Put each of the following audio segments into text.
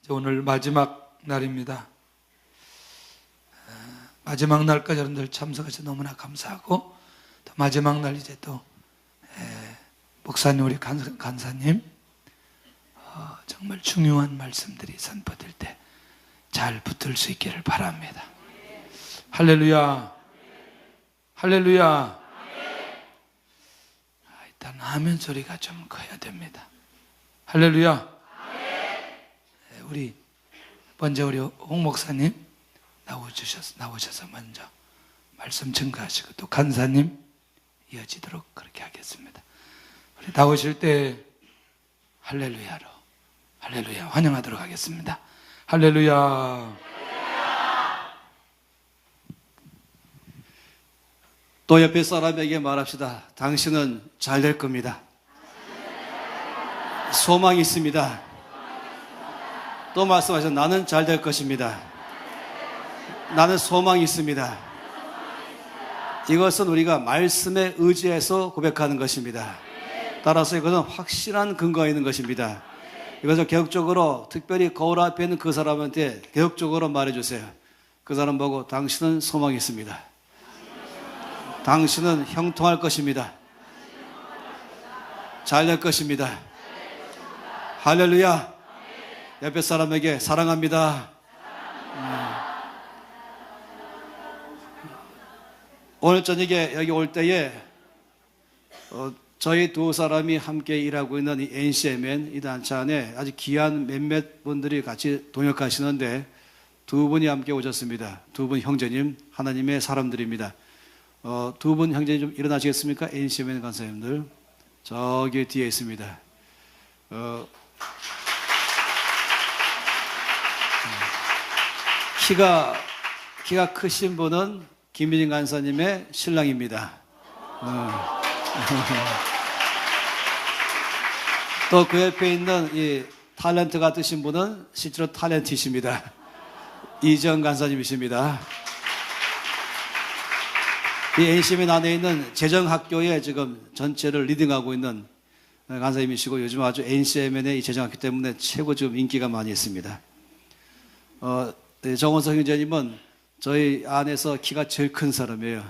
오늘 마지막 날입니다. 마지막 날까지 여러분들 참석하셔서 너무나 감사하고, 또 마지막 날 이제 또 목사님, 우리 간사님 정말 중요한 말씀들이 선포될 때 잘 붙들 수 있기를 바랍니다. 할렐루야, 할렐루야. 일단 아멘 소리가 좀 커야 됩니다. 할렐루야. 우리 먼저 우리 홍 목사님 나오셔서 먼저 말씀 증거하시고, 또 간사님 이어지도록 그렇게 하겠습니다. 우리 나오실 때 할렐루야로, 할렐루야 환영하도록 하겠습니다. 할렐루야. 또 옆에 사람에게 말합시다. 당신은 잘 될 겁니다. 소망이 있습니다. 또 말씀하셔서 나는 잘 될 것입니다. 나는 소망이 있습니다. 이것은 우리가 말씀에 의지해서 고백하는 것입니다. 따라서 이것은 확실한 근거가 있는 것입니다. 이것을 개혁적으로, 특별히 거울 앞에 있는 그 사람한테 개혁적으로 말해주세요. 그 사람 보고 당신은 소망이 있습니다. 당신은 형통할 것입니다. 잘 될 것입니다. 할렐루야. 옆에 사람에게 사랑합니다. 오늘 저녁에 여기 올 때에 저희 두 사람이 함께 일하고 있는 이 NCMN 이 단체 안에 아주 귀한 몇몇 분들이 같이 동역하시는데 두 분이 함께 오셨습니다. 두 분 형제님, 하나님의 사람들입니다. 두 분 형제님 좀 일어나시겠습니까? NCMN 간사님들 저기 뒤에 있습니다. 키가 크신 분은 김민진 간사님의 신랑입니다. 또 그 옆에 있는 이 탤런트 같으신 분은 실제로 탤런트이십니다. 이정 간사님이십니다. 이 NCMN 안에 있는 재정학교에 지금 전체를 리딩하고 있는 간사님이시고, 요즘 아주 NCMN의 이 재정학교 때문에 최고 지금 인기가 많이 있습니다. 정원석 형제님은 저희 안에서 키가 제일 큰 사람이에요.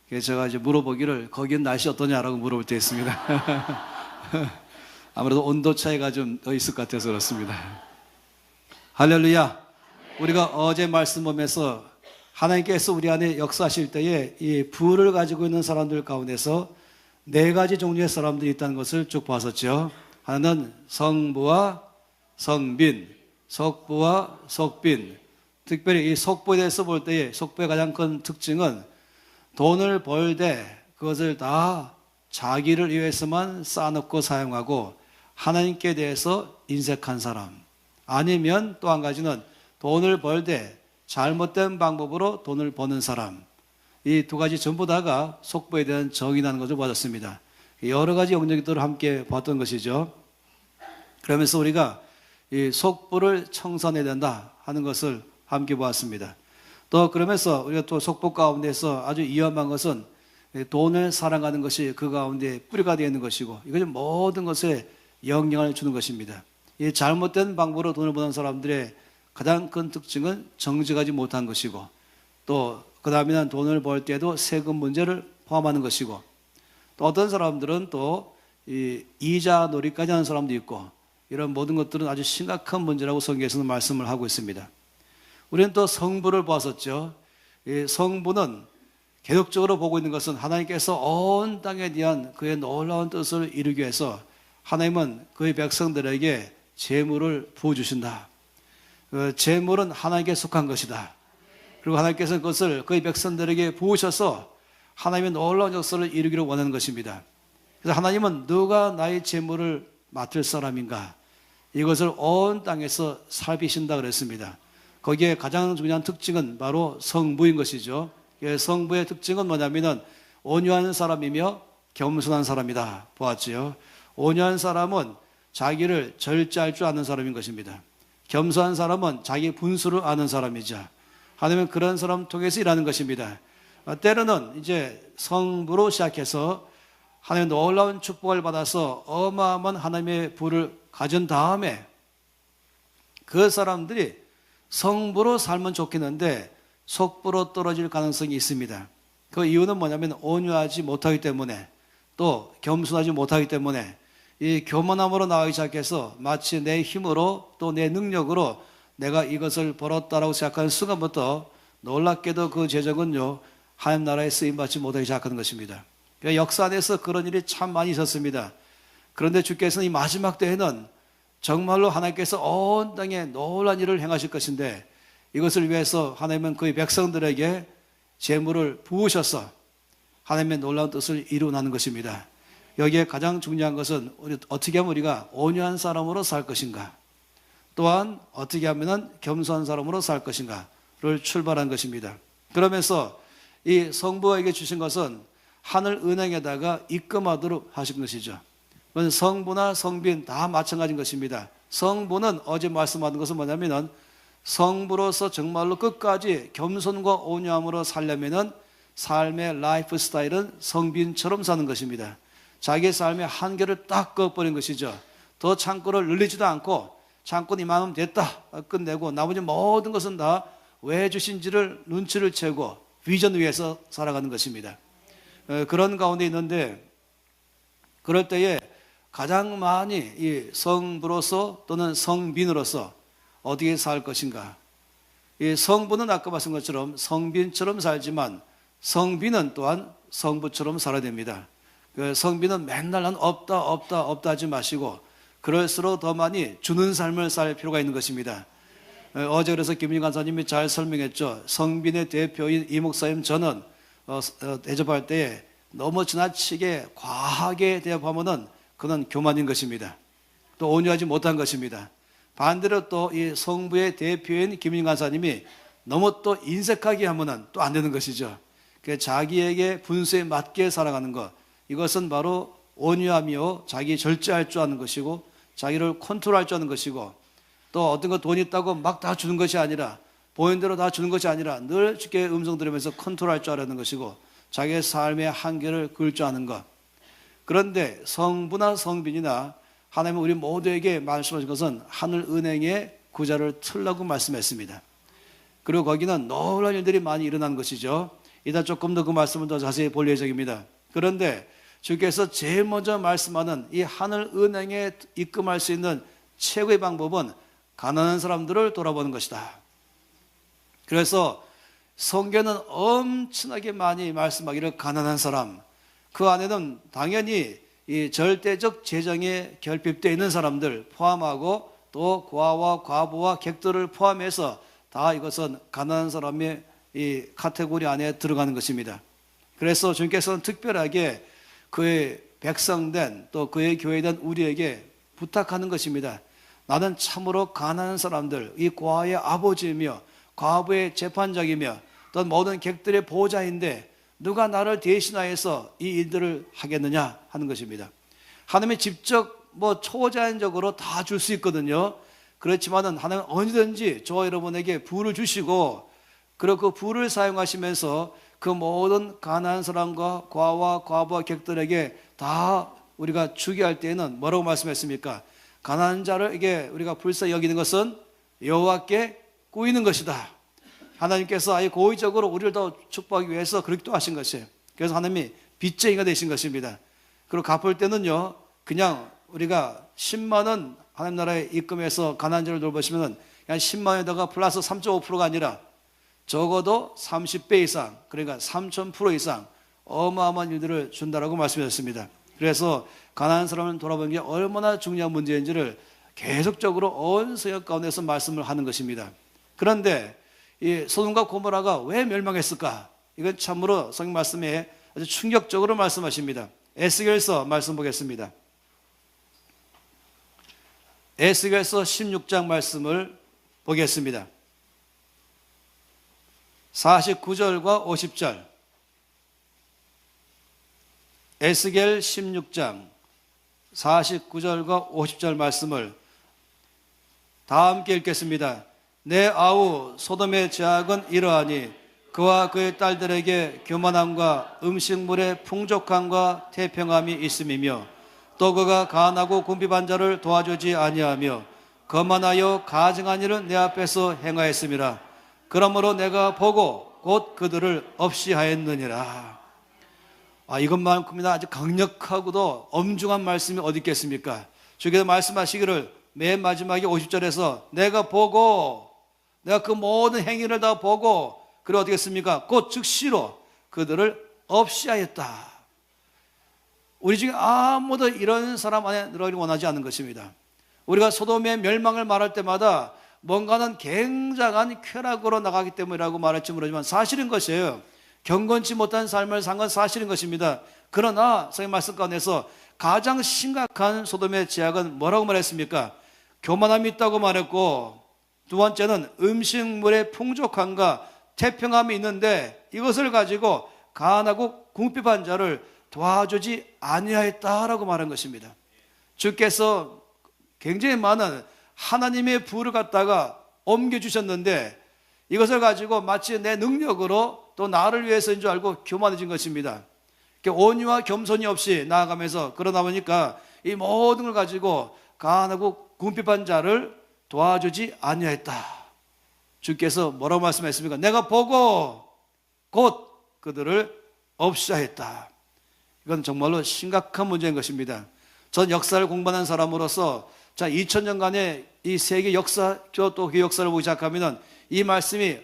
그래서 제가 이제 물어보기를 거긴 날씨 어떠냐라고 물어볼 때 있습니다. 아무래도 온도 차이가 좀 더 있을 것 같아서 그렇습니다. 할렐루야. 우리가 어제 말씀 보면서 하나님께서 우리 안에 역사하실 때에 이 부를 가지고 있는 사람들 가운데서 네 가지 종류의 사람들이 있다는 것을 쭉 봤었죠. 하나는 성부와 성빈, 속부와 속빈. 특별히 이 속부에 대해서 볼 때에 속부의 가장 큰 특징은 돈을 벌 때 그것을 다 자기를 위해서만 쌓아놓고 사용하고 하나님께 대해서 인색한 사람, 아니면 또 한 가지는 돈을 벌 때 잘못된 방법으로 돈을 버는 사람. 이 두 가지 전부 다가 속부에 대한 정의라는 것을 받았습니다. 여러 가지 영역들을 함께 봤던 것이죠. 그러면서 우리가 이 속부를 청산해야 된다 하는 것을 함께 보았습니다. 또 그러면서 우리가 또 속부 가운데서 아주 위험한 것은 돈을 사랑하는 것이 그 가운데 뿌리가 되어 있는 것이고, 이것이 모든 것에 영향을 주는 것입니다. 이 잘못된 방법으로 돈을 버는 사람들의 가장 큰 특징은 정직하지 못한 것이고, 또 그 다음에는 돈을 벌 때도 세금 문제를 포함하는 것이고, 또 어떤 사람들은 또 이자 놀이까지 하는 사람도 있고, 이런 모든 것들은 아주 심각한 문제라고 성경에서는 말씀을 하고 있습니다. 우리는 또 성부를 보았었죠. 이 성부는 개혁적으로 보고 있는 것은 하나님께서 온 땅에 대한 그의 놀라운 뜻을 이루기 위해서 하나님은 그의 백성들에게 재물을 부어주신다. 그 재물은 하나님께 속한 것이다. 그리고 하나님께서는 그것을 그의 백성들에게 부으셔서 하나님의 놀라운 역사를 이루기를 원하는 것입니다. 그래서 하나님은 누가 나의 재물을 맡을 사람인가? 이것을 온 땅에서 살피신다 그랬습니다. 거기에 가장 중요한 특징은 바로 성부인 것이죠. 성부의 특징은 뭐냐면은 온유한 사람이며 겸손한 사람이다 보았지요. 온유한 사람은 자기를 절제할 줄 아는 사람인 것입니다. 겸손한 사람은 자기 분수를 아는 사람이죠. 하나님은 그런 사람 통해서 일하는 것입니다. 때로는 이제 성부로 시작해서 하나님의 놀라운 축복을 받아서 어마어마한 하나님의 부를 가진 다음에 그 사람들이 성부로 살면 좋겠는데 속부로 떨어질 가능성이 있습니다. 그 이유는 뭐냐면 온유하지 못하기 때문에, 또 겸손하지 못하기 때문에, 이 교만함으로 나가기 시작해서 마치 내 힘으로 또 내 능력으로 내가 이것을 벌었다라고 생각하는 순간부터 놀랍게도 그 재정은요 하나님 나라에 쓰임받지 못하기 시작하는 것입니다. 그러니까 역사 안에서 그런 일이 참 많이 있었습니다. 그런데 주께서는 이 마지막 때에는 정말로 하나님께서 온 땅에 놀라운 일을 행하실 것인데, 이것을 위해서 하나님은 그의 백성들에게 재물을 부으셔서 하나님의 놀라운 뜻을 이루어나는 것입니다. 여기에 가장 중요한 것은 어떻게 하면 우리가 온유한 사람으로 살 것인가, 또한 어떻게 하면 겸손한 사람으로 살 것인가를 출발한 것입니다. 그러면서 이 성부에게 주신 것은 하늘 은행에다가 입금하도록 하신 것이죠. 성부나 성빈 다 마찬가지인 것입니다. 성부는 어제 말씀하던 것은 뭐냐면은 성부로서 정말로 끝까지 겸손과 온유함으로 살려면은 삶의 라이프 스타일은 성빈처럼 사는 것입니다. 자기의 삶의 한계를 딱 그어버린 것이죠. 더 창고를 늘리지도 않고 창고는 이만하면 됐다 끝내고 나머지 모든 것은 다 왜 주신지를 눈치를 채고 비전 위에서 살아가는 것입니다. 그런 가운데 있는데, 그럴 때에 가장 많이 이 성부로서 또는 성빈으로서 어떻게 살 것인가. 이 성부는 아까 말씀한 것처럼 성빈처럼 살지만 성빈은 또한 성부처럼 살아야 됩니다. 성빈은 맨날 난 없다 하지 마시고 그럴수록 더 많이 주는 삶을 살 필요가 있는 것입니다. 어제 그래서 김윤 간사님이 잘 설명했죠. 성빈의 대표인 이 목사님, 저는 대접할 때에 너무 지나치게 과하게 대접하면은 그는 교만인 것입니다. 또 온유하지 못한 것입니다. 반대로 또 이 성부의 대표인 김윤 간사님이 너무 또 인색하게 하면은 또 안 되는 것이죠. 자기에게 분수에 맞게 살아가는 것, 이것은 바로 온유하며 자기 절제할 줄 아는 것이고 자기를 컨트롤할 줄 아는 것이고, 또 어떤 거 돈 있다고 막 다 주는 것이 아니라 보이는 대로 다 주는 것이 아니라 늘 주께 음성 들으면서 컨트롤할 줄 아는 것이고 자기의 삶의 한계를 그을 줄 아는 것. 그런데 성부나 성빈이나 하나님은 우리 모두에게 말씀하신 것은 하늘 은행의 구자를 틀라고 말씀했습니다. 그리고 거기는 놀라운 일들이 많이 일어난 것이죠. 이따 조금 더 그 말씀을 더 자세히 볼 예정입니다. 그런데 주께서 제일 먼저 말씀하는 이 하늘 은행에 입금할 수 있는 최고의 방법은 가난한 사람들을 돌아보는 것이다. 그래서 성경은 엄청나게 많이 말씀하기를 가난한 사람, 그 안에는 당연히 이 절대적 재정에 결핍되어 있는 사람들 포함하고 또 고아와 과부와 객들을 포함해서 다 이것은 가난한 사람의 이 카테고리 안에 들어가는 것입니다. 그래서 주님께서는 특별하게 그의 백성된 또 그의 교회된 우리에게 부탁하는 것입니다. 나는 참으로 가난한 사람들, 이 고아의 아버지이며 과부의 재판장이며 또 모든 객들의 보호자인데 누가 나를 대신하여서 이 일들을 하겠느냐 하는 것입니다. 하나님이 직접 초자연적으로 다 줄 수 있거든요. 그렇지만은 하나님은 언제든지 저와 여러분에게 부를 주시고, 그리고 그 부를 사용하시면서 그 모든 가난한 사람과 과와 과부와 객들에게 다 우리가 주게 할 때에는 뭐라고 말씀했습니까? 가난한 자를에게 우리가 불쌍히 여기는 것은 여호와께 꾸이는 것이다. 하나님께서 아예 고의적으로 우리를 더 축복하기 위해서 그렇게 또 하신 것이에요. 그래서 하나님이 빚쟁이가 되신 것입니다. 그리고 갚을 때는요, 그냥 우리가 10만 원 하나님 나라에 입금해서 가난한 자를 돌보시면 그냥 10만 원에다가 플러스 3.5%가 아니라 적어도 30배 이상, 그러니까 3,000% 이상 어마어마한 일들을 준다라고 말씀하셨습니다. 그래서 가난한 사람을 돌아보는 게 얼마나 중요한 문제인지를 계속적으로 온 성역 가운데서 말씀을 하는 것입니다. 그런데 이 소돔과 고모라가 왜 멸망했을까? 이건 참으로 성경 말씀에 아주 충격적으로 말씀하십니다. 에스겔서 말씀 보겠습니다. 에스겔서 16장 말씀을 보겠습니다. 49절과 50절. 에스겔 16장 49절과 50절 말씀을 다 함께 읽겠습니다. 내 아우 소돔의 죄악은 이러하니 그와 그의 딸들에게 교만함과 음식물의 풍족함과 태평함이 있음이며 또 그가 가난하고 궁핍한 자를 도와주지 아니하며 거만하여 가증한 일을 내 앞에서 행하였음이라. 그러므로 내가 보고 곧 그들을 없이 하였느니라. 이것만큼이나 아주 강력하고도 엄중한 말씀이 어디 있겠습니까? 주께서 말씀하시기를 맨 마지막에 50절에서 내가 보고, 내가 그 모든 행위를 다 보고, 그리고 어떻게 했습니까? 곧 즉시로 그들을 없이 하였다. 우리 중에 아무도 이런 사람 안에 들어가기 원하지 않는 것입니다. 우리가 소돔의 멸망을 말할 때마다 뭔가는 굉장한 쾌락으로 나가기 때문이라고 말할지 모르지만 사실인 것이에요. 경건치 못한 삶을 산 건 사실인 것입니다. 그러나 성경 말씀 가운데서 가장 심각한 소돔의 죄악은 뭐라고 말했습니까? 교만함이 있다고 말했고, 두 번째는 음식물의 풍족함과 태평함이 있는데 이것을 가지고 가난하고 궁핍한 자를 도와주지 아니하였다라고 말한 것입니다. 주께서 굉장히 많은 하나님의 부를 갖다가 옮겨주셨는데 이것을 가지고 마치 내 능력으로 또 나를 위해서인 줄 알고 교만해진 것입니다. 온유와 겸손이 없이 나아가면서 그러다 보니까 이 모든 걸 가지고 가난하고 궁핍한 자를 도와주지 아니하였다. 주께서 뭐라고 말씀하셨습니까? 내가 보고 곧 그들을 없이 하였다. 이건 정말로 심각한 문제인 것입니다. 전 역사를 공부하는 사람으로서 2000년간의 이 세계 역사, 또 그 역사를 보기 시작하면 이 말씀이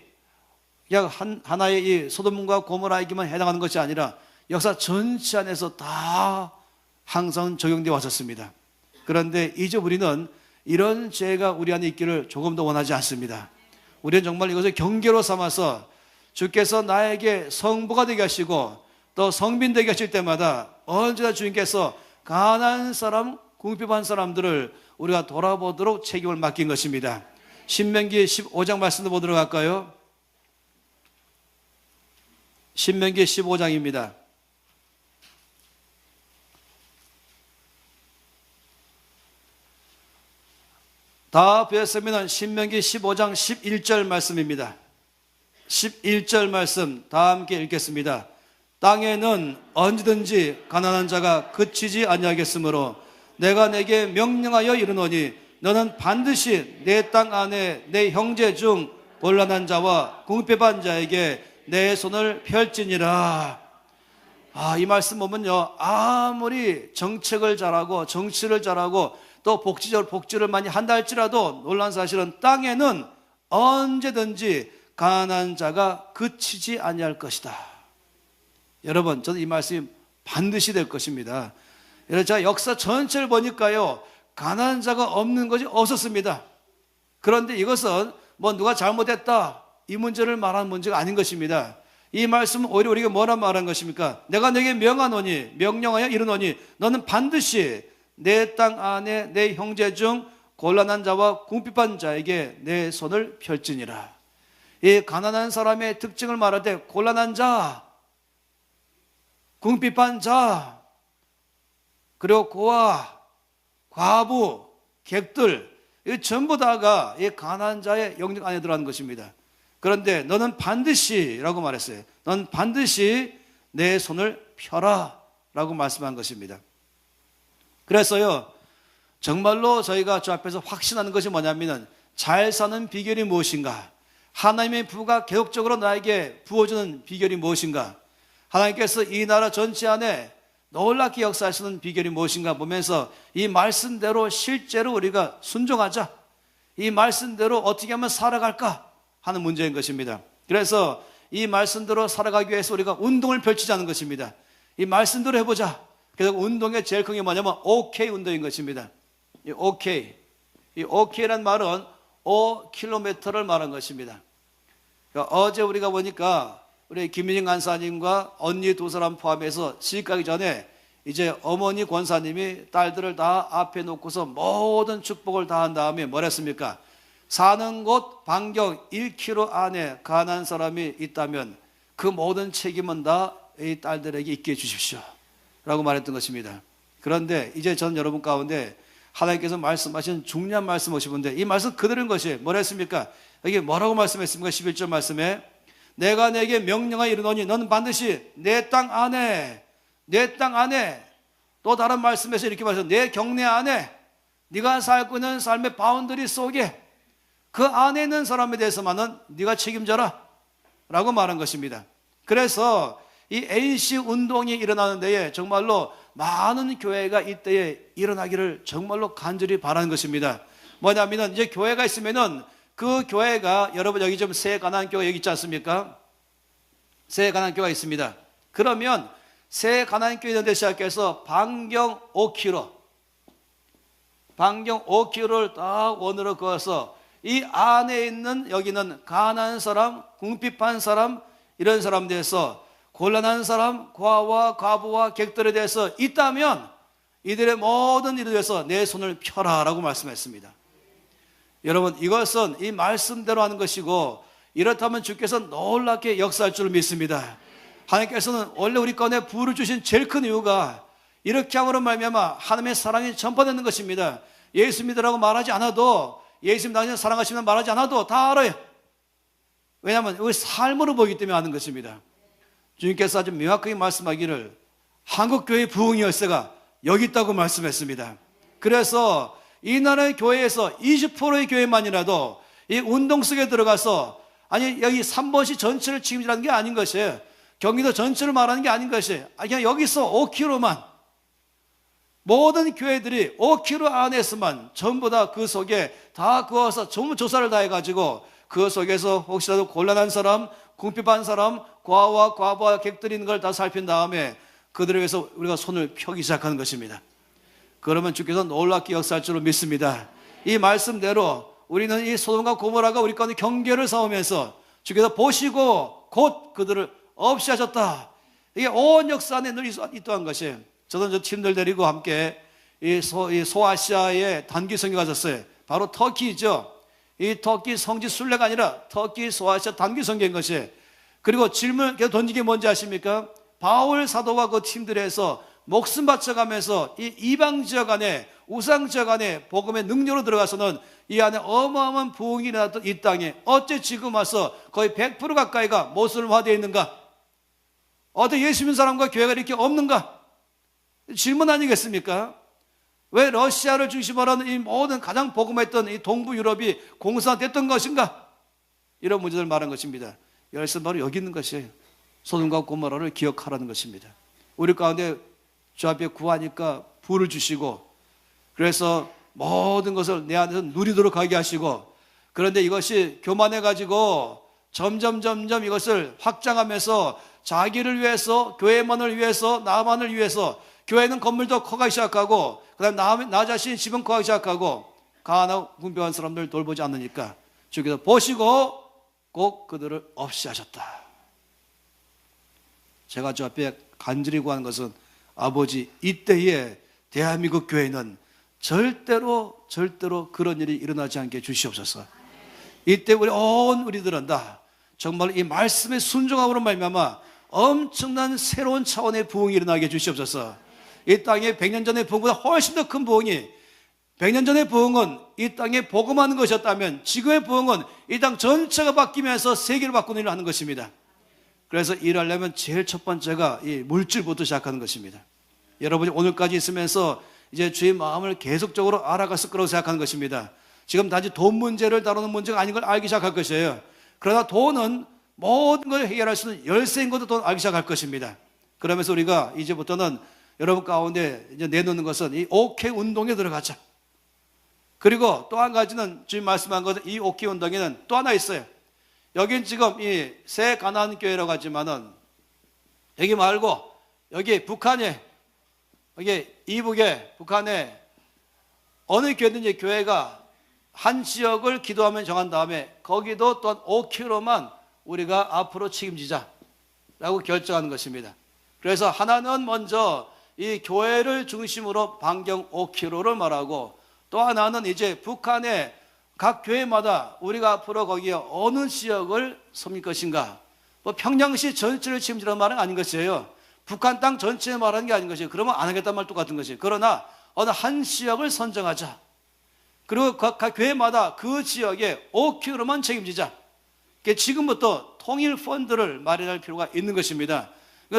그냥 하나의 이 소돔과 고모라에게만 해당하는 것이 아니라 역사 전체 안에서 다 항상 적용되어 왔었습니다. 그런데 이제 우리는 이런 죄가 우리 안에 있기를 조금 더 원하지 않습니다. 우리는 정말 이것을 경계로 삼아서 주께서 나에게 성부가 되게 하시고 또 성빈 되게 하실 때마다 언제나 주님께서 가난한 사람, 궁핍한 사람들을 우리가 돌아보도록 책임을 맡긴 것입니다. 신명기 15장 말씀도 보도록 할까요? 신명기 15장입니다. 다 배웠으면 신명기 15장 11절 말씀입니다. 11절 말씀 다 함께 읽겠습니다. 땅에는 언제든지 가난한 자가 그치지 아니하겠으므로 내가 내게 명령하여 이르노니 너는 반드시 내 땅 안에 내 형제 중 곤란한 자와 궁핍한 자에게 내 손을 펼지니라. 이 말씀 보면요, 아무리 정책을 잘하고 정치를 잘하고 또 복지를 많이 한다 할지라도 놀란 사실은 땅에는 언제든지 가난한 자가 그치지 아니할 것이다. 여러분, 저는 이 말씀이 반드시 될 것입니다. 여러분, 제가 역사 전체를 보니까요, 가난한 자가 없는 것이 없었습니다. 그런데 이것은 뭐 누가 잘못했다 이 문제를 말하는 문제가 아닌 것입니다. 이 말씀은 오히려 우리에게 뭐라 말한 것입니까? 내가 내게 명하노니, 명령하여 이르노니 너는 반드시 내 땅 안에 내 형제 중 곤란한 자와 궁핍한 자에게 내 손을 펼지니라. 이 가난한 사람의 특징을 말할 때 곤란한 자, 궁핍한 자, 그리고 고아, 과부, 객들, 이 전부 다가 이 가난한 자의 영역 안에 들어가는 것입니다. 그런데 너는 반드시라고 말했어요. 넌 반드시 내 손을 펴라 라고 말씀한 것입니다. 그래서요, 정말로 저희가 저 앞에서 확신하는 것이 뭐냐면 잘 사는 비결이 무엇인가? 하나님의 부가 계속적으로 나에게 부어주는 비결이 무엇인가? 하나님께서 이 나라 전체 안에 놀랍게 역사하시는 비결이 무엇인가 보면서 이 말씀대로 실제로 우리가 순종하자, 이 말씀대로 어떻게 하면 살아갈까 하는 문제인 것입니다. 그래서 이 말씀대로 살아가기 위해서 우리가 운동을 펼치자는 것입니다. 이 말씀대로 해보자. 그래서 운동의 제일 큰 게 뭐냐면 OK 운동인 것입니다. 이 OK, 이 OK라는 말은 5km를 말한 것입니다. 그러니까 어제 우리가 보니까 우리 김민정 간사님과 언니 두 사람 포함해서 시집 가기 전에 이제 어머니 권사님이 딸들을 다 앞에 놓고서 모든 축복을 다 한 다음에 뭐랬습니까? 사는 곳 반경 1km 안에 가난한 사람이 있다면 그 모든 책임은 다 이 딸들에게 있게 해주십시오 라고 말했던 것입니다. 그런데 이제 전 여러분 가운데 하나님께서 말씀하신 중요한 말씀 오시는데 이 말씀 그대로인 것이 뭐라 했습니까? 여기 뭐라고 말씀했습니까? 11절 말씀에 내가 내게 명령하여 이르노니 너는 반드시 내 땅 안에, 내 땅 안에, 또 다른 말씀에서 이렇게 말해서 내 경내 안에, 네가 살고 있는 삶의 바운더리 속에 그 안에 있는 사람에 대해서만은 네가 책임져라 라고 말한 것입니다. 그래서 이 NC 운동이 일어나는 데에 정말로 많은 교회가 이때에 일어나기를 정말로 간절히 바라는 것입니다. 뭐냐면은 이제 교회가 있으면은 그 교회가, 여러분 여기 좀 새 가나안교가 여기 있지 않습니까? 새 가나안교가 있습니다. 그러면 새 가나안교에 있는 데 시작해서 반경 5km, 반경 5km를 딱 원으로 그어서 이 안에 있는, 여기는 가난한 사람, 궁핍한 사람, 이런 사람에 대해서, 곤란한 사람, 과와 과부와 객들에 대해서 있다면 이들의 모든 일에 대해서 내 손을 펴라 라고 말씀했습니다. 여러분, 이것은 이 말씀대로 하는 것이고, 이렇다면 주께서 놀랍게 역사할 줄 믿습니다. 하나님께서는 원래 우리 가운데 부를 주신 제일 큰 이유가 이렇게 함으로 말미암아 하나님의 사랑이 전파되는 것입니다. 예수 믿으라고 말하지 않아도, 예수님 당신을 사랑하시면 말하지 않아도 다 알아요. 왜냐하면 우리 삶으로 보기 때문에 아는 것입니다. 주님께서 아주 명확하게 말씀하기를 한국교회의 부흥의 열쇠가 여기 있다고 말씀했습니다. 그래서 이 나라의 교회에서 20%의 교회만이라도 이 운동 속에 들어가서, 아니 여기 3번시 전체를 책임지라는 게 아닌 것이에요. 경기도 전체를 말하는 게 아닌 것이에요. 그냥 여기서 5km만, 모든 교회들이 5km 안에서만 전부 다 그 속에 다 그어서 전부 조사를 다 해가지고 그 속에서 혹시라도 곤란한 사람, 궁핍한 사람, 과와 과부와 객들이 있는 걸 다 살핀 다음에 그들을 위해서 우리가 손을 펴기 시작하는 것입니다. 그러면 주께서 놀랍게 역사할 줄로 믿습니다. 이 말씀대로 우리는 이 소돔과 고모라가 우리 가운데 경계를 세우면서 주께서 보시고 곧 그들을 없이 하셨다. 이게 온 역사 안에 늘 있던 것이에요. 저도 저 팀들 데리고 함께 이 소아시아의 단기 선교 가졌어요. 바로 터키죠. 이 터키 성지 순례가 아니라 터키 소아시아 단기 선교인 것이에요. 그리고 질문 계속 던진 게 뭔지 아십니까? 바울 사도와 그 팀들에서 목숨 바쳐가면서 이 이방 지역 안에, 우상 지역 안에 복음의 능력으로 들어가서는 이 안에 어마어마한 부흥이 일어났던 이 땅에 어째 지금 와서 거의 100% 가까이가 모슬림화되어 있는가? 어떻게 예수 믿는 사람과 교회가 이렇게 없는가? 질문 아니겠습니까? 왜 러시아를 중심으로 하는 이 모든 가장 복음했던 이 동부 유럽이 공산화됐던 것인가? 이런 문제를 말한 것입니다. 열쇠는 바로 여기 있는 것이에요. 소돔과 고모라를 기억하라는 것입니다. 우리 가운데 주 앞에 구하니까 부를 주시고, 그래서 모든 것을 내 안에서 누리도록 하게 하시고, 그런데 이것이 교만해가지고 점점 이것을 확장하면서 자기를 위해서, 교회만을 위해서, 나만을 위해서, 교회는 건물도 커가기 시작하고, 그 다음에 나 자신 집은 커가기 시작하고, 가난하고 궁핍한 사람들 돌보지 않으니까 주께서 보시고 꼭 그들을 없이 하셨다. 제가 주 앞에 간절히 구하는 것은, 아버지, 이때에 대한민국 교회는 절대로 그런 일이 일어나지 않게 주시옵소서. 이때 우리들은 다 정말 이 말씀의 순종함으로 말미암아 엄청난 새로운 차원의 부흥이 일어나게 주시옵소서. 이 땅에 100년 전의 부흥보다 훨씬 더 큰 부흥이, 100년 전의 부흥은 이 땅에 복음하는 것이었다면 지금의 부흥은 이 땅 전체가 바뀌면서 세계를 바꾸는 일을 하는 것입니다. 그래서 일을 하려면 제일 첫 번째가 이 물질부터 시작하는 것입니다. 여러분이 오늘까지 있으면서 이제 주의 마음을 계속적으로 알아갔을 거라고 생각하는 것입니다. 지금 단지 돈 문제를 다루는 문제가 아닌 걸 알기 시작할 것이에요. 그러나 돈은 모든 걸 해결할 수 있는 열쇠인 것도 돈 알기 시작할 것입니다. 그러면서 우리가 이제부터는 여러분 가운데 이제 내놓는 것은 이 오케이 운동에 들어가자. 그리고 또 한 가지는 주님 말씀한 것은 이 오케이 운동에는 또 하나 있어요. 여긴 지금 이 새 가나안 교회라고 하지만은 여기 말고 여기 북한에, 여기 이북에 북한에 어느 교회든지 교회가 한 지역을 기도하면 정한 다음에 거기도 또한 5km만 우리가 앞으로 책임지자라고 결정하는 것입니다. 그래서 하나는 먼저 이 교회를 중심으로 반경 5km를 말하고, 또 하나는 이제 북한의 각 교회마다 우리가 앞으로 거기에 어느 지역을 섬길 것인가. 뭐 평양시 전체를 책임지라는 말은 아닌 것이에요. 북한 땅 전체에 말하는 게 아닌 것이에요. 그러면 안 하겠다는 말 똑같은 것이에요. 그러나 어느 한 지역을 선정하자. 그리고 각 교회마다 그 지역에 5km만 책임지자. 지금부터 통일 펀드를 마련할 필요가 있는 것입니다.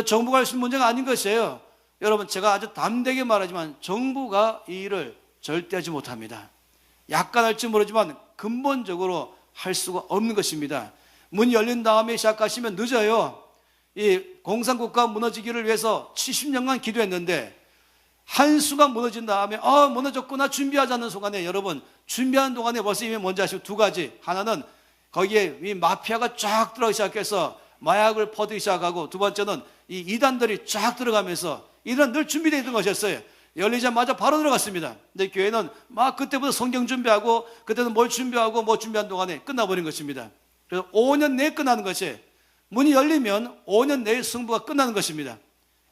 정부가 할 수 있는 문제가 아닌 것이에요. 여러분, 제가 아주 담대하게 말하지만 정부가 이 일을 절대 하지 못합니다. 약간 할지 모르지만 근본적으로 할 수가 없는 것입니다. 문이 열린 다음에 시작하시면 늦어요. 이 공산국가 무너지기를 위해서 70년간 기도했는데 한 수가 무너진 다음에 무너졌구나 준비하자는 순간에, 여러분 준비하는 동안에 벌써 이미 뭔지 아시고 두 가지. 하나는 거기에 이 마피아가 쫙 들어가기 시작해서 마약을 퍼뜨리기 시작하고, 두 번째는 이 이단들이 쫙 들어가면서, 이들은 늘 준비되어 있던 것이었어요. 열리자마자 바로 들어갔습니다. 근데 교회는 막 그때부터 성경 준비하고, 그때는 뭘 준비하고 뭐 준비한 동안에 끝나버린 것입니다. 그래서 5년 내에 끝나는 것이, 문이 열리면 5년 내에 승부가 끝나는 것입니다.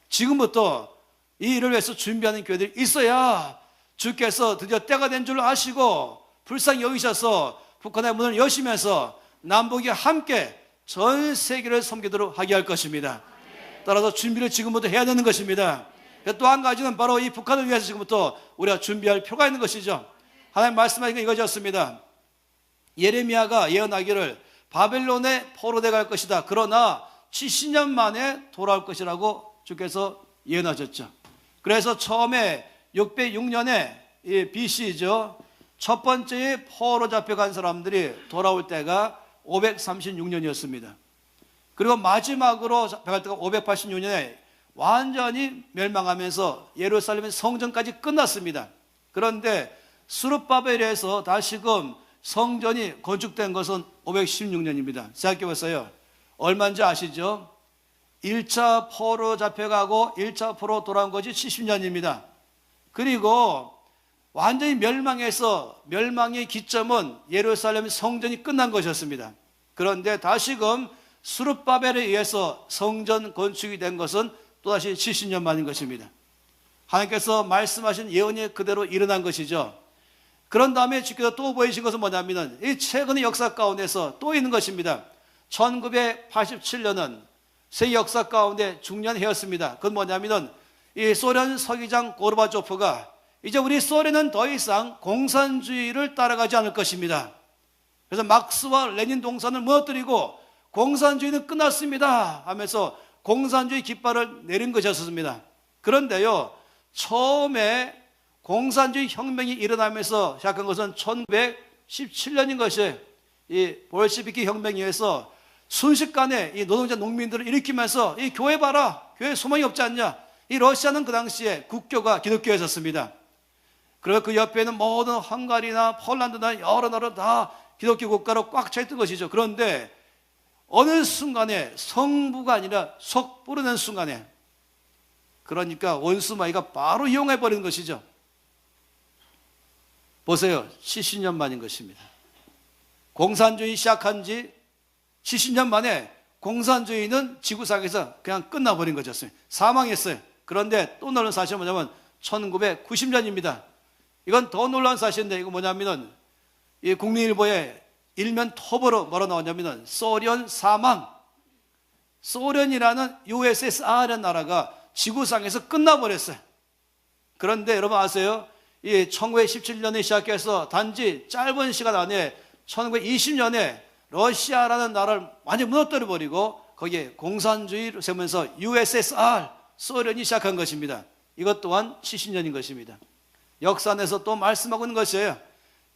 지금부터 이 일을 위해서 준비하는 교회들이 있어야 주께서 드디어 때가 된 줄 아시고 불쌍히 여기셔서 북한의 문을 여시면서 남북이 함께 전 세계를 섬기도록 하게 할 것입니다. 따라서 준비를 지금부터 해야 되는 것입니다. 또 한 가지는 바로 이 북한을 위해서 지금부터 우리가 준비할 필요가 있는 것이죠. 하나님 말씀하신 게 이거였습니다. 예레미야가 예언하기를 바벨론에 포로돼 갈 것이다. 그러나 70년 만에 돌아올 것이라고 주께서 예언하셨죠. 그래서 처음에 606년에 BC죠. 첫 번째 포로 잡혀간 사람들이 돌아올 때가 536년이었습니다. 그리고 마지막으로 잡혀갈 때가 586년에 완전히 멸망하면서 예루살렘의 성전까지 끝났습니다. 그런데 스룹바벨에서 다시금 성전이 건축된 것은 516년입니다. 생각해 보세요. 얼마인지 아시죠? 1차 포로 잡혀가고 1차 포로 돌아온 것이 70년입니다. 그리고 완전히 멸망해서 멸망의 기점은 예루살렘 성전이 끝난 것이었습니다. 그런데 다시금 스룹바벨에 의해서 성전 건축이 된 것은 또다시 70년 만인 것입니다. 하나님께서 말씀하신 예언이 그대로 일어난 것이죠. 그런 다음에 주께서 또 보이신 것은 뭐냐면 이 최근의 역사 가운데서 또 있는 것입니다. 1987년은 세계 역사 가운데 중요한 해였습니다. 그건 뭐냐면 이 소련 서기장 고르바초프가 이제 우리 소련은 더 이상 공산주의를 따라가지 않을 것입니다. 그래서 막스와 레닌 동산을 무너뜨리고 공산주의는 끝났습니다 하면서 공산주의 깃발을 내린 것이었습니다. 그런데요, 처음에 공산주의 혁명이 일어나면서 시작한 것은 1917년인 것이 이 볼시비키 혁명에 의해서 순식간에 이 노동자 농민들을 일으키면서 이 교회 봐라, 교회 소망이 없지 않냐. 이 러시아는 그 당시에 국교가 기독교였었습니다. 그리고 그 옆에는 모든 헝가리나 폴란드나 여러 나라 다 기독교 국가로 꽉 차 있던 것이죠. 그런데 어느 순간에 성부가 아니라 속부르는 순간에, 그러니까 원수마귀가 바로 이용해 버리는 것이죠. 보세요. 70년 만인 것입니다. 공산주의 시작한 지 70년 만에 공산주의는 지구상에서 그냥 끝나버린 것이었어요. 사망했어요. 그런데 또 놀라운 사실은 뭐냐면 1990년입니다. 이건 더 놀라운 사실인데, 이거 뭐냐면은 이 국민일보에 일면 톱으로 뭐라 나오냐면은 소련 사망. 소련이라는 USSR이라는 나라가 지구상에서 끝나버렸어요. 그런데 여러분 아세요? 이 1917년에 시작해서 단지 짧은 시간 안에 1920년에 러시아라는 나라를 완전히 무너뜨려 버리고 거기에 공산주의를 세우면서 USSR, 소련이 시작한 것입니다. 이것 또한 70년인 것입니다. 역사 안에서 또 말씀하고 있는 것이에요.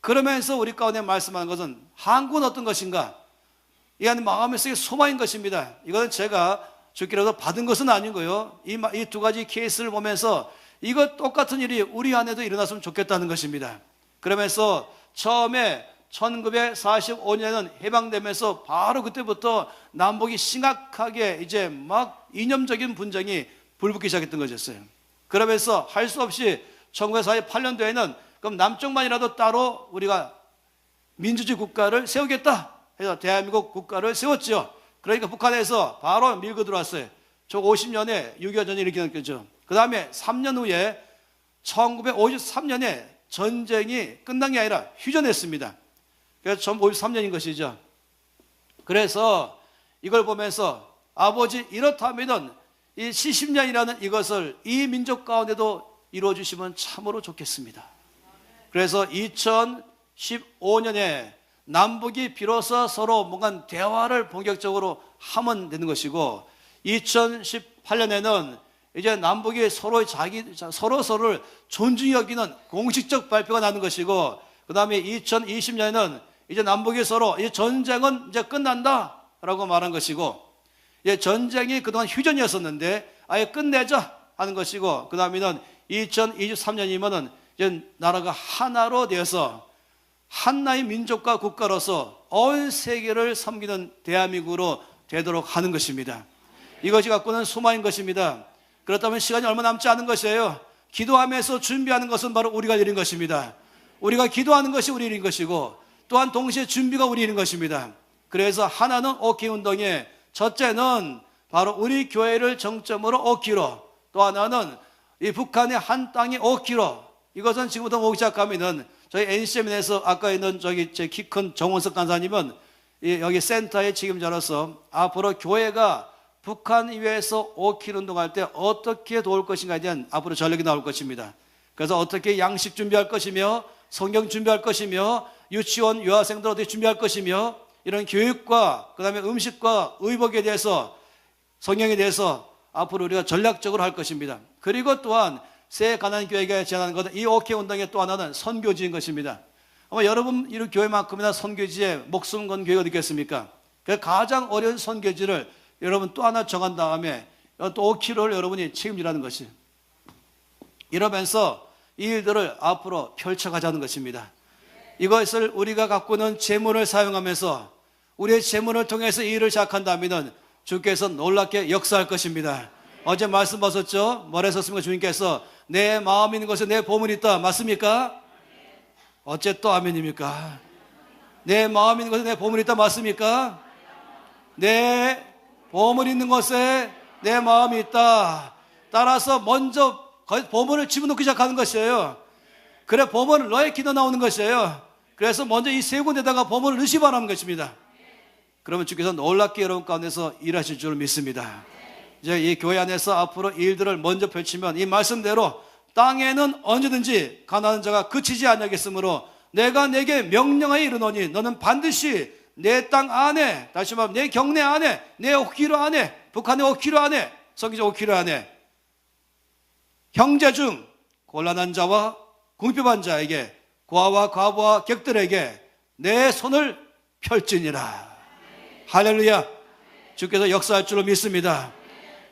그러면서 우리 가운데 말씀하는 것은 한국은 어떤 것인가? 이 안에 마음속의 소망인 것입니다. 이것은 제가 주께로도 받은 것은 아니고요. 이 두 가지 케이스를 보면서 이거 똑같은 일이 우리 안에도 일어났으면 좋겠다는 것입니다. 그러면서 처음에 1945년에는 해방되면서 바로 그때부터 남북이 심각하게 이제 막 이념적인 분쟁이 불붙기 시작했던 것이었어요. 그러면서 할 수 없이 1948년도에는 그럼 남쪽만이라도 따로 우리가 민주주의 국가를 세우겠다 해서 대한민국 국가를 세웠죠. 그러니까 북한에서 바로 밀고 들어왔어요. 저 50년에 6.25 전쟁이 이렇게 났죠. 그 다음에 3년 후에 1953년에 전쟁이 끝난 게 아니라 휴전했습니다. 그래서 1953년인 것이죠. 그래서 이걸 보면서 아버지 이렇다면 이 70년이라는 이것을 이 민족 가운데도 이루어 주시면 참으로 좋겠습니다. 그래서 2015년에 남북이 비로소 서로 뭔가 대화를 본격적으로 하면 되는 것이고, 2018년에는 이제 남북이 서로를 존중히 여기는 공식적 발표가 나는 것이고, 그 다음에 2020년에는 이제 남북이 서로 이 전쟁은 이제 끝난다라고 말한 것이고, 이제 전쟁이 그동안 휴전이었었는데 아예 끝내자 하는 것이고, 그 다음에는 2023년이면은 이제 나라가 하나로 되어서 한나의 민족과 국가로서 온 세계를 섬기는 대한민국으로 되도록 하는 것입니다. 이것이 갖고는 소망인 것입니다. 그렇다면 시간이 얼마 남지 않은 것이에요. 기도하면서 준비하는 것은 바로 우리가 일인 것입니다. 우리가 기도하는 것이 우리 일인 것이고, 또한 동시에 준비가 우리 일인 것입니다. 그래서 하나는 오키 운동의 첫째는 바로 우리 교회를 정점으로 오키로, 또 하나는 이 북한의 한 땅이 오키로. 이것은 지금부터 보기 시작하면은 저희 NCM에서 아까 있는 저기 제 키 큰 정원석 간사님은 여기 센터의 책임자로서 앞으로 교회가 북한 이외에서 5km 운동할 때 어떻게 도울 것인가에 대한 앞으로 전략이 나올 것입니다. 그래서 어떻게 양식 준비할 것이며, 성경 준비할 것이며, 유치원 유아생들 어떻게 준비할 것이며, 이런 교육과 그 다음에 음식과 의복에 대해서, 성경에 대해서 앞으로 우리가 전략적으로 할 것입니다. 그리고 또한 새 가난교회가 제안하는 것은 이 오케이 운동의 또 하나는 선교지인 것입니다. 아마 여러분 이 교회만큼이나 선교지에 목숨 건 교회가 어디겠습니까? 그 가장 어려운 선교지를 여러분 또 하나 정한 다음에 또 5km를 여러분이 책임지라는 것이, 이러면서 이 일들을 앞으로 펼쳐가자는 것입니다. 이것을 우리가 갖고 있는 재물을 사용하면서 우리의 재물을 통해서 이 일을 시작한다면 주께서 놀랍게 역사할 것입니다. 어제 말씀 보셨죠? 뭐라 하셨습니까? 주님께서 내 마음에 있는 것에 내 보물이 있다. 맞습니까? 어째 또 아멘입니까? 내 마음에 있는 것에 내 보물이 있다. 맞습니까? 내 보물 있는 것에 내 마음이 있다. 따라서 먼저 보물을 집어넣기 시작하는 것이에요. 그래 보물은 너의 기도 나오는 것이에요. 그래서 먼저 이 세 군데다가 보물을 넣으시 바라는 것입니다. 그러면 주께서 놀랍게 여러분 가운데서 일하실 줄 믿습니다. 이제 이 교회 안에서 앞으로 이 일들을 먼저 펼치면 이 말씀대로 땅에는 언제든지 가난한 자가 그치지 아니하겠으므로 내가 내게 명령하여 이르노니 너는 반드시 내 땅 안에, 다시 말하면 내 경내 안에, 내 5km 안에, 북한의 5km 안에, 성기적 5km 안에 형제 중 곤란한 자와 궁핍한 자에게, 고아와 과부와 객들에게 내 손을 펼지니라. 할렐루야. 주께서 역사할 줄로 믿습니다.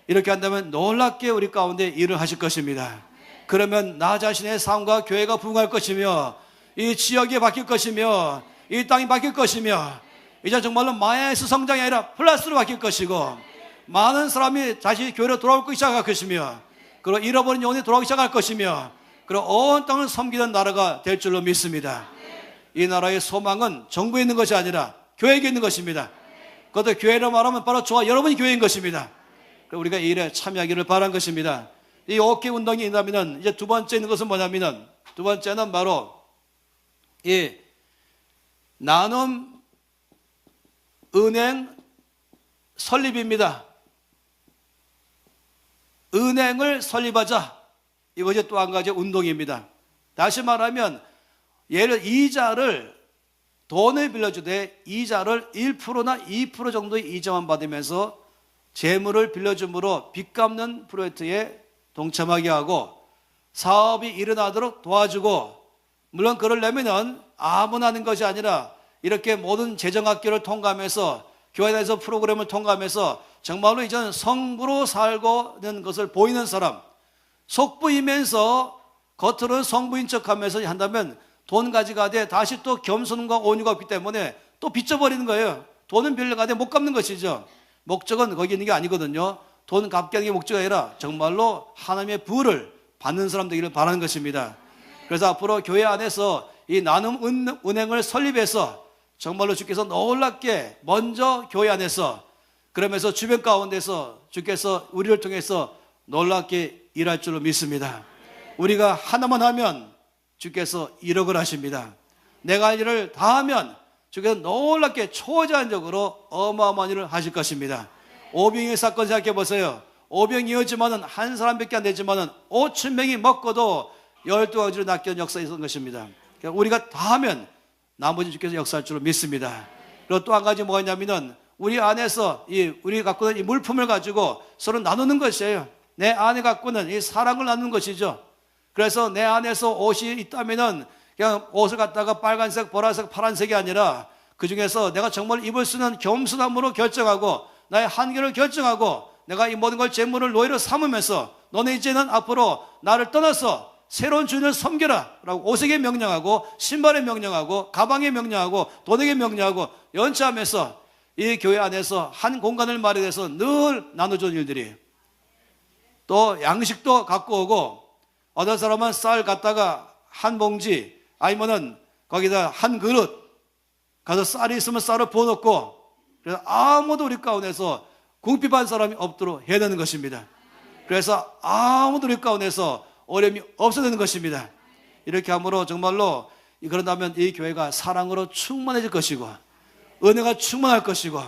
이렇게 한다면 놀랍게 우리 가운데 일을 하실 것입니다. 그러면 나 자신의 삶과 교회가 부흥할 것이며, 이 지역이 바뀔 것이며, 이 땅이 바뀔 것이며, 이제 정말로 마이너스 성장이 아니라 플러스로 바뀔 것이고, 많은 사람이 다시 교회로 돌아올 시작할 것이며, 그리고 잃어버린 영혼이 돌아오기 시작할 것이며, 그리고 온 땅을 섬기는 나라가 될 줄로 믿습니다. 이 나라의 소망은 정부에 있는 것이 아니라 교회에 있는 것입니다. 그것도 교회로 말하면 바로 저와 여러분이 교회인 것입니다. 우리가 이 일에 참여하기를 바란 것입니다. 이 오케이 운동이 있다면 이제 두 번째 있는 것은 뭐냐면은, 두 번째는 바로 이 나눔 은행 설립입니다. 은행을 설립하자. 이것이 또 한 가지 운동입니다. 다시 말하면 예를 이자를, 돈을 빌려주되 이자를 1%나 2% 정도의 이자만 받으면서 재물을 빌려줌으로 빚 갚는 프로젝트에 동참하게 하고 사업이 일어나도록 도와주고, 물론 그러려면은 아무나 하는 것이 아니라 이렇게 모든 재정학교를 통과하면서 교회 내에서 프로그램을 통과하면서 정말로 이제는 성부로 살고 있는 것을 보이는 사람, 속부이면서 겉으로는 성부인 척하면서 한다면 돈 가져가되 다시 또 겸손과 온유가 없기 때문에 또 빚져버리는 거예요. 돈은 빌려가되 못 갚는 것이죠. 목적은 거기 있는 게 아니거든요. 돈 갚게 하는 게 목적이 아니라 정말로 하나님의 부를 받는 사람 되기를 바라는 것입니다. 그래서 앞으로 교회 안에서 이 나눔 은행을 설립해서 정말로 주께서 놀랍게 먼저 교회 안에서, 그러면서 주변 가운데서 주께서 우리를 통해서 놀랍게 일할 줄로 믿습니다. 우리가 하나만 하면 주께서 1억을 하십니다. 내가 할 일을 다 하면 주께서 놀랍게 초자연적으로 어마어마한 일을 하실 것입니다. 오병이의 사건 생각해 보세요. 오병이었지만은 한 사람밖에 안 되지만은 5천 명이 먹고도 12가지로 낚여온 역사가 있었던 것입니다. 그러니까 우리가 다 하면 나머지 주께서 역사할 줄로 믿습니다. 그리고 또 한 가지 뭐가 있냐면은 우리 안에서 우리 갖고 있는 이 물품을 가지고 서로 나누는 것이에요. 내 안에 갖고는 이 사랑을 나누는 것이죠. 그래서 내 안에서 옷이 있다면은 그냥 옷을 갖다가 빨간색, 보라색, 파란색이 아니라 그 중에서 내가 정말 입을 수 있는 겸손함으로 결정하고 나의 한계를 결정하고 내가 이 모든 걸 재물을 노예로 삼으면서 너네 이제는 앞으로 나를 떠나서 새로운 주인을 섬겨라 라고 옷에게 명령하고 신발에 명령하고 가방에 명령하고 돈에게 명령하고 연차하면서 이 교회 안에서 한 공간을 마련해서 늘 나눠주는 일들이 또 양식도 갖고 오고 어떤 사람은 쌀 갖다가 한 봉지 아니면은 거기다 한 그릇 가서 쌀이 있으면 쌀을 부어놓고 그래서 아무도 우리 가운데서 궁핍한 사람이 없도록 해야 되는 것입니다. 그래서 아무도 우리 가운데서 어려움이 없어야 되는 것입니다. 이렇게 함으로 정말로 그런다면 이 교회가 사랑으로 충만해질 것이고 은혜가 충만할 것이고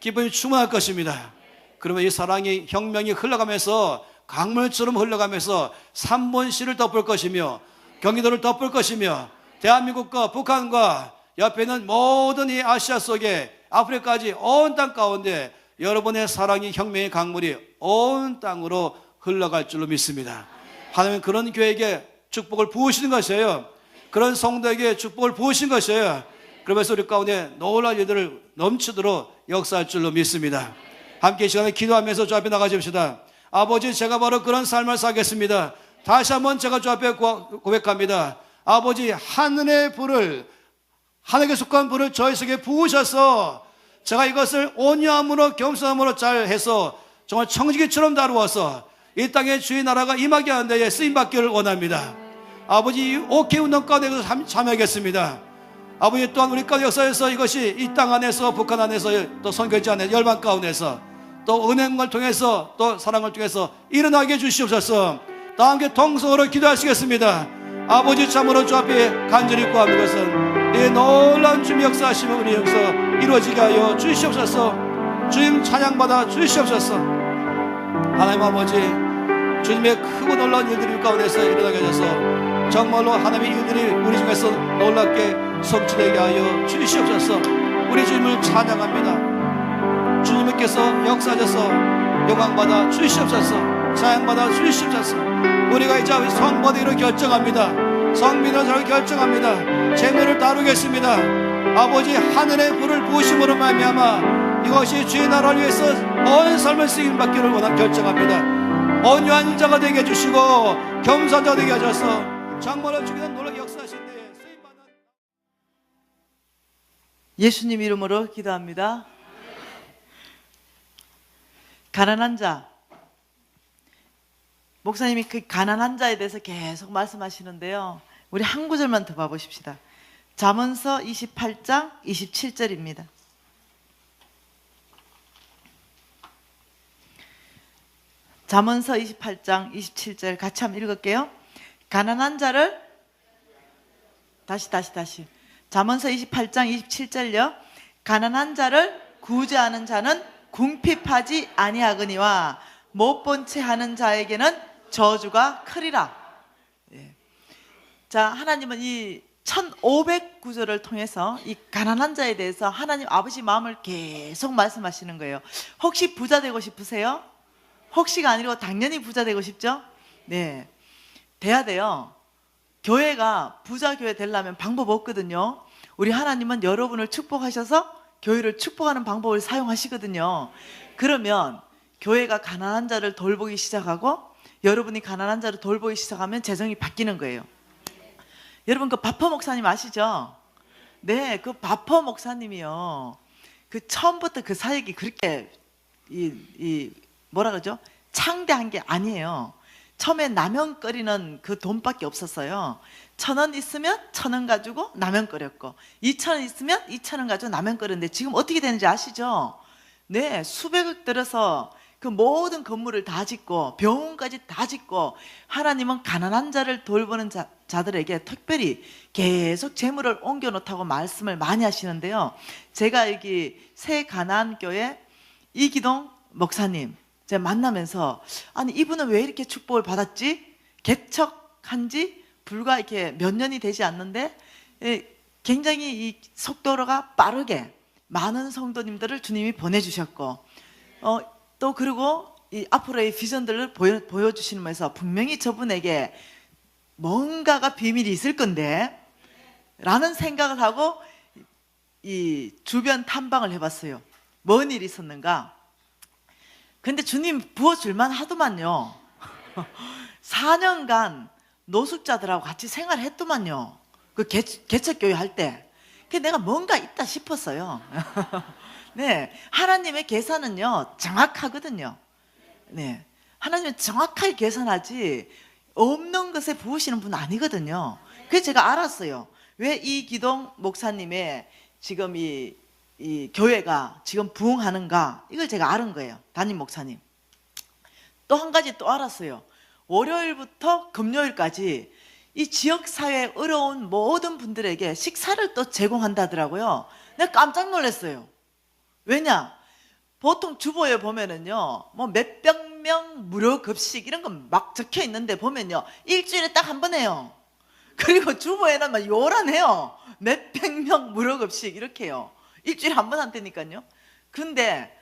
기쁨이 충만할 것입니다. 그러면 이 사랑이 혁명이 흘러가면서 강물처럼 흘러가면서 삼본시를 덮을 것이며 경기도를 덮을 것이며 대한민국과 북한과 옆에 있는 모든 이 아시아 속에 아프리카까지 온 땅 가운데 여러분의 사랑이 혁명의 강물이 온 땅으로 흘러갈 줄로 믿습니다. 하나님은 그런 교회에게 축복을 부으시는 것이에요. 그런 성도에게 축복을 부으신 것이에요. 그러면서 우리 가운데 놀라운 일들을 넘치도록 역사할 줄로 믿습니다. 함께 이 시간에 기도하면서 주 앞에 나가십시다. 아버지, 제가 바로 그런 삶을 살겠습니다. 다시 한번 제가 주 앞에 고백합니다. 아버지, 하늘의 불을, 하늘에 속한 불을 저희 속에 부으셔서 제가 이것을 온유함으로 겸손함으로 잘 해서 정말 청지기처럼 다루어서 이 땅에 주의 나라가 임하게 하는 데에 쓰임받기를 원합니다. 아버지, 오케이 운동 가운데서 참여하겠습니다. 아버지, 또한 우리 가운데 역사에서 이것이 이 땅 안에서 북한 안에서 또 선교지 안에 열방 가운데서 또 은행을 통해서 또 사랑을 통해서 일어나게 해주시옵소서. 다 함께 통성으로 기도하시겠습니다. 아버지, 참으로 주 앞에 간절히 구하는 것은 이 놀라운 주님 역사하심을 우리 여기서 이루어지게 하여 주시옵소서. 주님 찬양받아 주시옵소서. 하나님 아버지, 주님의 크고 놀라운 일들이 가운데서 일어나게 하셔서 정말로 하나님의 일들이 우리 중에서 놀랍게 성취되게 하여 주시옵소서. 우리 주님을 찬양합니다. 주님께서 역사하셔서 영광받아 주시옵소서. 찬양받아 주시옵소서. 우리가 이제 성보되기로 결정합니다. 성민을 결정합니다. 재물을 다루겠습니다. 아버지, 하늘의 불을 부으심으로 말미암아 이것이 주의 나라를 위해서 온 삶을 쓰임 받기를 원한 결정합니다. 온유한 자가 되게 해주시고 겸손한 자가 되게 하셔서 정말로 주께서 놀라게 역사하신데 쓰임받는 예수님 이름으로 기도합니다. 가난한 자, 목사님이 그 가난한 자에 대해서 계속 말씀하시는데요. 우리 한 구절만 더 봐보십시다. 잠언서 28장 27절입니다. 잠언서 28장 27절 같이 한번 읽을게요. 가난한 자를 다시 잠언서 28장 27절요. 가난한 자를 구제하는 자는 궁핍하지 아니하거니와 못 본 채 하는 자에게는 저주가 크리라. 예. 자, 하나님은 이 1500구절을 통해서 이 가난한 자에 대해서 하나님 아버지 마음을 계속 말씀하시는 거예요. 혹시 부자 되고 싶으세요? 혹시가 아니고 당연히 부자 되고 싶죠? 네, 돼야 돼요. 교회가 부자 교회 되려면 방법 없거든요. 우리 하나님은 여러분을 축복하셔서 교회를 축복하는 방법을 사용하시거든요. 그러면 교회가 가난한 자를 돌보기 시작하고 여러분이 가난한 자를 돌보기 시작하면 재정이 바뀌는 거예요. 여러분, 그 바퍼 목사님 아시죠? 네, 그 바퍼 목사님이요. 그 처음부터 그 사역이 그렇게 뭐라 그러죠? 창대한 게 아니에요. 처음에 라면 끓이는 그 돈밖에 없었어요. 1,000원 있으면 1,000원 가지고 라면 끓였고 2,000원 있으면 2,000원 가지고 라면 끓였는데 지금 어떻게 되는지 아시죠? 네, 수백억 들어서 그 모든 건물을 다 짓고 병원까지 다 짓고 하나님은 가난한 자를 돌보는 자들에게 특별히 계속 재물을 옮겨 놓다고 말씀을 많이 하시는데요. 제가 여기 새 가난교회 이기동 목사님 제가 만나면서 아니 이분은 왜 이렇게 축복을 받았지? 개척한 지 불과 이렇게 몇 년이 되지 않는데 굉장히 이 속도가 빠르게 많은 성도님들을 주님이 보내주셨고 또 그리고 이 앞으로의 비전들을 보여주시면서 분명히 저분에게 뭔가가 비밀이 있을 건데 라는 생각을 하고 이 주변 탐방을 해봤어요. 뭔 일이 있었는가? 근데 주님 부어줄만 하더만요. 4년간 노숙자들하고 같이 생활했더만요. 그 개척교회 할 때. 그 내가 뭔가 있다 싶었어요. 네, 하나님의 계산은요 정확하거든요. 네, 하나님은 정확하게 계산하지 없는 것에 부으시는 분 아니거든요. 그래서 제가 알았어요. 왜 이기동 목사님의 지금 이 교회가 지금 부흥하는가, 이걸 제가 알은 거예요. 담임 목사님. 또 한 가지 또 알았어요. 월요일부터 금요일까지 이 지역사회에 어려운 모든 분들에게 식사를 또 제공한다더라고요. 내가 깜짝 놀랐어요. 왜냐? 보통 주보에 보면은요, 뭐 몇백 명 무료 급식 이런 거 막 적혀 있는데 보면요, 일주일에 딱 한 번 해요. 그리고 주보에는 막 요란해요. 몇백 명 무료 급식 이렇게 해요. 일주일에 한 번 한다니까요. 근데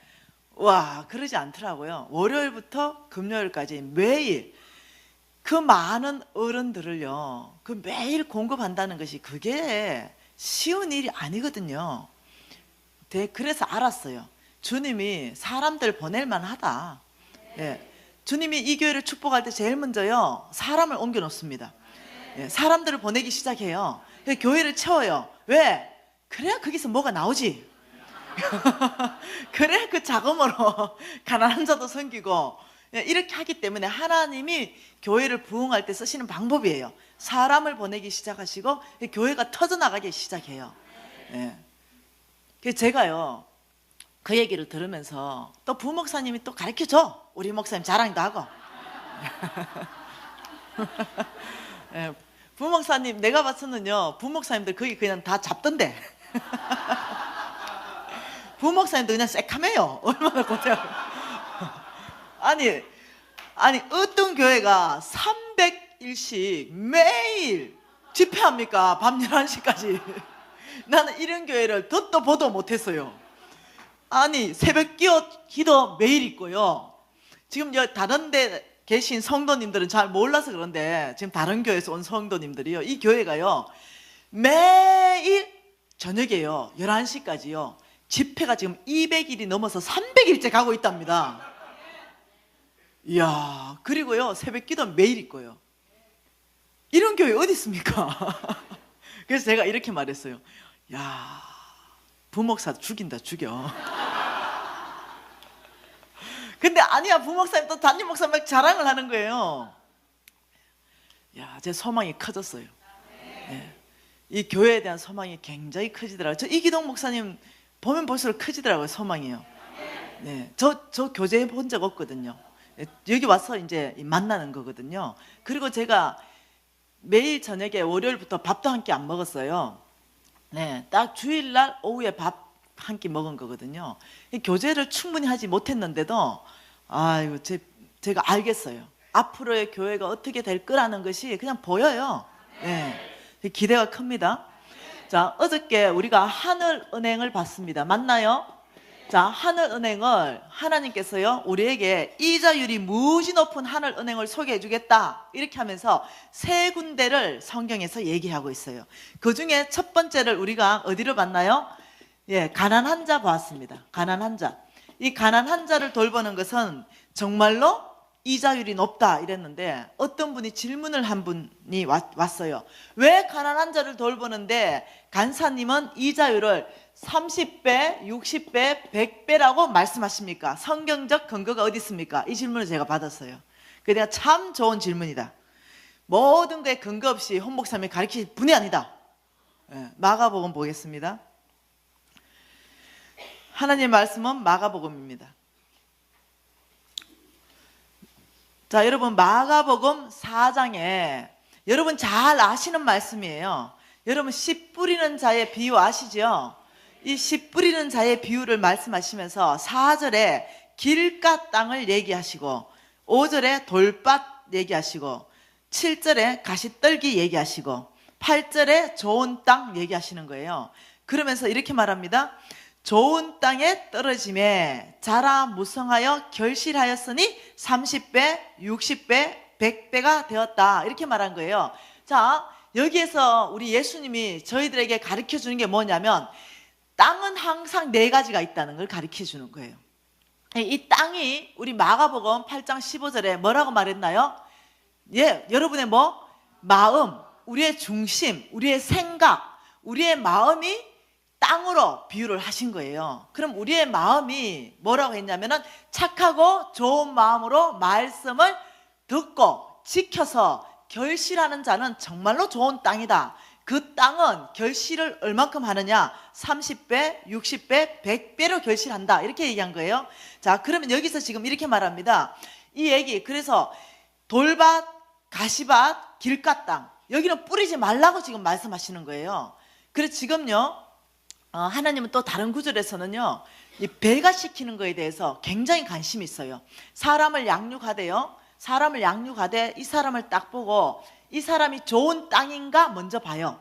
와, 그러지 않더라고요. 월요일부터 금요일까지 매일 그 많은 어른들을요, 그 매일 공급한다는 것이 그게 쉬운 일이 아니거든요. 그래서 알았어요. 주님이 사람들 보낼 만하다. 예. 주님이 이 교회를 축복할 때 제일 먼저요, 사람을 옮겨 놓습니다. 예. 사람들을 보내기 시작해요. 교회를 채워요. 왜? 그래야 거기서 뭐가 나오지. 그래야 그 자금으로 가난한 자도 섬기고, 이렇게 하기 때문에 하나님이 교회를 부흥할 때 쓰시는 방법이에요. 사람을 보내기 시작하시고 교회가 터져나가기 시작해요. 예. 그래서 제가요, 그 얘기를 들으면서 또 부목사님이 또 가르쳐줘. 우리 목사님 자랑도 하고. 예, 부목사님, 내가 봤었는요, 부목사님들 거기 그냥 다 잡던데. 부목사님도 그냥 새카매요. 얼마나 고생. 아니 어떤 교회가 300일씩 매일 집회합니까? 밤 11시까지. 나는 이런 교회를 듣도 보도 못했어요. 아니, 새벽 기도 매일 있고요. 지금 다른 데 계신 성도님들은 잘 몰라서 그런데 지금 다른 교회에서 온 성도님들이요, 이 교회가요 매일 저녁에요 11시까지요 집회가 지금 200일이 넘어서 300일째 가고 있답니다. 이야, 그리고요 새벽 기도 매일 있고요. 이런 교회 어디 있습니까? 그래서 제가 이렇게 말했어요. 야, 부목사 죽인다, 죽여. 근데 아니야, 부목사님 또 담임 목사 막 자랑을 하는 거예요. 야, 제 소망이 커졌어요. 네. 이 교회에 대한 소망이 굉장히 커지더라고요. 저 이기동 목사님 보면 볼수록 커지더라고요, 소망이요. 네, 저 교제해 본 적 없거든요. 여기 와서 이제 만나는 거거든요. 그리고 제가 매일 저녁에 월요일부터 밥도 한 끼 안 먹었어요. 네, 딱 주일날 오후에 밥 한 끼 먹은 거거든요. 교제를 충분히 하지 못했는데도 아이고, 제가 알겠어요. 앞으로의 교회가 어떻게 될 거라는 것이 그냥 보여요. 네, 기대가 큽니다. 자, 어저께 우리가 하늘은행을 봤습니다. 맞나요? 자, 하늘은행을 하나님께서요 우리에게 이자율이 무지 높은 하늘은행을 소개해 주겠다 이렇게 하면서 세 군데를 성경에서 얘기하고 있어요. 그 중에 첫 번째를 우리가 어디로 봤나요? 예, 가난한 자 보았습니다. 가난한 자. 이 가난한 자를 돌보는 것은 정말로 이자율이 높다 이랬는데, 어떤 분이 질문을 한 분이 왔어요. 왜 가난한 자를 돌보는데 간사님은 이자율을 30배, 60배, 100배라고 말씀하십니까? 성경적 근거가 어디 있습니까? 이 질문을 제가 받았어요. 그게 참 좋은 질문이다. 모든 거에 근거 없이 홍 목사님이 가르칠 분이 아니다. 예, 마가복음 보겠습니다. 하나님의 말씀은 마가복음입니다. 자, 여러분, 마가복음 4장에 여러분 잘 아시는 말씀이에요. 여러분, 씨 뿌리는 자의 비유 아시죠? 이 씨 뿌리는 자의 비유를 말씀하시면서 4절에 길가 땅을 얘기하시고, 5절에 돌밭 얘기하시고, 7절에 가시떨기 얘기하시고, 8절에 좋은 땅 얘기하시는 거예요. 그러면서 이렇게 말합니다. 좋은 땅에 떨어짐에 자라 무성하여 결실하였으니 30배, 60배, 100배가 되었다. 이렇게 말한 거예요. 자, 여기에서 우리 예수님이 저희들에게 가르쳐 주는 게 뭐냐면 땅은 항상 네 가지가 있다는 걸 가르쳐 주는 거예요. 이 땅이 우리 마가복음 8장 15절에 뭐라고 말했나요? 예, 여러분의 뭐? 마음, 우리의 중심, 우리의 생각, 우리의 마음이 땅으로 비유를 하신 거예요. 그럼 우리의 마음이 뭐라고 했냐면은 착하고 좋은 마음으로 말씀을 듣고 지켜서 결실하는 자는 정말로 좋은 땅이다. 그 땅은 결실을 얼만큼 하느냐? 30배, 60배, 100배로 결실한다. 이렇게 얘기한 거예요. 자, 그러면 여기서 지금 이렇게 말합니다. 이 얘기, 그래서 돌밭, 가시밭, 길가 땅, 여기는 뿌리지 말라고 지금 말씀하시는 거예요. 그래서 지금요, 하나님은 또 다른 구절에서는요, 이 배가시키는 거에 대해서 굉장히 관심이 있어요. 사람을 양육하대요. 사람을 양육하되 이 사람을 딱 보고 이 사람이 좋은 땅인가 먼저 봐요.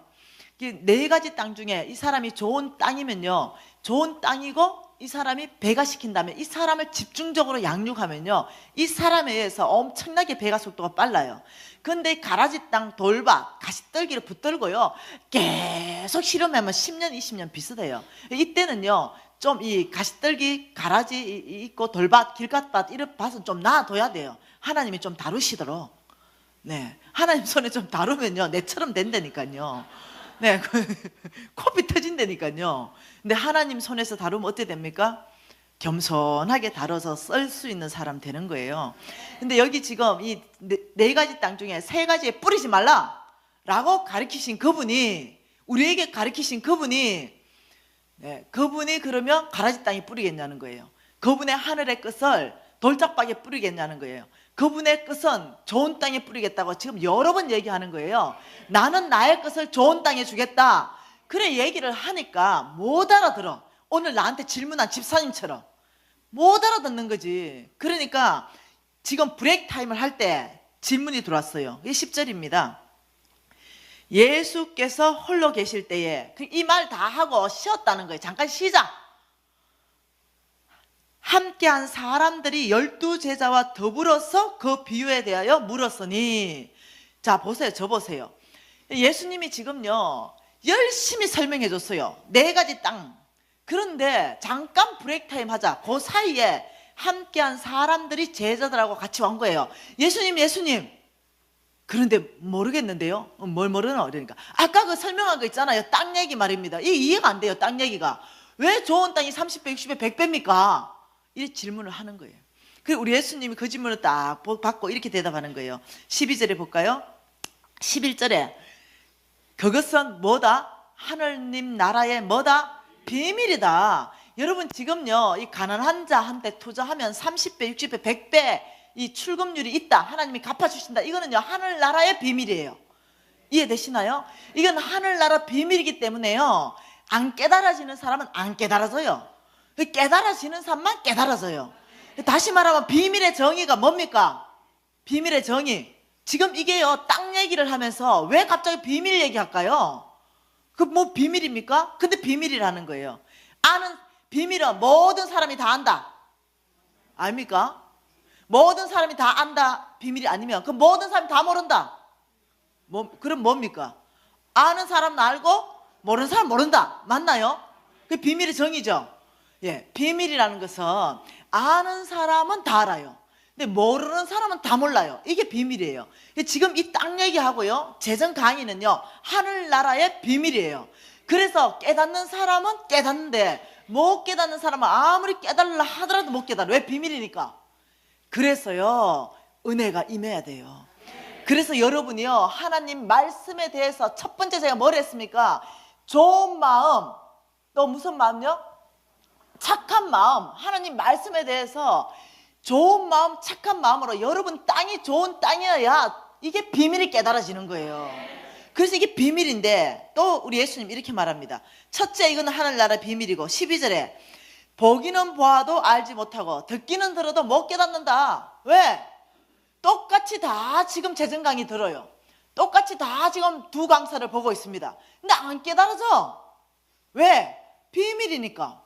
네 가지 땅 중에 이 사람이 좋은 땅이면요, 좋은 땅이고 이 사람이 배가시킨다면, 이 사람을 집중적으로 양육하면요, 이 사람에 의해서 엄청나게 배가 속도가 빨라요. 근데 가라지 땅, 돌밭, 가시떨기를 붙들고요 계속 실험하면 10년, 20년 비슷해요. 이때는요 좀 이 가시떨기, 가라지 있고 돌밭, 길갓밭 이런 밭은 좀 놔둬야 돼요. 하나님이 좀 다루시도록. 네, 하나님 손에 좀 다루면요 내처럼 된다니까요. 네, 코피 터진다니까요. 근데 하나님 손에서 다루면 어떻게 됩니까? 겸손하게 다뤄서 쓸 수 있는 사람 되는 거예요. 근데 여기 지금 이 네 가지 땅 중에 세 가지에 뿌리지 말라라고 가르치신 그분이, 우리에게 가르치신 그분이, 네, 그분이 그러면 가라지 땅에 뿌리겠냐는 거예요. 그분의 하늘의 끝을 돌짝박에 뿌리겠냐는 거예요. 그분의 끝은 좋은 땅에 뿌리겠다고 지금 여러 번 얘기하는 거예요. 나는 나의 끝을 좋은 땅에 주겠다. 그래 얘기를 하니까 못 알아들어. 오늘 나한테 질문한 집사님처럼 못 알아듣는 거지. 그러니까 지금 브레이크 타임을 할 때 질문이 들어왔어요. 이게 10절입니다. 예수께서 홀로 계실 때에, 이 말 다 하고 쉬었다는 거예요. 잠깐 쉬자. 함께한 사람들이 12제자와 더불어서 그 비유에 대하여 물었으니, 자 보세요, 저 보세요. 예수님이 지금요 열심히 설명해 줬어요. 네 가지 땅. 그런데 잠깐 브레이크 타임 하자. 그 사이에 함께한 사람들이 제자들하고 같이 온 거예요. 예수님. 그런데 모르겠는데요. 뭘 모르나? 그러니까 아까 그 설명한 거 있잖아요. 땅 얘기 말입니다. 이게 이해가 안 돼요. 땅 얘기가. 왜 좋은 땅이 30배, 60배, 100배입니까? 이렇게 질문을 하는 거예요. 그리고 우리 예수님이 그 질문을 딱 받고 이렇게 대답하는 거예요. 12절에 볼까요? 11절에 그것은 뭐다? 하느님 나라의 뭐다? 비밀이다. 여러분 지금요 이 가난한 자한테 투자하면 30배, 60배, 100배 이 출금률이 있다. 하나님이 갚아주신다. 이거는요 하늘나라의 비밀이에요. 이해되시나요? 이건 하늘나라 비밀이기 때문에요 안 깨달아지는 사람은 안 깨달아져요. 깨달아지는 사람만 깨달아져요. 다시 말하면 비밀의 정의가 뭡니까? 비밀의 정의. 지금 이게요 땅 얘기를 하면서 왜 갑자기 비밀 얘기할까요? 그 뭐 비밀입니까? 근데 비밀이라는 거예요. 아는 비밀은 모든 사람이 다 안다. 아닙니까? 모든 사람이 다 안다 비밀이 아니면 그 모든 사람이 다 모른다. 그럼 뭡니까? 아는 사람은 알고 모르는 사람은 모른다. 맞나요? 그 비밀의 정의죠. 예, 비밀이라는 것은 아는 사람은 다 알아요. 근데 모르는 사람은 다 몰라요. 이게 비밀이에요. 지금 이 땅 얘기하고요 재정 강의는요 하늘나라의 비밀이에요. 그래서 깨닫는 사람은 깨닫는데 못 깨닫는 사람은 아무리 깨달으려 하더라도 못 깨달아. 왜? 비밀이니까. 그래서요 은혜가 임해야 돼요. 그래서 여러분이요 하나님 말씀에 대해서 첫 번째 제가 뭘 했습니까? 좋은 마음, 또 무슨 마음요? 착한 마음. 하나님 말씀에 대해서 좋은 마음, 착한 마음으로 여러분 땅이 좋은 땅이어야 이게 비밀이 깨달아지는 거예요. 그래서 이게 비밀인데 또 우리 예수님 이렇게 말합니다. 첫째 이거는 하늘나라 비밀이고 12절에 보기는 보아도 알지 못하고 듣기는 들어도 못 깨닫는다. 왜? 똑같이 다 지금 재정 강의 들어요. 똑같이 다 지금 두 강사를 보고 있습니다. 근데 안 깨달아져. 왜? 비밀이니까.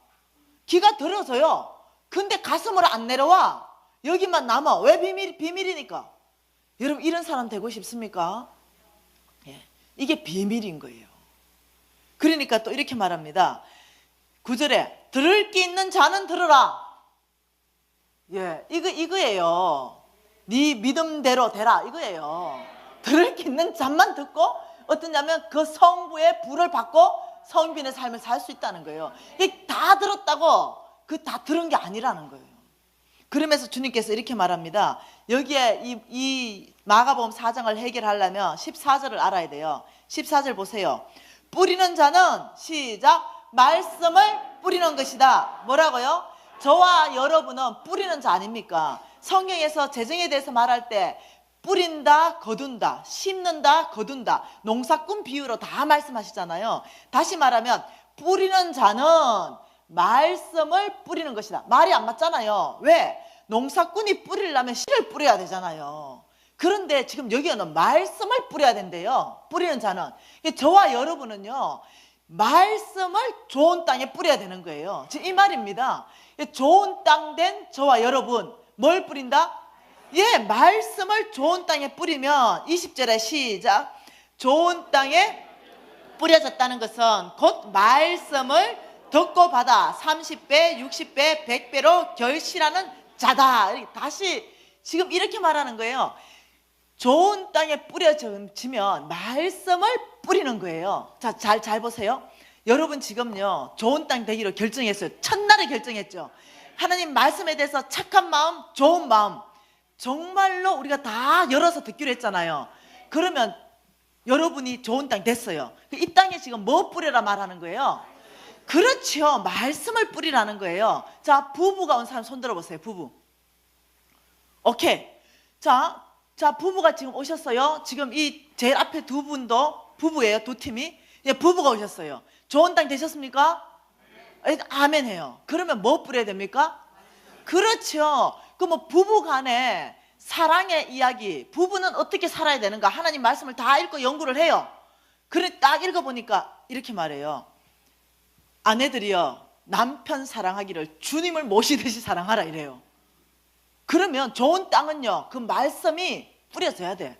기가 들어서요. 근데 가슴으로 안 내려와. 여기만 남아. 왜 비밀이니까. 여러분 이런 사람 되고 싶습니까? 예, 이게 비밀인 거예요. 그러니까 또 이렇게 말합니다. 9절에 들을 게 있는 자는 들으라. 예, 이거예요. 네 믿음대로 되라 이거예요. 들을 게 있는 자만 듣고 어떠냐면 그 성부의 불을 받고 성빈의 삶을 살 수 있다는 거예요. 이게 다 들었다고 그 다 들은 게 아니라는 거예요. 그러면서 주님께서 이렇게 말합니다. 여기에 이 마가복음 4장을 해결하려면 14절을 알아야 돼요. 14절 보세요. 뿌리는 자는 시작 말씀을 뿌리는 것이다. 뭐라고요? 저와 여러분은 뿌리는 자 아닙니까? 성경에서 재정에 대해서 말할 때 뿌린다, 거둔다, 심는다, 거둔다, 농사꾼 비유로 다 말씀하시잖아요. 다시 말하면 뿌리는 자는 말씀을 뿌리는 것이다. 말이 안 맞잖아요. 왜? 농사꾼이 뿌리려면 씨를 뿌려야 되잖아요. 그런데 지금 여기에는 말씀을 뿌려야 된대요. 뿌리는 자는. 저와 여러분은요, 말씀을 좋은 땅에 뿌려야 되는 거예요. 지금 이 말입니다. 좋은 땅 된 저와 여러분, 뭘 뿌린다? 예, 말씀을 좋은 땅에 뿌리면 20절에 시작. 좋은 땅에 뿌려졌다는 것은 곧 말씀을 듣고 받아 30배, 60배, 100배로 결실하는 자다. 다시 지금 이렇게 말하는 거예요. 좋은 땅에 뿌려지면 말씀을 뿌리는 거예요. 자, 잘 보세요. 여러분 지금요, 좋은 땅 되기로 결정했어요. 첫날에 결정했죠. 하나님 말씀에 대해서 착한 마음, 좋은 마음, 정말로 우리가 다 열어서 듣기로 했잖아요. 그러면 여러분이 좋은 땅 됐어요. 이 땅에 지금 뭐 뿌려라 말하는 거예요? 그렇죠. 말씀을 뿌리라는 거예요. 자, 부부가 온 사람 손 들어보세요. 부부. 오케이. 자, 부부가 지금 오셨어요. 지금 이 제일 앞에 두 분도 부부예요. 두 팀이. 예, 부부가 오셨어요. 좋은 땅 되셨습니까? 아멘 해요. 그러면 뭐 뿌려야 됩니까? 그렇죠. 그 뭐 부부 간에 사랑의 이야기, 부부는 어떻게 살아야 되는가? 하나님 말씀을 다 읽고 연구를 해요. 그래 딱 읽어보니까 이렇게 말해요. 아내들이요, 남편 사랑하기를 주님을 모시듯이 사랑하라 이래요. 그러면 좋은 땅은요, 그 말씀이 뿌려져야 돼.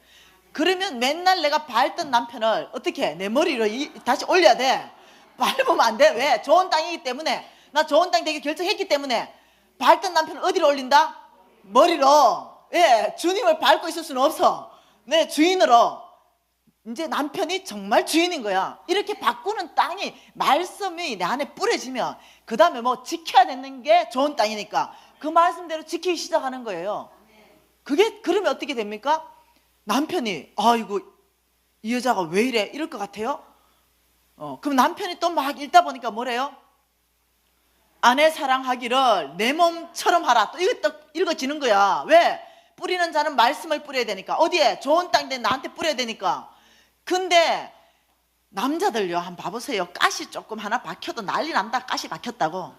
그러면 맨날 내가 밟던 남편을 어떻게 해? 내 머리로 다시 올려야 돼. 밟으면 안 돼. 왜? 좋은 땅이기 때문에. 나 좋은 땅 되기 결정했기 때문에. 밟던 남편을 어디로 올린다? 머리로. 예, 주님을 밟고 있을 수는 없어. 내 주인으로. 이제 남편이 정말 주인인 거야. 이렇게 바꾸는 땅이 말씀이 내 안에 뿌려지면 그 다음에 뭐 지켜야 되는 게 좋은 땅이니까 그 말씀대로 지키기 시작하는 거예요. 그게 그러면 어떻게 됩니까? 남편이 아이고 이 여자가 왜 이래 이럴 것 같아요. 그럼 남편이 또 막 읽다 보니까 뭐래요? 아내 사랑하기를 내 몸처럼 하라. 또 이것도 읽어지는 거야. 왜? 뿌리는 자는 말씀을 뿌려야 되니까. 어디에? 좋은 땅인데 나한테 뿌려야 되니까. 근데 남자들요, 한번 봐보세요. 가시 조금 하나 박혀도 난리 난다. 가시 박혔다고.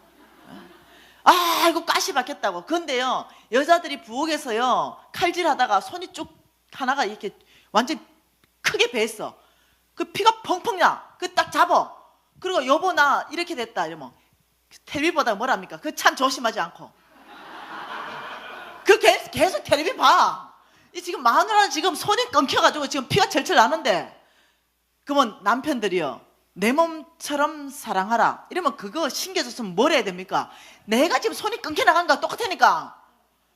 아이고 가시 박혔다고. 근데요, 여자들이 부엌에서요 칼질하다가 손이 쭉 하나가 이렇게 완전 크게 베었어. 그 피가 펑펑 나. 그 딱 잡아. 그리고 여보 나 이렇게 됐다 이러면 텔레비 보다가 뭐랍니까? 그 참 조심하지 않고 그 계속 텔레비 봐. 이 지금 마누라는 지금 손이 끊겨가지고 지금 피가 철철 나는데, 그러면 남편들이요, 내 몸처럼 사랑하라 이러면 그거 신경 썼으면 뭘 해야 됩니까? 내가 지금 손이 끊겨 나간 거랑 똑같으니까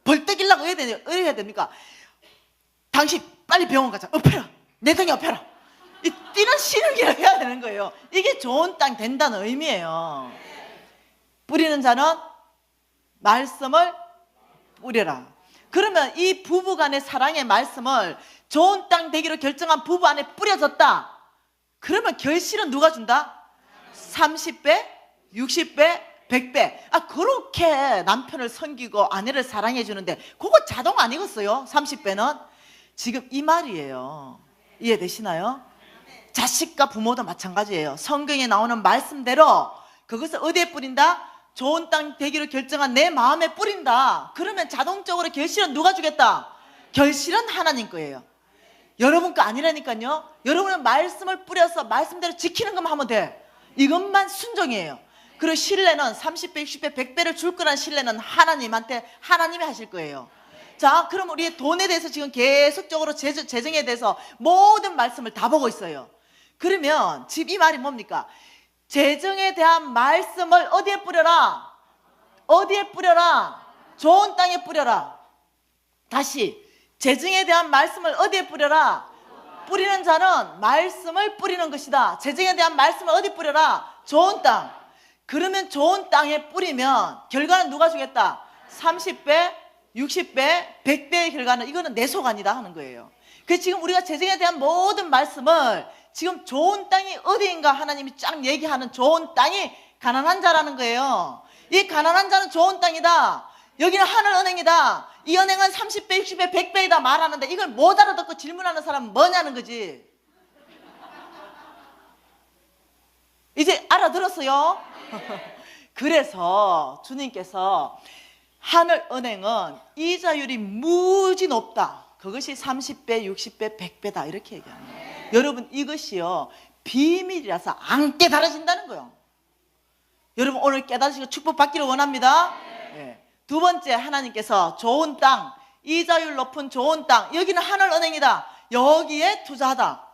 벌떡이려고 해야 됩니까? 당신 빨리 병원 가자. 엎혀라. 내 등에 엎혀라. 이 뛰는 신음기를 해야 되는 거예요. 이게 좋은 땅 된다는 의미예요. 뿌리는 자는 말씀을 뿌려라. 그러면 이 부부 간의 사랑의 말씀을 좋은 땅 되기로 결정한 부부 안에 뿌려졌다. 그러면 결실은 누가 준다? 30배, 60배, 100배. 그렇게 남편을 섬기고 아내를 사랑해 주는데 그거 자동 아니겠어요? 30배는? 지금 이 말이에요. 이해되시나요? 자식과 부모도 마찬가지예요. 성경에 나오는 말씀대로 그것을 어디에 뿌린다? 좋은 땅 되기로 결정한 내 마음에 뿌린다. 그러면 자동적으로 결실은 누가 주겠다? 결실은 하나님 거예요. 여러분 거 아니라니까요. 여러분은 말씀을 뿌려서 말씀대로 지키는 것만 하면 돼. 이것만 순종이에요. 그리고 신뢰는 30배, 60배, 100배를 줄 거란 신뢰는 하나님한테 하나님이 하실 거예요. 자, 그럼 우리 돈에 대해서 지금 계속적으로 재정에 대해서 모든 말씀을 다 보고 있어요. 그러면 지금 이 말이 뭡니까? 재정에 대한 말씀을 어디에 뿌려라? 어디에 뿌려라? 좋은 땅에 뿌려라. 다시 재정에 대한 말씀을 어디에 뿌려라? 뿌리는 자는 말씀을 뿌리는 것이다. 재정에 대한 말씀을 어디 뿌려라? 좋은 땅. 그러면 좋은 땅에 뿌리면 결과는 누가 주겠다? 30배, 60배, 100배의 결과는 이거는 내 속 아니다 하는 거예요. 그래서 지금 우리가 재정에 대한 모든 말씀을 지금 좋은 땅이 어디인가 하나님이 쫙 얘기하는 좋은 땅이 가난한 자라는 거예요. 이 가난한 자는 좋은 땅이다. 여기는 하늘은행이다. 이 은행은 30배, 60배, 100배이다 말하는데 이걸 못 알아듣고 질문하는 사람은 뭐냐는 거지. 이제 알아들었어요? 그래서 주님께서 하늘은행은 이자율이 무지 높다. 그것이 30배, 60배, 100배다 이렇게 얘기합니다. 여러분 이것이요 비밀이라서 안 깨달아진다는 거예요. 여러분 오늘 깨달으시고 축복받기를 원합니다. 네. 두 번째, 하나님께서 좋은 땅, 이자율 높은 좋은 땅, 여기는 하늘은행이다. 여기에 투자하다.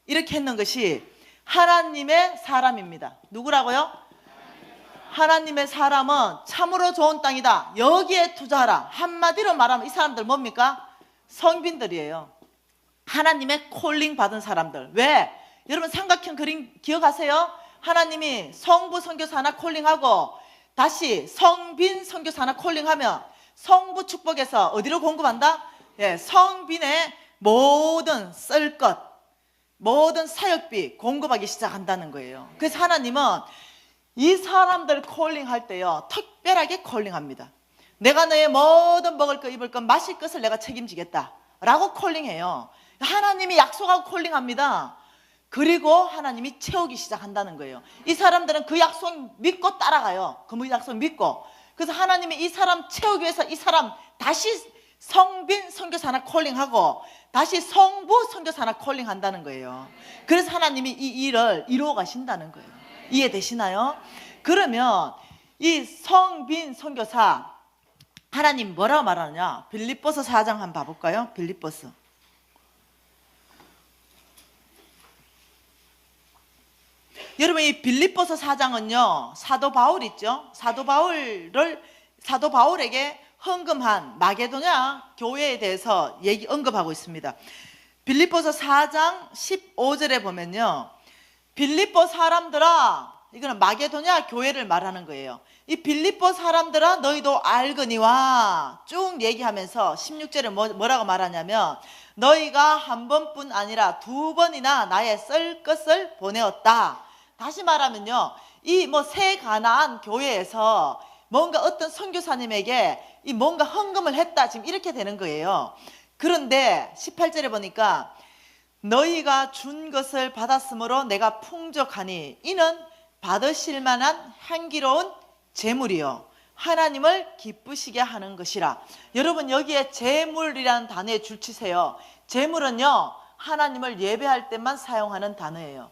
이렇게 했는 것이 하나님의 사람입니다. 누구라고요? 하나님의 사람은 참으로 좋은 땅이다. 여기에 투자하라. 한마디로 말하면 이 사람들 뭡니까? 성빈들이에요. 하나님의 콜링 받은 사람들. 왜? 여러분 삼각형 그림 기억하세요? 하나님이 성부 선교사 하나 콜링하고 다시 성빈 선교사 하나 콜링하면 성부 축복에서 어디로 공급한다? 예, 성빈의 모든 쓸 것, 모든 사역비 공급하기 시작한다는 거예요. 그래서 하나님은 이 사람들 콜링할 때요 특별하게 콜링합니다. 내가 너의 모든 먹을 것, 입을 것, 마실 것을 내가 책임지겠다 라고 콜링해요. 하나님이 약속하고 콜링합니다. 그리고 하나님이 채우기 시작한다는 거예요. 이 사람들은 그 약속 믿고 따라가요. 그 약속 믿고. 그래서 하나님이 이 사람 채우기 위해서 이 사람 다시 성빈 선교사 하나 콜링하고 다시 성부 선교사 하나 콜링한다는 거예요. 그래서 하나님이 이 일을 이루어 가신다는 거예요. 이해되시나요? 그러면 이 성빈 선교사 하나님 뭐라고 말하느냐? 빌립보서 4장 한번 봐볼까요? 빌립보서. 여러분 이 빌립보서 4장은요 사도 바울 있죠? 사도 바울에게 헌금한 마게도냐 교회에 대해서 언급하고 있습니다. 빌립보서 4장 15절에 보면요 빌립보 사람들아, 이거는 마게도냐 교회를 말하는 거예요. 이 빌립보 사람들아 너희도 알거니와 쭉 얘기하면서 16절에 뭐라고 말하냐면 너희가 한 번뿐 아니라 두 번이나 나의 쓸 것을 보내었다. 다시 말하면요 이 새 가나안 교회에서 뭔가 어떤 선교사님에게 이 뭔가 헌금을 했다 지금 이렇게 되는 거예요. 그런데 18절에 보니까 너희가 준 것을 받았으므로 내가 풍족하니 이는 받으실 만한 향기로운 제물이요 하나님을 기쁘시게 하는 것이라. 여러분 여기에 제물이라는 단어에 줄치세요. 제물은요 하나님을 예배할 때만 사용하는 단어예요.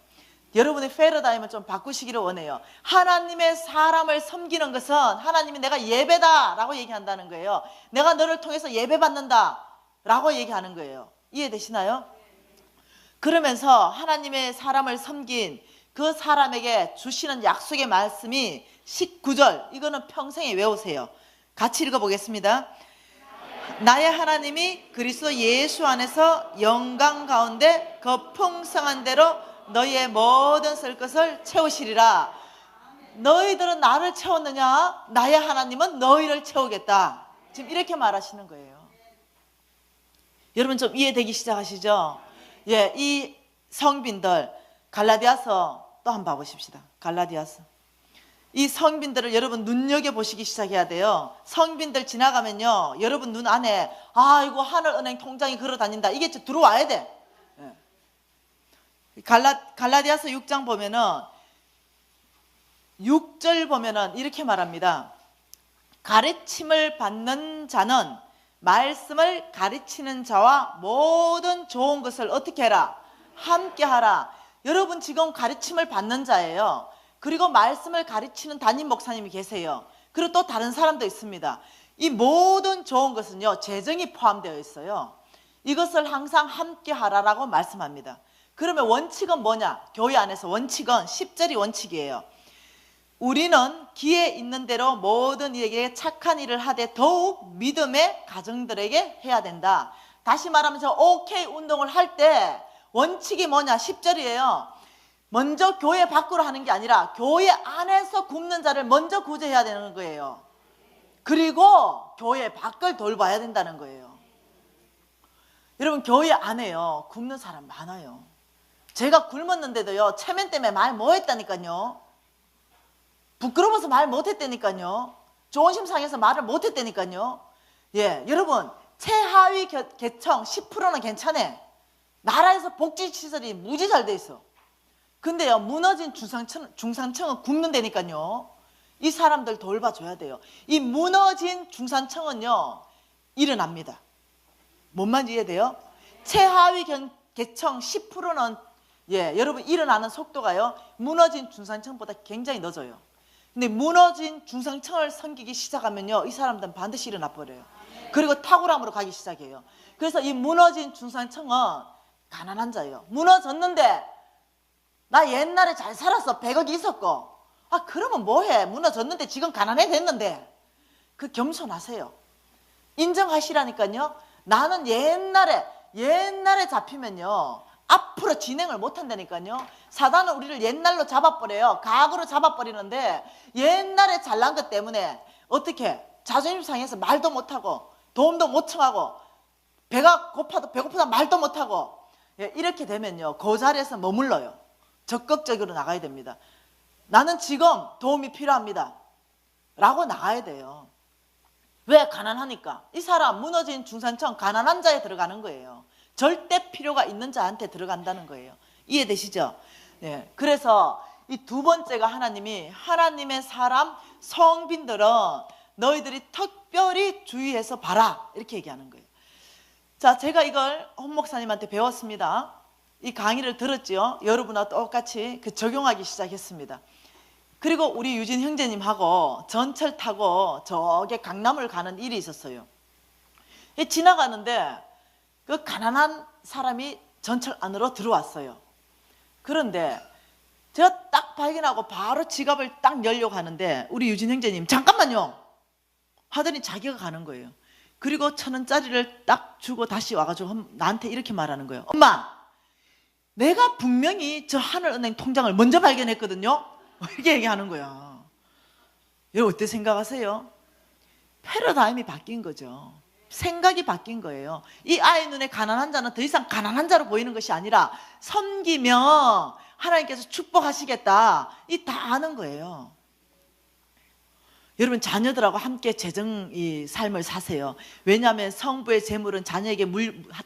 여러분의 패러다임을 좀 바꾸시기를 원해요. 하나님의 사람을 섬기는 것은 하나님이 내가 예배다 라고 얘기한다는 거예요. 내가 너를 통해서 예배받는다 라고 얘기하는 거예요. 이해되시나요? 그러면서 하나님의 사람을 섬긴 그 사람에게 주시는 약속의 말씀이 19절, 이거는 평생에 외우세요. 같이 읽어보겠습니다. 나의 하나님이 그리스도 예수 안에서 영광 가운데 그 풍성한 대로 너희의 모든 쓸 것을 채우시리라. 너희들은 나를 채웠느냐? 나의 하나님은 너희를 채우겠다. 지금 이렇게 말하시는 거예요. 여러분 좀 이해되기 시작하시죠? 예, 이 성빈들 갈라디아서 또 한번 봐보십시다. 갈라디아서. 이 성빈들을 여러분 눈여겨보시기 시작해야 돼요. 성빈들 지나가면요 여러분 눈 안에 아이고 하늘은행 통장이 걸어다닌다 이게 들어와야 돼. 갈라디아서 6장 보면은 6절 보면은 이렇게 말합니다. 가르침을 받는 자는 말씀을 가르치는 자와 모든 좋은 것을 어떻게 해라? 함께 하라. 여러분 지금 가르침을 받는 자예요. 그리고 말씀을 가르치는 담임 목사님이 계세요. 그리고 또 다른 사람도 있습니다. 이 모든 좋은 것은요, 재정이 포함되어 있어요. 이것을 항상 함께 하라라고 말씀합니다. 그러면 원칙은 뭐냐? 교회 안에서 원칙은 10절이 원칙이에요. 우리는 기회 있는 대로 모든 이에게 착한 일을 하되 더욱 믿음의 가정들에게 해야 된다. 다시 말하면 저 OK 운동을 할 때 원칙이 뭐냐? 10절이에요. 먼저 교회 밖으로 하는 게 아니라 교회 안에서 굶는 자를 먼저 구제해야 되는 거예요. 그리고 교회 밖을 돌봐야 된다는 거예요. 여러분, 교회 안에요, 굶는 사람 많아요. 제가 굶었는데도요, 체면 때문에 말 못했다니까요. 부끄러워서 말 못했다니까요. 좋은심 상해서 말을 못했다니까요. 예, 여러분, 최하위 계층 10%는 괜찮아. 나라에서 복지시설이 무지 잘 돼 있어. 근데요, 무너진 중산층은 굶는다니까요. 이 사람들 돌봐줘야 돼요. 이 무너진 중산층은요, 일어납니다. 뭔 말인지 이해돼요? 최하위 계층 10%는 여러분 일어나는 속도가요, 무너진 중산층보다 굉장히 늦어요. 근데 무너진 중산층을 섬기기 시작하면요, 이 사람들은 반드시 일어나 버려요. 그리고 탁월함으로 가기 시작해요. 그래서 이 무너진 중산층은 가난한 자예요. 무너졌는데 나 옛날에 잘 살았어, 100억이 있었고. 아, 그러면 뭐해? 무너졌는데 지금 가난해졌는데. 그 겸손하세요. 인정하시라니까요. 나는 옛날에 잡히면요, 앞으로 진행을 못한다니까요. 사단은 우리를 옛날로 잡아버려요. 과거로 잡아버리는데 옛날에 잘난 것 때문에 어떻게 자존심 상해서 말도 못하고 도움도 못 청하고 배가 고파도 배고프다 말도 못하고, 이렇게 되면요, 그 자리에서 머물러요. 적극적으로 나가야 됩니다. 나는 지금 도움이 필요합니다 라고 나가야 돼요. 왜? 가난하니까. 이 사람 무너진 중산층 가난한 자에 들어가는 거예요. 절대 필요가 있는 자한테 들어간다는 거예요. 이해되시죠? 네. 그래서 이 두 번째가 하나님의 사람 성빈들은 너희들이 특별히 주의해서 봐라, 이렇게 얘기하는 거예요. 자, 제가 이걸 홍 목사님한테 배웠습니다. 이 강의를 들었지요. 여러분과 똑같이 적용하기 시작했습니다. 그리고 우리 유진 형제님하고 전철 타고 저기 강남을 가는 일이 있었어요. 지나가는데 그 가난한 사람이 전철 안으로 들어왔어요. 그런데 제가 딱 발견하고 바로 지갑을 딱 열려고 하는데 우리 유진 형제님 잠깐만요 하더니 자기가 가는 거예요. 그리고 1,000원짜리를 딱 주고 다시 와가지고 나한테 이렇게 말하는 거예요. 엄마, 내가 분명히 저 하늘은행 통장을 먼저 발견했거든요. 이렇게 얘기하는 거야. 여러분 어떻게 생각하세요? 패러다임이 바뀐 거죠. 생각이 바뀐 거예요. 이 아이 눈에 가난한 자는 더 이상 가난한 자로 보이는 것이 아니라 섬기며 하나님께서 축복하시겠다, 이 다 아는 거예요. 여러분 자녀들하고 함께 재정 이 삶을 사세요. 왜냐하면 성부의 재물은 자녀에게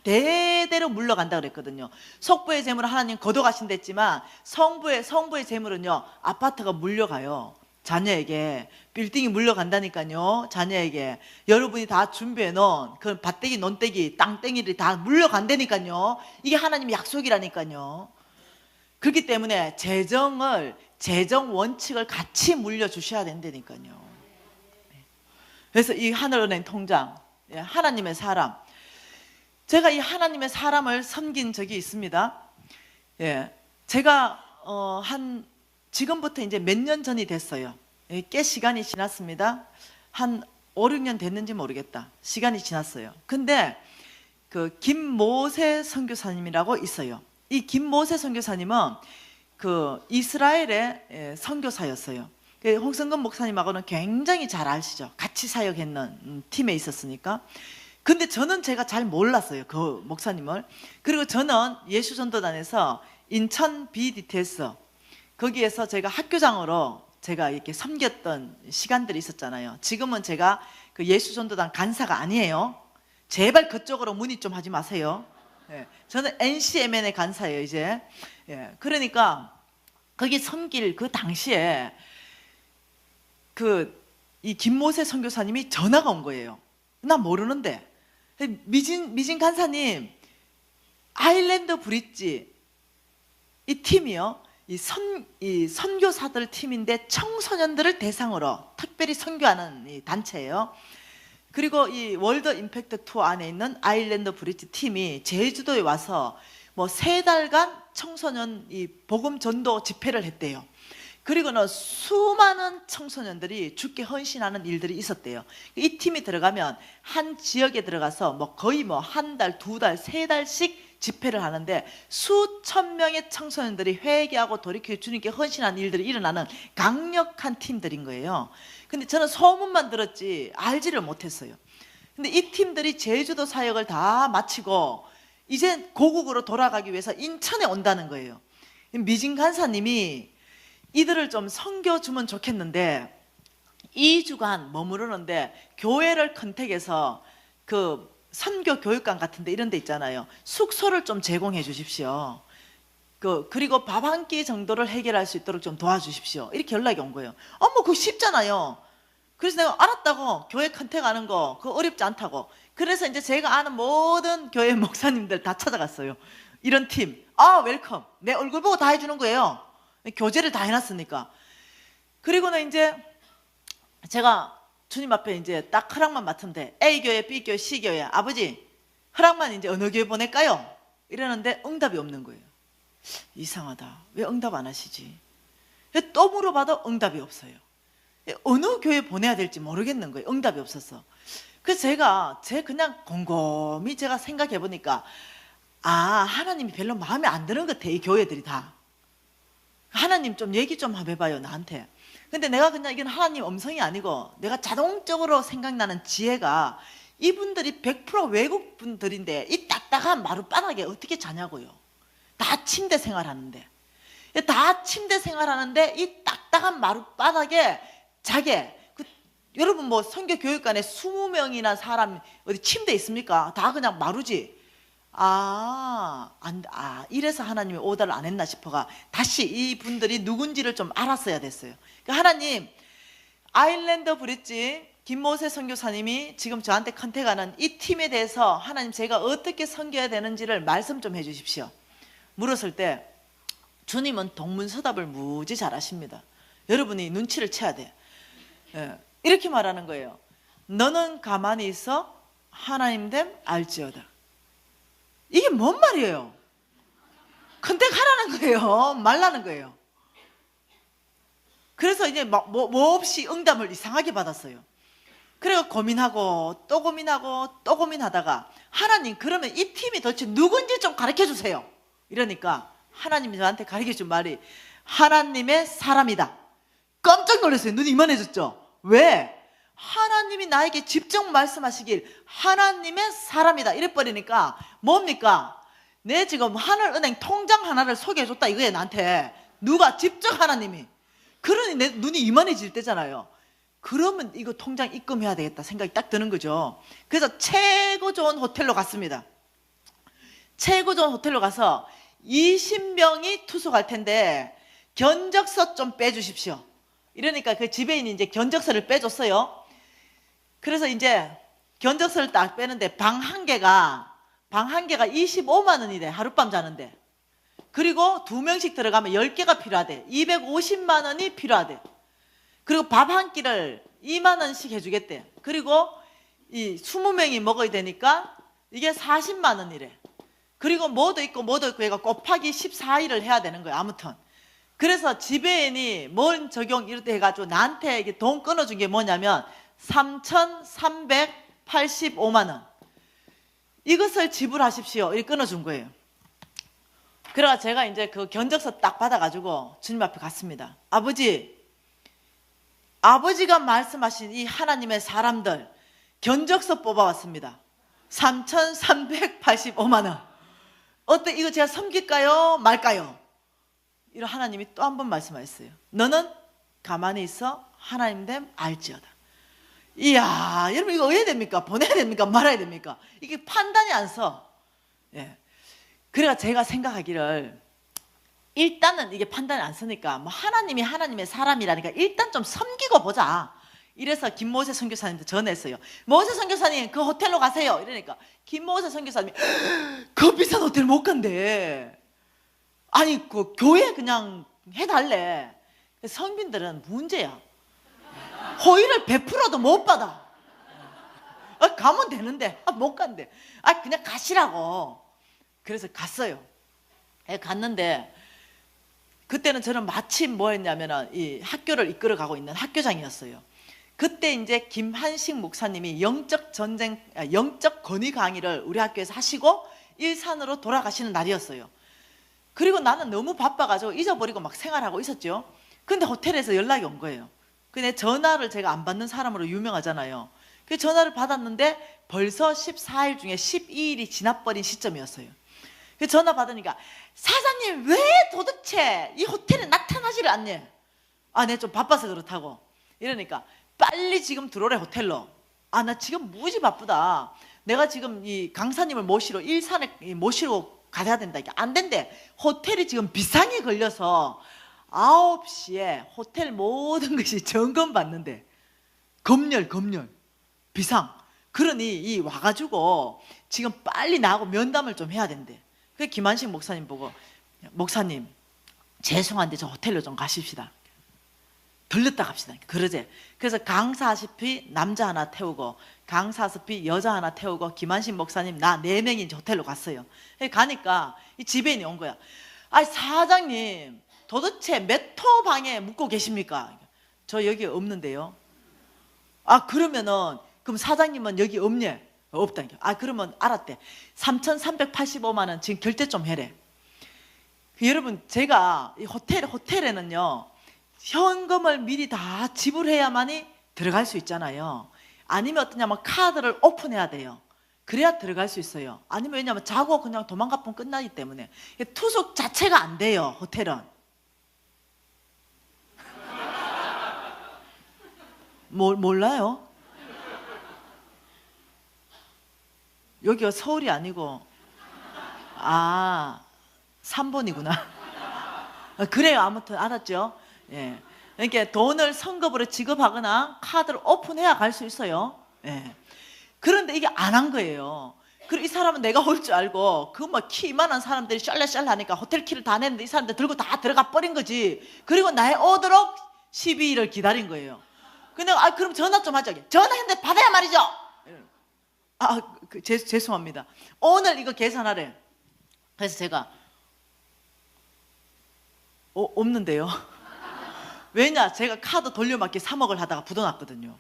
대대로 물러간다 그랬거든요. 속부의 재물은 하나님 거둬가신댔지만 성부의 재물은요, 아파트가 물려가요. 자녀에게 빌딩이 물려간다니까요. 자녀에게 여러분이 다 준비해 놓은 그 밭대기 논대기 땅땡이들이 다 물려간다니까요. 이게 하나님의 약속이라니까요. 그렇기 때문에 재정 원칙을 같이 물려주셔야 된다니까요. 그래서 이 하늘은행 통장, 하나님의 사람, 제가 이 하나님의 사람을 섬긴 적이 있습니다. 제가 지금부터 이제 몇 년 전이 됐어요. 꽤 시간이 지났습니다. 한 5, 6년 됐는지 모르겠다. 시간이 지났어요. 근데 그 김모세 선교사님이라고 있어요. 이 김모세 선교사님은 그 이스라엘의 선교사였어요. 홍성근 목사님하고는 굉장히 잘 아시죠. 같이 사역했는 팀에 있었으니까. 근데 저는 제가 잘 몰랐어요, 그 목사님을. 그리고 저는 예수전도단에서 인천 BDTS 거기에서 제가 학교장으로 제가 이렇게 섬겼던 시간들이 있었잖아요. 지금은 제가 그 예수전도단 간사가 아니에요. 제발 그쪽으로 문의 좀 하지 마세요. 저는 NCMN의 간사예요, 이제. 그러니까 거기 섬길 그 당시에 이 김모세 선교사님이 전화가 온 거예요. 나 모르는데. 미진 간사님, 아일랜드 브릿지 이 팀이요, 이 선교사들 팀인데 청소년들을 대상으로 특별히 선교하는 이 단체예요. 그리고 이 월드 임팩트 투어 안에 있는 아일랜드 브릿지 팀이 제주도에 와서 뭐 3달간 청소년 이 복음 전도 집회를 했대요. 그리고는 수많은 청소년들이 주께 헌신하는 일들이 있었대요. 이 팀이 들어가면 한 지역에 들어가서 뭐 거의 뭐 1달, 2달, 3달씩 집회를 하는데 수천 명의 청소년들이 회개하고 돌이켜 주님께 헌신하는 일들이 일어나는 강력한 팀들인 거예요. 근데 저는 소문만 들었지 알지를 못했어요. 근데 이 팀들이 제주도 사역을 다 마치고 이제 고국으로 돌아가기 위해서 인천에 온다는 거예요. 미진 간사님이 이들을 좀 섬겨주면 좋겠는데 2주간 머무르는데 교회를 컨택해서 그 선교 교육관 같은 데 이런 데 있잖아요. 숙소를 좀 제공해 주십시오. 그리고 밥 한 끼 정도를 해결할 수 있도록 좀 도와주십시오. 이렇게 연락이 온 거예요. 그거 쉽잖아요. 그래서 내가 알았다고, 교회 컨택하는 거 그거 어렵지 않다고. 그래서 이제 제가 아는 모든 교회 목사님들 다 찾아갔어요. 이런 팀, 웰컴. 내 얼굴 보고 다 해주는 거예요. 교제를 다 해놨으니까. 그리고는 이제 제가 주님 앞에 이제 딱 허락만 맡은데 A교회, B교회, C교회, 아버지 허락만 이제 어느 교회 보낼까요? 이러는데 응답이 없는 거예요. 이상하다. 왜 응답 안 하시지? 또 물어봐도 응답이 없어요. 어느 교회 보내야 될지 모르겠는 거예요. 응답이 없어서. 그래서 제가 그냥 곰곰이 제가 생각해 보니까 하나님이 별로 마음에 안 드는 것 같아. 이 교회들이 다. 하나님 좀 얘기 좀 해봐요 나한테. 근데 내가 그냥 이건 하나님 음성이 아니고 내가 자동적으로 생각나는 지혜가 이분들이 100% 외국 분들인데 이 딱딱한 마룻바닥에 어떻게 자냐고요. 다 침대 생활하는데 이 딱딱한 마룻바닥에 자게. 여러분 뭐 선교 교육관에 20명이나 사람 어디 침대 있습니까? 다 그냥 마루지. 이래서 하나님이 오더를 안 했나 싶어가 다시 이분들이 누군지를 좀 알았어야 됐어요. 그러니까 하나님, 아일랜드 브릿지 김모세 선교사님이 지금 저한테 컨택하는 이 팀에 대해서 하나님 제가 어떻게 섬겨야 되는지를 말씀 좀 해주십시오. 물었을 때 주님은 동문서답을 무지 잘하십니다. 여러분이 눈치를 채야 돼. 이렇게 말하는 거예요. 너는 가만히 있어 하나님 됨 알지어다. 이게 뭔 말이에요? 컨택하라는 거예요? 말라는 거예요? 그래서 이제 뭐 없이 응답을 이상하게 받았어요. 그래서 고민하고 또 고민하고 또 고민하다가 하나님 그러면 이 팀이 도대체 누군지 좀 가르쳐 주세요. 이러니까 하나님이 저한테 가르쳐 준 말이 하나님의 사람이다. 깜짝 놀랐어요. 눈이 이만해졌죠? 왜? 하나님이 나에게 직접 말씀하시길 하나님의 사람이다 이래버리니까 뭡니까? 내 지금 하늘은행 통장 하나를 소개해줬다 이거예요. 나한테 누가? 직접 하나님이. 그러니 내 눈이 이만해질 때잖아요. 그러면 이거 통장 입금해야 되겠다 생각이 딱 드는 거죠. 그래서 최고 좋은 호텔로 갔습니다. 최고 좋은 호텔로 가서 20명이 투숙할 텐데 견적서 좀 빼주십시오. 이러니까 그 지배인이 이제 견적서를 빼줬어요. 그래서 이제 견적서를 딱 빼는데 방 한 개가 25만 원이래. 하룻밤 자는데. 그리고 2명씩 들어가면 10개가 필요하대. 250만 원이 필요하대. 그리고 밥 한 끼를 2만 원씩 해주겠대. 그리고 이 20명이 먹어야 되니까 이게 40만 원이래. 그리고 뭐도 있고 얘가 곱하기 14일을 해야 되는 거예요. 아무튼. 그래서 지배인이 뭔 적용 이렇게 해가지고 나한테 이게 돈 끊어준 게 뭐냐면 3,385만 원. 이것을 지불하십시오. 이렇게 끊어준 거예요. 그래가 제가 이제 그 견적서 딱 받아가지고 주님 앞에 갔습니다. 아버지가 말씀하신 이 하나님의 사람들 견적서 뽑아왔습니다. 3,385만 원. 어때? 이거 제가 섬길까요? 말까요? 이런 하나님이 또 한 번 말씀하셨어요. 너는 가만히 있어 하나님 됨 알지어다. 이야, 여러분 이거 어떻게 됩니까? 보내야 됩니까? 말아야 됩니까? 이게 판단이 안 서. 예. 그래가 제가 생각하기를 일단은 이게 판단이 안 서니까 뭐 하나님이 하나님의 사람이라니까 일단 좀 섬기고 보자. 이래서 김모세 선교사님한테 전했어요. 모세 선교사님 그 호텔로 가세요. 이러니까 김모세 선교사님이 그 비싼 호텔 못 간대. 아니 그 교회 그냥 해달래. 성빈들은 문제야. 호의를 베풀어도 못 받아. 가면 되는데 못 간대. 그냥 가시라고. 그래서 갔어요. 갔는데 그때는 저는 마침 뭐였냐면은 이 학교를 이끌어가고 있는 학교장이었어요. 그때 이제 김한식 목사님이 영적 건의 강의를 우리 학교에서 하시고 일산으로 돌아가시는 날이었어요. 그리고 나는 너무 바빠가지고 잊어버리고 막 생활하고 있었죠. 근데 호텔에서 연락이 온 거예요. 근데 전화를 제가 안 받는 사람으로 유명하잖아요. 그 전화를 받았는데 벌써 14일 중에 12일이 지나버린 시점이었어요. 그 전화 받으니까 사장님 왜 도대체 이 호텔에 나타나지를 않니? 네, 좀 바빠서 그렇다고. 이러니까 빨리 지금 들어오래 호텔로. 나 지금 무지 바쁘다. 내가 지금 이 강사님을 모시러 일산에 모시러 가야 된다. 안 된대. 호텔이 지금 비상이 걸려서 9시에 호텔 모든 것이 점검받는데 검열 비상. 그러니 이 와가지고 지금 빨리 나하고 면담을 좀 해야 된대. 그 김한식 목사님 보고 목사님 죄송한데 저 호텔로 좀 가십시다. 들렸다 갑시다. 그러재. 그래서 강사하시피 남자 하나 태우고 강사하시피 여자 하나 태우고 김한식 목사님 나 4명이 이제 호텔로 갔어요. 가니까 이 지배인이 온 거야. 사장님 도대체 몇 호 방에 묵고 계십니까? 저 여기 없는데요. 그러면은 그럼 사장님은 여기 없냐? 없다. 그러면 알았대. 3,385만 원 지금 결제 좀 해래. 여러분 제가 이 호텔에는요 현금을 미리 다 지불해야만이 들어갈 수 있잖아요. 아니면 어떠냐면 카드를 오픈해야 돼요. 그래야 들어갈 수 있어요. 아니면 왜냐면 자고 그냥 도망가면 끝나기 때문에 투숙 자체가 안 돼요. 호텔은. 몰라요? 여기가 서울이 아니고 3번이구나. 그래요. 아무튼 알았죠? 예. 그러니까 돈을 성급으로 지급하거나 카드를 오픈해야 갈 수 있어요. 예. 그런데 이게 안 한 거예요. 그리고 이 사람은 내가 올 줄 알고 그 막 키 이만한 사람들이 샬랄샬랄 하니까 호텔 키를 다 냈는데 이 사람들 들고 다 들어가 버린 거지. 그리고 나의 오도록 12일을 기다린 거예요. 근데 그럼 전화 좀 하자. 전화했는데 받아야 말이죠. 죄송합니다. 오늘 이거 계산하래. 그래서 제가 없는데요. 왜냐? 제가 카드 돌려막기 3억을 하다가 부도났거든요.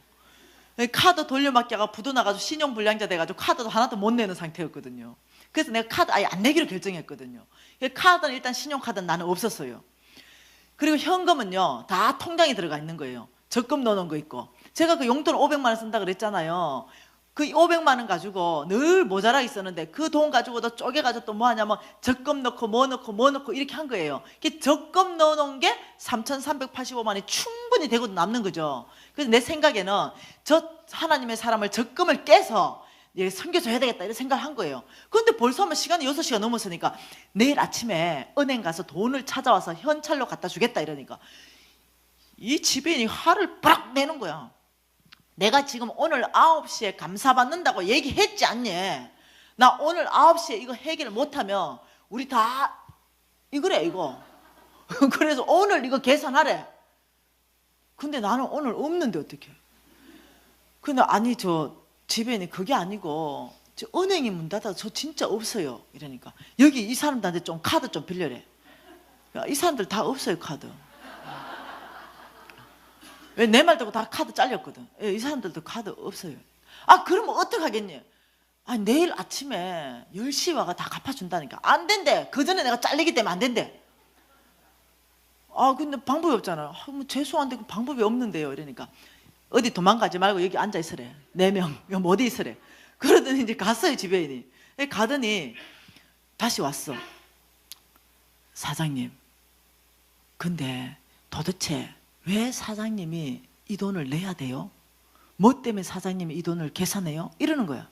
카드 돌려막기가 부도나가지고 신용불량자 돼가지고 카드도 하나도 못 내는 상태였거든요. 그래서 내가 카드 아예 안 내기로 결정했거든요. 카드는 일단 신용카드는 나는 없었어요. 그리고 현금은요 다 통장에 들어가 있는 거예요. 적금 넣어놓은 거 있고. 제가 그 용돈 500만 원 쓴다 그랬잖아요. 그 500만 원 가지고 늘 모자라 있었는데 그 돈 가지고도 쪼개가지고 또 뭐 하냐면 적금 넣고 뭐 넣고 이렇게 한 거예요. 적금 넣어놓은 게 3,385만 원이 충분히 되고 남는 거죠. 그래서 내 생각에는 저 하나님의 사람을 적금을 깨서 섬겨서 해야 되겠다 이런 생각을 한 거예요. 그런데 벌써 시간이 6시가 넘었으니까 내일 아침에 은행 가서 돈을 찾아와서 현찰로 갖다 주겠다 이러니까 이 지배인이 화를 빡 내는 거야. 내가 지금 오늘 9시에 감사받는다고 얘기했지 않니? 나 오늘 9시에 이거 해결을 못하면 우리 다 이거래 이거. 그래서 오늘 이거 계산하래. 근데 나는 오늘 없는데 어떡해. 근데 아니 저 지배인이 그게 아니고 저 은행이 문 닫아서 저 진짜 없어요. 이러니까 여기 이 사람들한테 좀 카드 좀 빌려래. 이 사람들 다 없어요 카드. 왜 내 말 듣고 다 카드 잘렸거든. 이 사람들도 카드 없어요. 그러면 어떡하겠니? 내일 아침에 10시 와가 다 갚아준다니까. 안 된대. 그 전에 내가 잘리기 때문에 안 된대. 근데 방법이 없잖아. 뭐 죄송한데 그 방법이 없는데요. 이러니까 어디 도망가지 말고 여기 앉아 있으래. 4명. 여기 어디 있으래. 그러더니 이제 갔어요 지배인이. 가더니 다시 왔어. 사장님. 근데 도대체 왜 사장님이 이 돈을 내야 돼요? 뭐 때문에 사장님이 이 돈을 계산해요? 이러는 거야.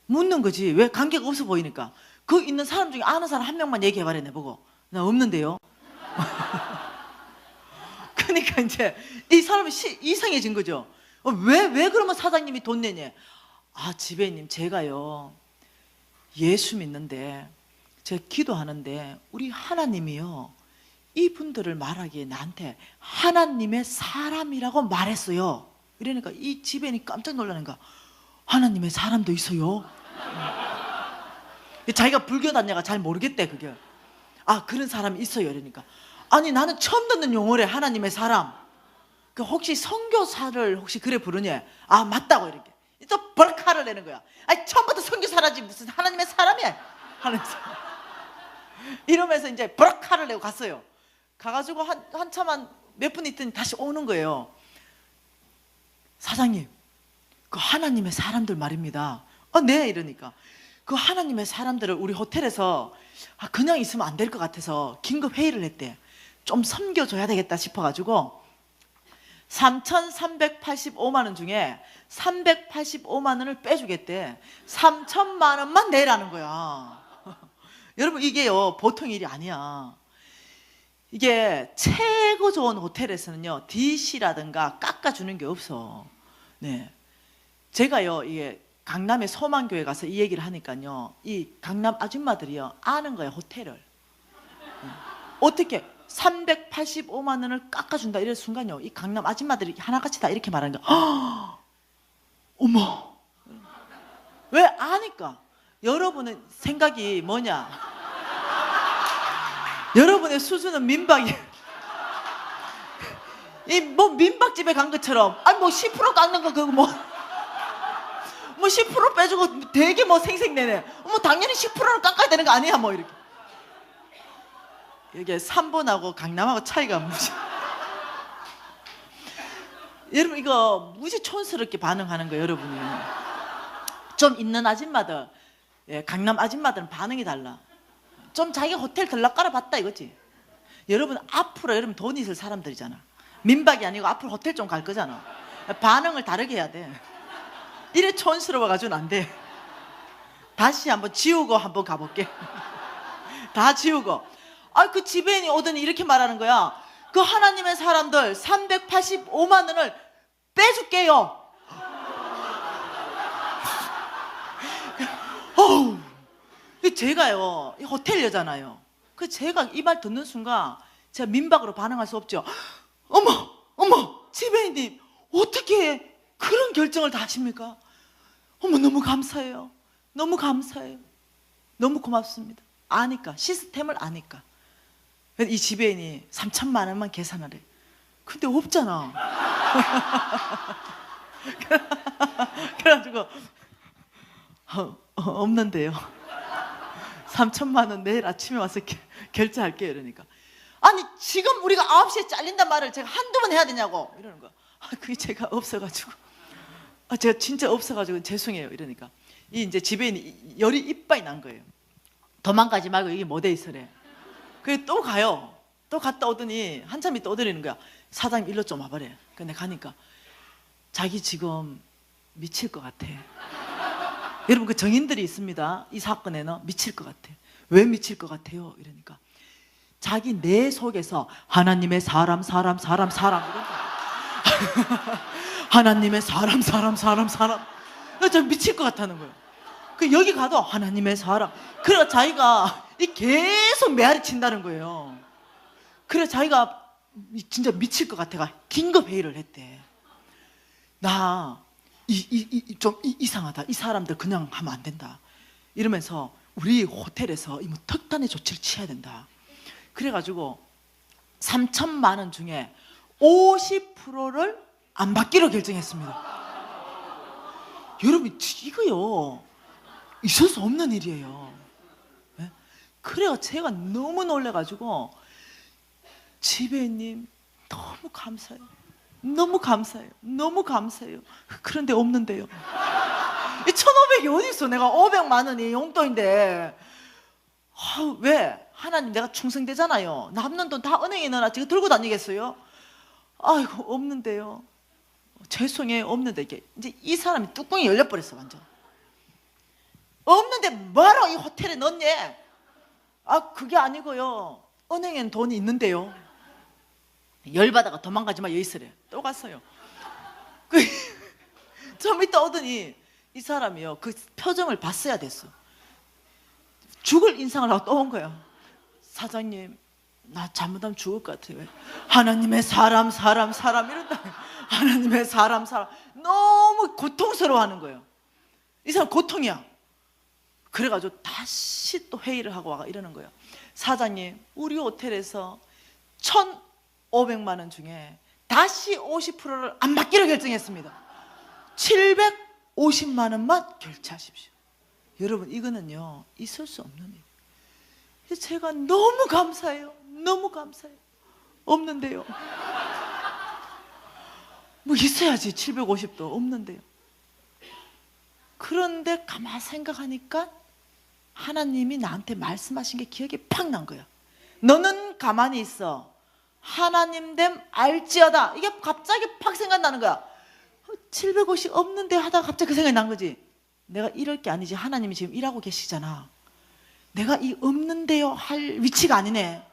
묻는 거지. 왜? 관계가 없어 보이니까. 그 있는 사람 중에 아는 사람 한 명만 얘기해봐라 내보고. 나 없는데요. 그러니까 이제 이 사람이 이상해진 거죠. 왜 그러면 사장님이 돈 내냐? 지배님 제가요 예수 믿는데 제가 기도하는데 우리 하나님이요 이분들을 말하기에 나한테 하나님의 사람이라고 말했어요. 이러니까 이 지배인이 깜짝 놀라는 거야. 하나님의 사람도 있어요. 자기가 불교 다녀가 잘 모르겠대 그게. 아 그런 사람이 있어요. 이러니까 아니 나는 처음 듣는 용어래 하나님의 사람. 그 혹시 선교사를 혹시 그래 부르냐? 아 맞다고 이렇게 또 벌카를 내는 거야. 아니 처음부터 선교사라지 무슨 하나님의 사람이야. 하면서 이러면서 이제 벌카를 내고 갔어요. 가가지고 한참 몇 분 있더니 다시 오는 거예요. 사장님 그 하나님의 사람들 말입니다. 네 이러니까 그 하나님의 사람들을 우리 호텔에서 그냥 있으면 안 될 것 같아서 긴급 회의를 했대. 좀 섬겨줘야 되겠다 싶어가지고 3,385만 원 중에 385만 원을 빼주겠대. 3천만 원만 내라는 거야. 여러분 이게요 보통 일이 아니야. 이게 최고 좋은 호텔에서는요 DC라든가 깎아주는 게 없어. 네, 제가요 이게 강남의 소망교회 가서 이 얘기를 하니까요 이 강남 아줌마들이요 아는 거예요 호텔을. 네. 어떻게 385만 원을 깎아준다 이럴 순간요 이 강남 아줌마들이 하나같이 다 이렇게 말하는 거야. 어머 왜 아니까. 여러분의 생각이 뭐냐. 여러분의 수준은 민박이 이 뭐 민박집에 간 것처럼 아니 뭐 10% 깎는 거 그거 뭐 10% 빼주고 되게 뭐 생색내네. 뭐 당연히 10%는 깎아야 되는 거 아니야 뭐 이렇게. 이게 3번하고 강남하고 차이가 무지. 여러분 이거 무지 촌스럽게 반응하는 거예요 여러분이. 좀 있는 아줌마들 강남 아줌마들은 반응이 달라. 좀 자기 호텔 들락가라 봤다 이거지. 여러분 앞으로 여러분 돈 있을 사람들이잖아. 민박이 아니고 앞으로 호텔 좀 갈 거잖아. 반응을 다르게 해야 돼. 이래 촌스러워가지고는 안 돼. 다시 한번 지우고 한번 가볼게. 다 지우고. 그 지배인이 오더니 이렇게 말하는 거야. 그 하나님의 사람들 385만 원을 빼줄게요. 어우, 제가요 호텔 여잖아요. 그 제가 이 말 듣는 순간 제가 민박으로 반응할 수 없죠. 어머 지배인님 어떻게 그런 결정을 다 하십니까? 어머 너무 감사해요. 너무 감사해요. 너무 고맙습니다. 아니까 시스템을 아니까. 이 지배인이 3천만 원만 계산하래. 근데 없잖아. 그래가지고 없는데요. 3천만 원 내일 아침에 와서 결제할게요. 이러니까 아니 지금 우리가 9시에 잘린단 말을 제가 한두 번 해야 되냐고 이러는 거야. 그게 제가 없어가지고 제가 진짜 없어가지고 죄송해요. 이러니까 이 이제 지배인이 열이 이빨이 난 거예요. 도망가지 말고 이게 뭐 돼 있으래. 그래 또 가요. 또 갔다 오더니 한참 있다 오더라는 거야. 사장님 일로 좀 와봐래. 근데 가니까 자기 지금 미칠 것 같아. 여러분 그 정인들이 있습니다. 이 사건에는 미칠 것 같아. 왜 미칠 것 같아요? 이러니까 자기 내 속에서 하나님의 사람 이런 거. 하나님의 사람 좀 미칠 것 같다는 거예요. 그 여기 가도 하나님의 사람. 그래서 자기가 계속 메아리 친다는 거예요. 그래 자기가 진짜 미칠 것 같아가 긴급 회의를 했대. 나 좀 이상하다. 이 사람들 그냥 하면 안 된다. 이러면서 우리 호텔에서 뭐 특단의 조치를 취해야 된다. 그래가지고 3천만 원 중에 50%를 안 받기로 결정했습니다. 여러분 이거요 있을 수 없는 일이에요. 네? 그래가 제가 너무 놀래가지고 지배인님 너무 감사해요. 너무 감사해요. 그런데 없는데요. 1,500이 어디 있어? 내가 500만 원이 용돈인데. 왜? 하나님 내가 충성되잖아요. 남는 돈 다 은행에 넣어놨지. 이거 들고 다니겠어요? 아이고 없는데요. 죄송해요. 없는데. 이게 이제 이 사람이 뚜껑이 열려버렸어 완전. 없는데 뭐하러 이 호텔에 넣었니? 그게 아니고요. 은행엔 돈이 있는데요. 열받아가 도망가지 마 여기 있으래. 또 갔어요. 좀 이따 오더니 이 사람이요 그 표정을 봤어야 됐어. 죽을 인상을 하고 또 온 거야. 사장님 나 잘못하면 죽을 것 같아요. 하나님의 사람 이런다. 하나님의 사람 너무 고통스러워하는 거예요. 이 사람 고통이야. 그래가지고 다시 또 회의를 하고 와가 이러는 거예요. 사장님, 우리 호텔에서 1,500만 원 중에 다시 50%를 안 받기로 결정했습니다. 750만 원만 결제하십시오. 여러분, 이거는요 있을 수 없는 일이에요. 제가 너무 감사해요. 너무 감사해요. 없는데요. 뭐 있어야지. 750도 없는데요. 그런데 가만 생각하니까 하나님이 나한테 말씀하신 게 기억이 팍 난 거야. 너는 가만히 있어. 하나님 됨 알지어다. 이게 갑자기 팍 생각나는 거야. 750 없는데 하다가 갑자기 그 생각이 난 거지. 내가 이럴 게 아니지. 하나님이 지금 일하고 계시잖아. 내가 이 없는데요 할 위치가 아니네.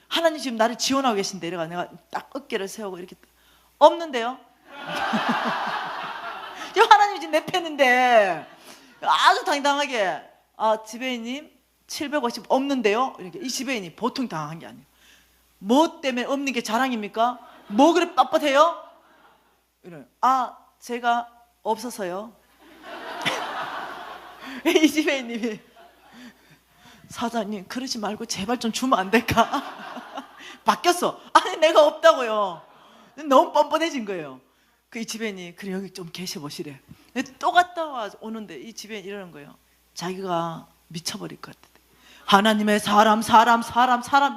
하나님 지금 나를 지원하고 계신데. 이래가 내가 딱 어깨를 세우고 이렇게 없는데요. 하나님이 지금 내 편인데 아주 당당하게 지배인님 750 없는데요. 이렇게. 이 지배인이 보통 당한 게 아니에요. 뭐 때문에 없는 게 자랑입니까? 뭐 그래 빳빳해요? 이래요. 제가 없어서요. 이 지배인님이 사장님 그러지 말고 제발 좀 주면 안 될까? 바뀌었어. 아니 내가 없다고요. 너무 뻔뻔해진 거예요. 그 이 지배인이 그래 여기 좀 계셔보시래. 또 갔다 오는데 이 지배인 이러는 거예요. 자기가 미쳐버릴 것 같아. 하나님의 사람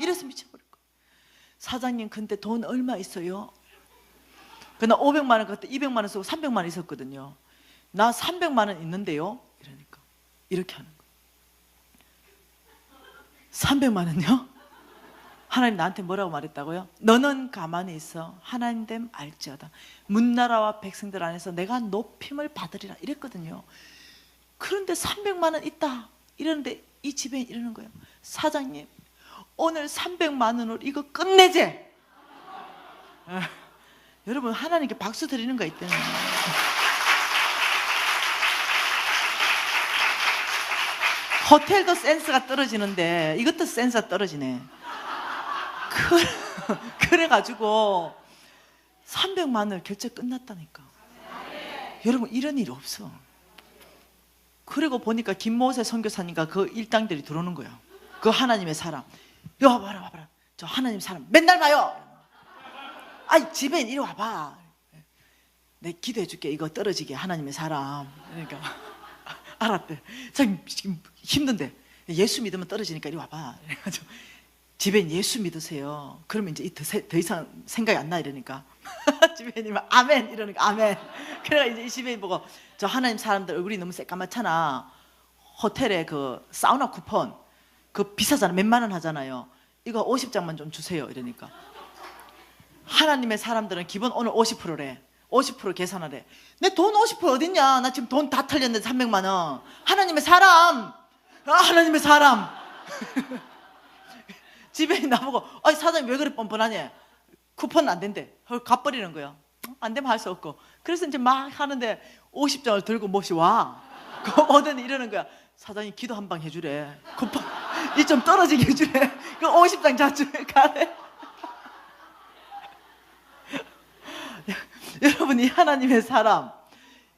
이래서 미쳐버릴 거야. 사장님 근데 돈 얼마 있어요? 나 500만 원 그때 200만 원 쓰고 300만 원 있었거든요. 나 300만 원 있는데요. 이러니까 이렇게 하는 거예요. 300만 원요? 하나님 나한테 뭐라고 말했다고요? 너는 가만히 있어. 하나님 됨 알지어다. 문나라와 백성들 안에서 내가 높임을 받으리라 이랬거든요. 그런데 300만 원 있다 이러는데 이 집에 이러는 거예요. 사장님 오늘 300만 원으로 이거 끝내재. 여러분 하나님께 박수 드리는 거 있대요. 호텔도 센스가 떨어지는데 이것도 센스가 떨어지네. 그래가지고 300만 원 결제 끝났다니까. 여러분 이런 일이 없어. 그리고 보니까 김모세 선교사님과 그 일당들이 들어오는 거야. 그 하나님의 사람. 야 와봐라. 저 하나님 사람 맨날 봐요. 지배인 이리 와봐. 내 기도해 줄게. 이거 떨어지게 하나님의 사람. 그러니까 알았대. 자기 지금 힘든데 예수 믿으면 떨어지니까 이리 와봐. 그래가지고 지배인 예수 믿으세요. 그러면 이제 더 이상 생각이 안 나 이러니까 지배인이 막 아멘 이러니까 아멘. 그래가 이제 이 지배인 보고 저 하나님 사람들 얼굴이 너무 새까맣잖아. 호텔에 그 사우나 쿠폰 그 비싸잖아. 몇만 원 하잖아요. 이거 50장만 좀 주세요 이러니까 하나님의 사람들은 기본 오늘 50%래. 50% 계산하래. 내 돈 50% 어딨냐? 나 지금 돈 다 털렸는데 300만 원. 하나님의 사람. 하나님의 사람. 집에 나보고 사장님 왜 그래 뻔뻔하냐? 쿠폰 안 된대. 갚버리는 거야. 안 되면 할 수 없고. 그래서 이제 막 하는데 50장을 들고 몹시 와. 오더니 이러는 거야. 사장님 기도 한 방 해주래. 쿠폰 이 좀 떨어지게 해주래. 그 50장 자주 가래. 여러분 이 하나님의 사람,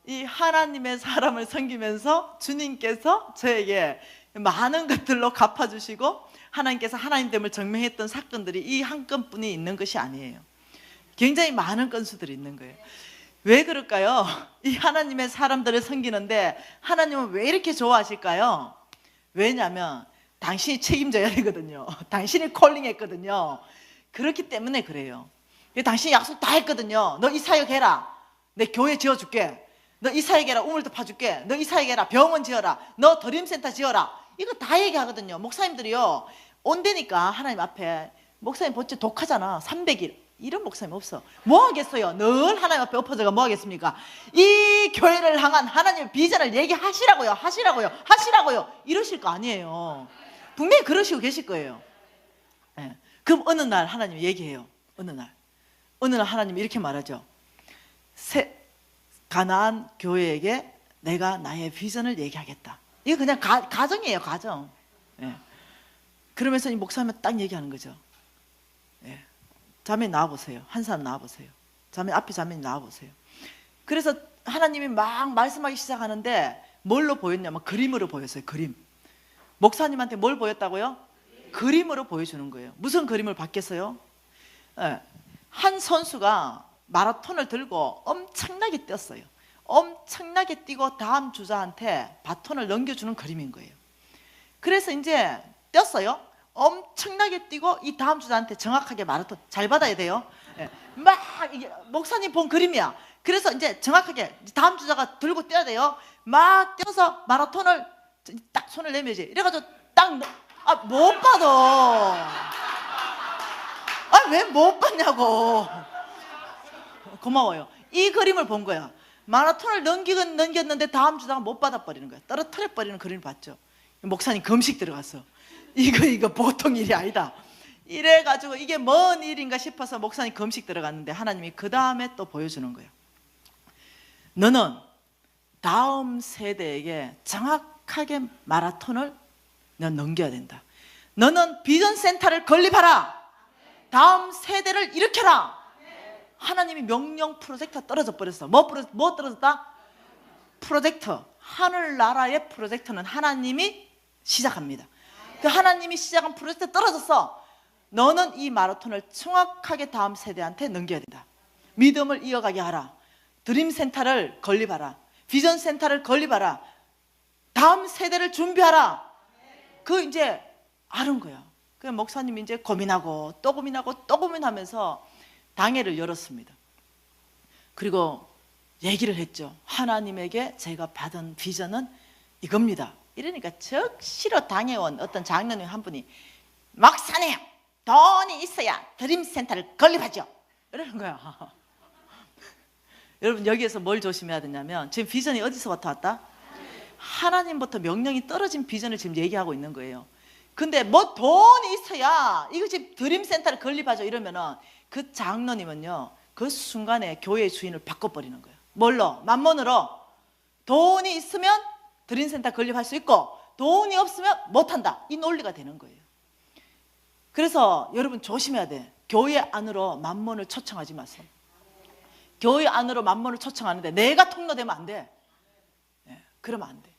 이 하나님의 사람을 섬기면서 주님께서 저에게 많은 것들로 갚아주시고 하나님께서 하나님됨을 증명했던 사건들이 이 한 건뿐이 있는 것이 아니에요. 굉장히 많은 건수들이 있는 거예요. 왜 그럴까요? 이 하나님의 사람들을 섬기는데 하나님은 왜 이렇게 좋아하실까요? 왜냐하면 당신이 책임져야 되거든요. 당신이 콜링했거든요. 그렇기 때문에 그래요. 당신이 약속 다 했거든요. 너 이 사역 해라. 내 교회 지어줄게. 너 이 사역 해라. 우물도 파줄게. 너 이 사역 해라. 병원 지어라. 너 드림센터 지어라. 이거 다 얘기하거든요. 목사님들이요 온대니까 하나님 앞에 목사님 본체 독하잖아. 300일 이런 목사님 없어. 뭐 하겠어요? 늘 하나님 앞에 엎어져가 뭐 하겠습니까? 이 교회를 향한 하나님의 비전을 얘기하시라고요. 하시라고요. 이러실 거 아니에요. 분명히 그러시고 계실 거예요. 네. 그럼 어느 날 하나님이 얘기해요. 어느 날 하나님이 이렇게 말하죠. 가나안 교회에게 내가 나의 비전을 얘기하겠다. 이거 그냥 가정이에요. 가정. 네. 그러면서 이 목사님은 딱 얘기하는 거죠. 자매 나와보세요. 한 사람 나와보세요. 자매 앞에 자매님 나와보세요. 그래서 하나님이 막 말씀하기 시작하는데 뭘로 보였냐면 그림으로 보였어요. 그림. 목사님한테 뭘 보였다고요? 그림으로 보여주는 거예요. 무슨 그림을 봤겠어요? 한 선수가 마라톤을 들고 엄청나게 뛰었어요. 엄청나게 뛰고 다음 주자한테 바톤을 넘겨주는 그림인 거예요. 그래서 이제 뛰었어요. 엄청나게 뛰고 이 다음 주자한테 정확하게 마라톤 잘 받아야 돼요. 막 이게 목사님 본 그림이야. 그래서 이제 정확하게 다음 주자가 들고 뛰어야 돼요. 막 뛰어서 마라톤을 딱 손을 내밀지. 이래가지고 딱 못 받아. 왜 못 받냐고. 고마워요. 이 그림을 본 거야. 마라톤을 넘겼는데 다음 주자가 못 받아버리는 거야. 떨어뜨려버리는 그림을 봤죠. 목사님 금식 들어갔어. 이거 보통 일이 아니다. 이래가지고 이게 뭔 일인가 싶어서 목사님 금식 들어갔는데 하나님이 그 다음에 또 보여주는 거예요. 너는 다음 세대에게 정확하게 마라톤을 넌 넘겨야 된다. 너는 비전 센터를 건립하라. 다음 세대를 일으켜라. 하나님이 명령 프로젝터 떨어져 버렸어. 뭐 떨어졌다? 프로젝터. 하늘나라의 프로젝터는 하나님이 시작합니다. 그 하나님이 시작한 프로젝터 떨어졌어. 너는 이 마라톤을 정확하게 다음 세대한테 넘겨야 된다. 믿음을 이어가게 하라. 드림센터를 건립하라. 비전센터를 건립하라. 다음 세대를 준비하라. 그 이제 아는 거야. 그 목사님이 이제 고민하고 또 고민하고 또 고민하면서 당회를 열었습니다. 그리고 얘기를 했죠. 하나님에게 제가 받은 비전은 이겁니다. 이러니까 적시로 당회원 어떤 장로님 한 분이 목사님 돈이 있어야 드림센터를 건립하죠. 이러는 거야. 여러분 여기에서 뭘 조심해야 되냐면 지금 비전이 어디서부터 왔다? 하나님부터 명령이 떨어진 비전을 지금 얘기하고 있는 거예요. 근데 뭐 돈이 있어야 이거 지금 드림센터를 건립하죠 이러면은 그 장로님은요 그 순간에 교회의 주인을 바꿔버리는 거예요. 뭘로? 만몬으로. 돈이 있으면 드림센터 건립할 수 있고 돈이 없으면 못한다. 이 논리가 되는 거예요. 그래서 여러분 조심해야 돼. 교회 안으로 만몬을 초청하지 마세요. 교회 안으로 만몬을 초청하는데 내가 통로되면 안 돼. 그러면 안 돼.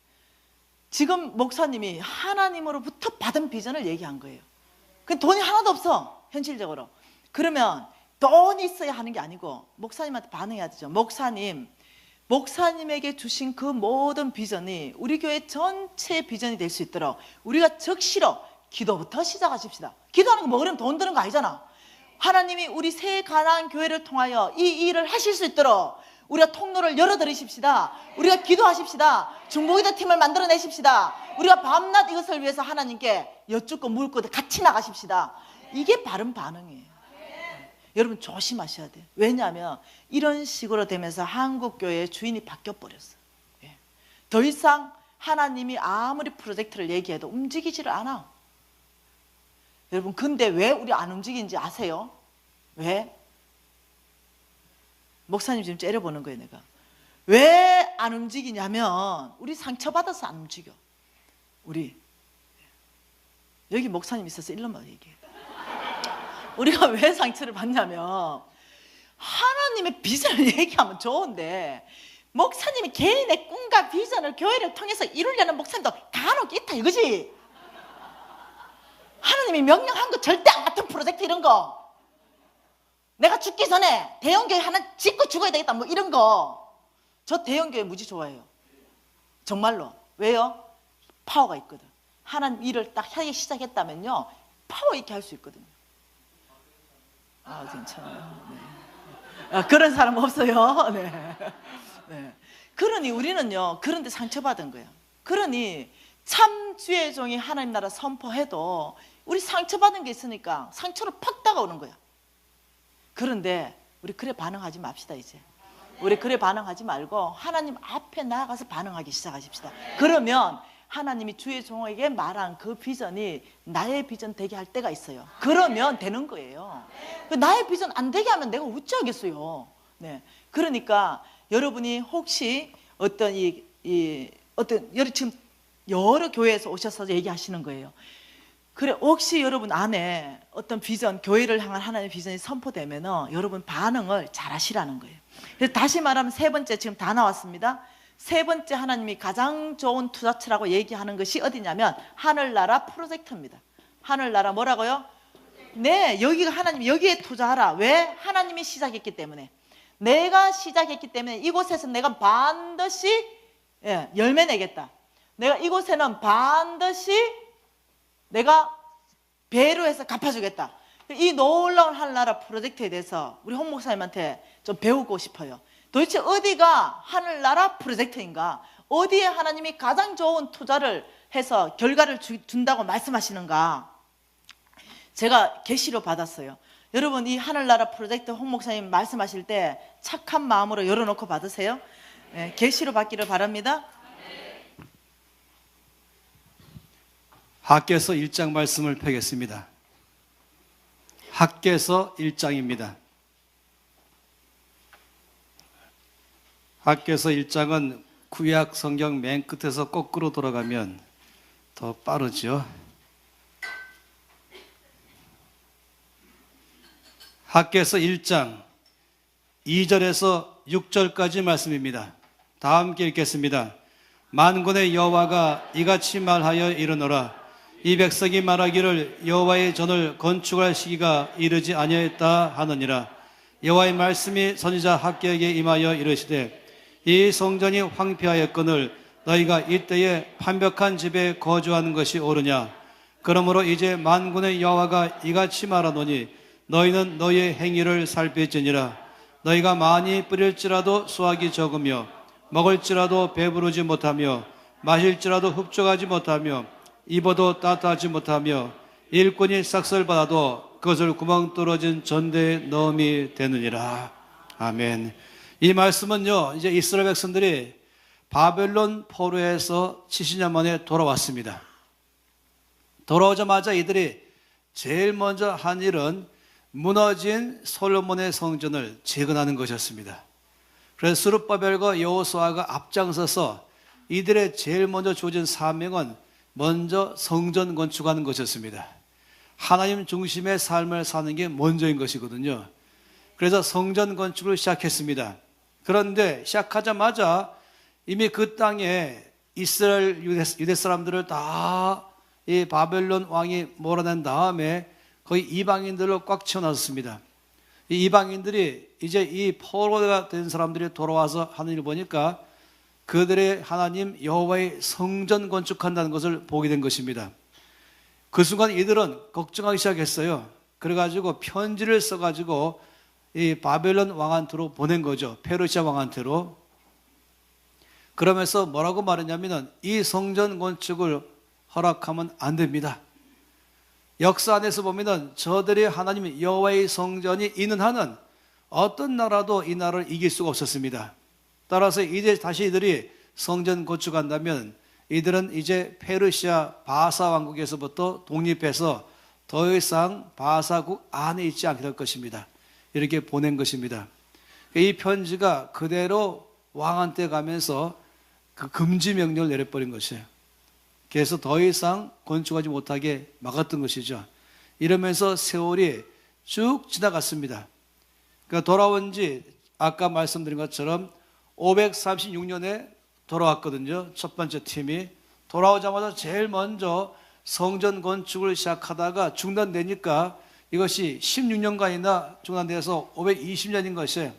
지금 목사님이 하나님으로부터 받은 비전을 얘기한 거예요. 그 돈이 하나도 없어 현실적으로. 그러면 돈이 있어야 하는 게 아니고 목사님한테 반응해야 되죠. 목사님에게 주신 그 모든 비전이 우리 교회 전체의 비전이 될 수 있도록 우리가 적시로 기도부터 시작하십시다. 기도하는 거 뭐 그러면 돈 드는 거 아니잖아. 하나님이 우리 새 가나안 교회를 통하여 이 일을 하실 수 있도록 우리가 통로를 열어드리십시다. 우리가 기도하십시다. 중보기도 팀을 만들어내십시다. 우리가 밤낮 이것을 위해서 하나님께 여쭙고 묻고 같이 나가십시다. 이게 바른 반응이에요. 여러분 조심하셔야 돼요. 왜냐하면 이런 식으로 되면서 한국교회의 주인이 바뀌어버렸어요. 더 이상 하나님이 아무리 프로젝트를 얘기해도 움직이지를 않아. 여러분 근데 왜 우리 안 움직이는지 아세요? 왜? 목사님 지금 째려보는 거예요. 내가 왜 안 움직이냐면 우리 상처받아서 안 움직여. 우리 여기 목사님 있어서 일러만 얘기해. 우리가 왜 상처를 받냐면 하나님의 비전을 얘기하면 좋은데 목사님이 개인의 꿈과 비전을 교회를 통해서 이루려는 목사님도 간혹 있다 이거지. 하나님이 명령한 거 절대 안 같은 프로젝트 이런 거 내가 죽기 전에 대형교회 하나 짓고 죽어야 되겠다 뭐 이런 거. 저 대형교회 무지 좋아해요. 정말로. 왜요? 파워가 있거든. 하나님 일을 딱 하기 시작했다면요 파워 있게 할 수 있거든요. 괜찮아요. 네. 그런 사람 없어요. 네. 네. 그러니 우리는요 그런데 상처받은 거예요. 그러니 참 주의 종이 하나님 나라 선포해도 우리 상처받은 게 있으니까 상처로 팍 다가오는 거야. 그런데 우리 그래 반응하지 맙시다. 이제 우리 그래 반응하지 말고 하나님 앞에 나아가서 반응하기 시작하십시다. 그러면 하나님이 주의 종에게 말한 그 비전이 나의 비전 되게 할 때가 있어요. 그러면 되는 거예요. 나의 비전 안 되게 하면 내가 어찌하겠어요. 네. 그러니까 여러분이 혹시 어떤 지금 여러 교회에서 오셔서 얘기하시는 거예요. 그래, 혹시 여러분 안에 어떤 비전, 교회를 향한 하나님의 비전이 선포되면은 여러분 반응을 잘 하시라는 거예요. 그래서 다시 말하면 세 번째, 지금 다 나왔습니다. 세 번째 하나님이 가장 좋은 투자처라고 얘기하는 것이 어디냐면 하늘나라 프로젝트입니다. 하늘나라 뭐라고요? 네, 여기가 하나님, 여기에 투자하라. 왜? 하나님이 시작했기 때문에. 내가 시작했기 때문에 이곳에서 내가 반드시 열매 내겠다. 내가 이곳에는 반드시 내가 배로 해서 갚아주겠다. 이 놀라운 하늘나라 프로젝트에 대해서 우리 홍 목사님한테 좀 배우고 싶어요. 도대체 어디가 하늘나라 프로젝트인가? 어디에 하나님이 가장 좋은 투자를 해서 결과를 준다고 말씀하시는가? 제가 계시로 받았어요. 여러분, 이 하늘나라 프로젝트 홍 목사님 말씀하실 때 착한 마음으로 열어놓고 받으세요. 계시로 받기를 바랍니다. 학개서 1장 말씀을 펴겠습니다. 학개서 1장입니다. 학개서 1장은 구약 성경 맨 끝에서 거꾸로 돌아가면 더 빠르죠. 학개서 1장 2절에서 6절까지 말씀입니다. 다 함께 읽겠습니다. 만군의 여호와가 이같이 말하여 이르노라. 이 백성이 말하기를 여호와의 전을 건축할 시기가 이르지 아니하였다 하느니라. 여호와의 말씀이 선지자 학개에게 임하여 이르시되 이 성전이 황폐하였거늘 너희가 이때에 판벽한 집에 거주하는 것이 옳으냐. 그러므로 이제 만군의 여호와가 이같이 말하노니 너희는 너희의 행위를 살필지니라. 너희가 많이 뿌릴지라도 수확이 적으며 먹을지라도 배부르지 못하며 마실지라도 흡족하지 못하며 입어도 따뜻하지 못하며 일꾼이 싹쓸 받아도 그것을 구멍 뚫어진 전대에 넣음이 되느니라. 아멘. 이 말씀은요, 이제 이스라엘 백성들이 바벨론 포로에서 70년 만에 돌아왔습니다. 돌아오자마자 이들이 제일 먼저 한 일은 무너진 솔로몬의 성전을 재건하는 것이었습니다. 그래서 스룹바벨과 여호수아가 앞장서서 이들의 제일 먼저 주어진 사명은 먼저 성전 건축하는 것이었습니다. 하나님 중심의 삶을 사는 게 먼저인 것이거든요. 그래서 성전 건축을 시작했습니다. 그런데 시작하자마자 이미 그 땅에 이스라엘 유대 사람들을 다 이 바벨론 왕이 몰아낸 다음에 거의 이방인들로 꽉 채워놨습니다. 이 이방인들이 이제 이 포로가 된 사람들이 돌아와서 하는 일을 보니까 그들의 하나님 여호와의 성전 건축한다는 것을 보게 된 것입니다. 그 순간 이들은 걱정하기 시작했어요. 그래가지고 편지를 써가지고 이 바벨론 왕한테로 보낸 거죠. 페르시아 왕한테로. 그러면서 뭐라고 말했냐면은 이 성전 건축을 허락하면 안 됩니다. 역사 안에서 보면은 저들이 하나님 여호와의 성전이 있는 한은 어떤 나라도 이 나라를 이길 수가 없었습니다. 따라서 이제 다시 이들이 성전 건축한다면 이들은 이제 페르시아 바사 왕국에서부터 독립해서 더 이상 바사국 안에 있지 않게 될 것입니다. 이렇게 보낸 것입니다. 이 편지가 그대로 왕한테 가면서 그 금지 명령을 내려버린 것이에요. 그래서 더 이상 건축하지 못하게 막았던 것이죠. 이러면서 세월이 쭉 지나갔습니다. 그러니까 돌아온 지 아까 말씀드린 것처럼 536년에 돌아왔거든요. 첫 번째 팀이. 돌아오자마자 제일 먼저 성전 건축을 시작하다가 중단되니까 이것이 16년간이나 중단돼서 520년인 것이에요.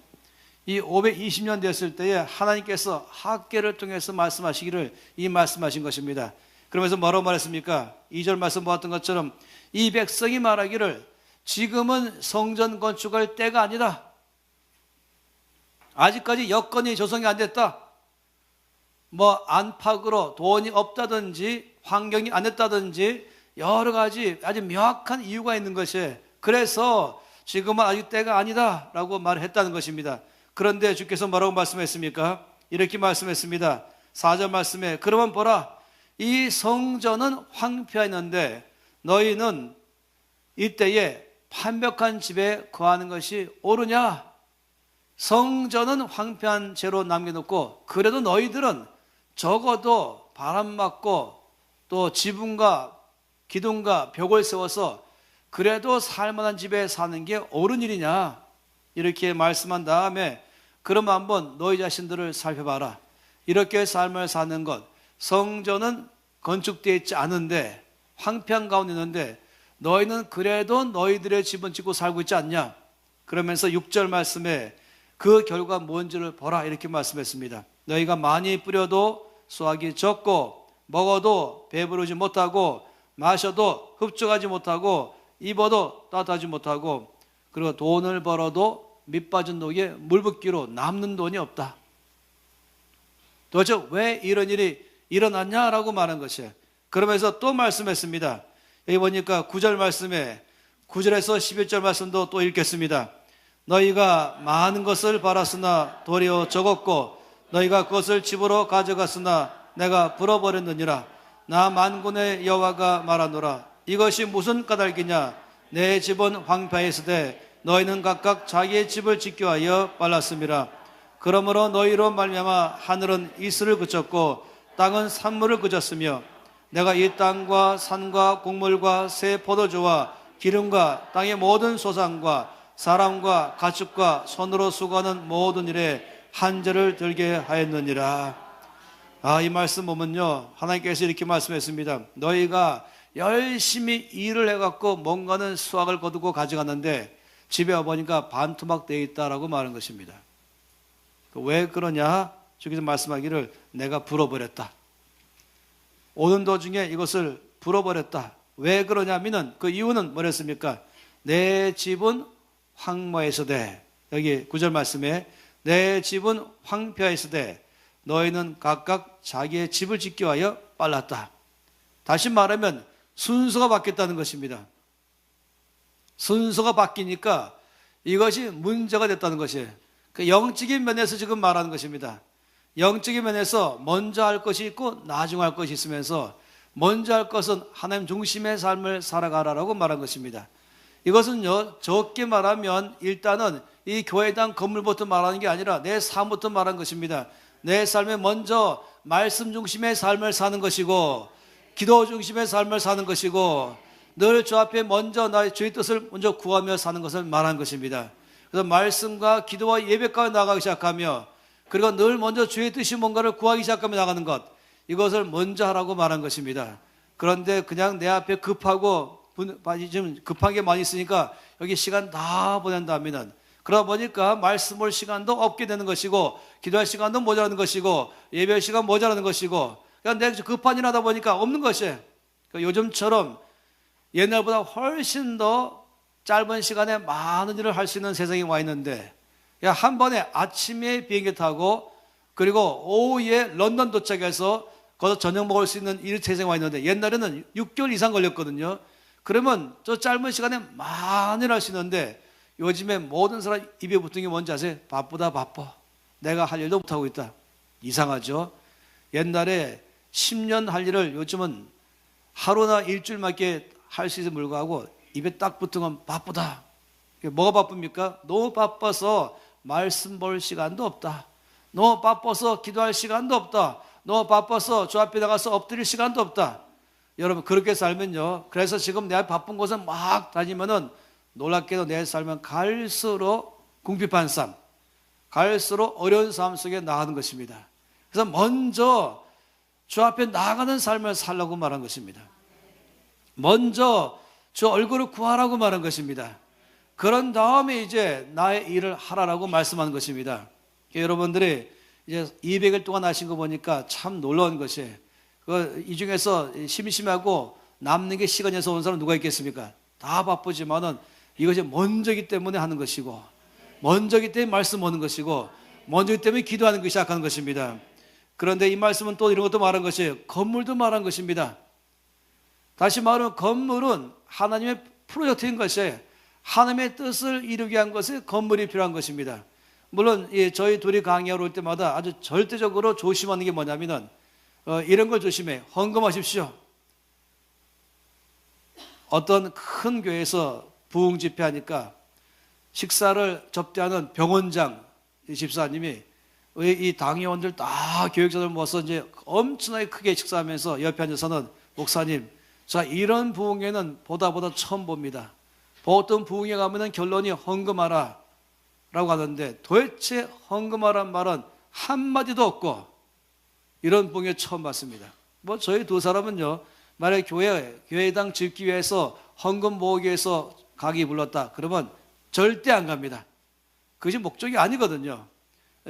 이 520년 됐을 때에 하나님께서 학개를 통해서 말씀하시기를 이 말씀하신 것입니다. 그러면서 뭐라고 말했습니까? 2절 말씀 보았던 것처럼 이 백성이 말하기를 지금은 성전 건축할 때가 아니다. 아직까지 여건이 조성이 안 됐다. 뭐 안팎으로 돈이 없다든지 환경이 안 됐다든지 여러 가지 아주 명확한 이유가 있는 것이에요. 그래서 지금은 아직 때가 아니다 라고 말했다는 것입니다. 그런데 주께서 뭐라고 말씀했습니까? 이렇게 말씀했습니다. 4절 말씀에 그러면 보라 이 성전은 황폐했는데 너희는 이때에 판벽한 집에 거하는 것이 옳으냐? 성전은 황폐한 채로 남겨놓고 그래도 너희들은 적어도 바람 맞고 또 지붕과 기둥과 벽을 세워서 그래도 살만한 집에 사는 게 옳은 일이냐 이렇게 말씀한 다음에 그럼 한번 너희 자신들을 살펴봐라. 이렇게 삶을 사는 것, 성전은 건축되어 있지 않은데 황폐한 가운데 있는데 너희는 그래도 너희들의 집은 짓고 살고 있지 않냐. 그러면서 6절 말씀에 그 결과 뭔지를 보라 이렇게 말씀했습니다. 너희가 많이 뿌려도 수확이 적고 먹어도 배부르지 못하고 마셔도 흡족하지 못하고 입어도 따뜻하지 못하고 그리고 돈을 벌어도 밑빠진 독에 물붓기로 남는 돈이 없다. 도대체 왜 이런 일이 일어났냐라고 말한 것이에요. 그러면서 또 말씀했습니다. 여기 보니까 9절 말씀에 9절에서 11절 말씀도 또 읽겠습니다. 너희가 많은 것을 바랐으나 도리어 적었고 너희가 그것을 집으로 가져갔으나 내가 불어버렸느니라. 나 만군의 여호와가 말하노라. 이것이 무슨 까닭이냐. 내 집은 황폐하였으되 너희는 각각 자기의 집을 짓기 위하여 빨랐음이라. 그러므로 너희로 말미암아 하늘은 이슬을 그쳤고 땅은 산물을 그쳤으며 내가 이 땅과 산과 곡물과 새 포도주와 기름과 땅의 모든 소산과 사람과 가축과 손으로 수고하는 모든 일에 한절을 들게 하였느니라. 이 말씀 보면요, 하나님께서 이렇게 말씀했습니다. 너희가 열심히 일을 해갖고 뭔가는 수확을 거두고 가져갔는데 집에 와보니까 반토막 되어 있다라고 말한 것입니다. 왜 그러냐? 주께서 말씀하기를 내가 불어버렸다. 오는 도중에 이것을 불어버렸다. 왜 그러냐면은 그 이유는 뭐랬습니까? 내 집은 황무하였으되, 여기 9절 말씀에 내 집은 황폐하였으되 너희는 각각 자기의 집을 짓기 위하여 빨랐다. 다시 말하면 순서가 바뀌었다는 것입니다. 순서가 바뀌니까 이것이 문제가 됐다는 것이에요. 그 영적인 면에서 지금 말하는 것입니다. 영적인 면에서 먼저 할 것이 있고 나중에 할 것이 있으면서 먼저 할 것은 하나님 중심의 삶을 살아가라라고 말한 것입니다. 이것은요, 적게 말하면 일단은 이 교회당 건물부터 말하는 게 아니라 내 삶부터 말한 것입니다. 내 삶에 먼저 말씀 중심의 삶을 사는 것이고 기도 중심의 삶을 사는 것이고 늘 주 앞에 먼저 나의 주의 뜻을 먼저 구하며 사는 것을 말한 것입니다. 그래서 말씀과 기도와 예배까지 나가기 시작하며 그리고 늘 먼저 주의 뜻이 뭔가를 구하기 시작하며 나가는 것, 이것을 먼저 하라고 말한 것입니다. 그런데 그냥 내 앞에 급하고 지금 급한 게 많이 있으니까 여기 시간 다 보낸다면은 그러다 보니까 말씀 볼 시간도 없게 되는 것이고 기도할 시간도 모자라는 것이고 예배할 시간 모자라는 것이고 그냥 내가 급한 일 하다 보니까 없는 것이에요. 요즘처럼 옛날보다 훨씬 더 짧은 시간에 많은 일을 할 수 있는 세상에 와 있는데 한 번에 아침에 비행기 타고 그리고 오후에 런던 도착해서 거기서 저녁 먹을 수 있는 이 세상에 와 있는데 옛날에는 6개월 이상 걸렸거든요. 그러면 저 짧은 시간에 많은 일을 할 수 있는데 요즘에 모든 사람 입에 붙은 게 뭔지 아세요? 바쁘다 바빠. 내가 할 일도 못하고 있다. 이상하죠? 옛날에 10년 할 일을 요즘은 하루나 일주일밖에 할 수 있는 불구하고 입에 딱 붙은 건 바쁘다. 뭐가 바쁩니까? 너무 바빠서 말씀 볼 시간도 없다. 너무 바빠서 기도할 시간도 없다. 너무 바빠서 주 앞에 나가서 엎드릴 시간도 없다. 여러분 그렇게 살면요, 그래서 지금 내가 바쁜 곳에 막 다니면은 놀랍게도 내 삶은 갈수록 궁핍한 삶, 갈수록 어려운 삶 속에 나가는 것입니다. 그래서 먼저 주 앞에 나가는 삶을 살라고 말한 것입니다. 먼저 주 얼굴을 구하라고 말한 것입니다. 그런 다음에 이제 나의 일을 하라라고 말씀한 것입니다. 여러분들이 이제 200일 동안 하신 거 보니까 참 놀라운 것이에요. 이 중에서 심심하고 남는 게 시간에서 온 사람 누가 있겠습니까? 다 바쁘지만은 이것이 먼저기 때문에 하는 것이고, 먼저기 때문에 말씀 오는 것이고, 먼저기 때문에 기도하는 것이 시작하는 것입니다. 그런데 이 말씀은 또 이런 것도 말한 것이에요. 건물도 말한 것입니다. 다시 말하면 건물은 하나님의 프로젝트인 것이에요. 하나님의 뜻을 이루기 위한 것에 건물이 필요한 것입니다. 물론 저희 둘이 강의하러 올 때마다 아주 절대적으로 조심하는 게 뭐냐면은 이런 걸 조심해. 헌금하십시오. 어떤 큰 교회에서 부흥 집회하니까 식사를 접대하는 병원장 집사님이 이 당회원들 다 교육자들 모아서 이제 엄청나게 크게 식사하면서 옆에 앉아서는 목사님, 자, 이런 부흥회는 보다 처음 봅니다. 보통 부흥회 가면은 결론이 헌금하라 라고 하는데 도대체 헌금하란 말은 한마디도 없고 이런 부흥회 처음 봤습니다. 뭐 저희 두 사람은요, 만약에 교회당 짓기 위해서 헌금 모으기 위해서 가기 불렀다 그러면 절대 안 갑니다. 그것이 목적이 아니거든요.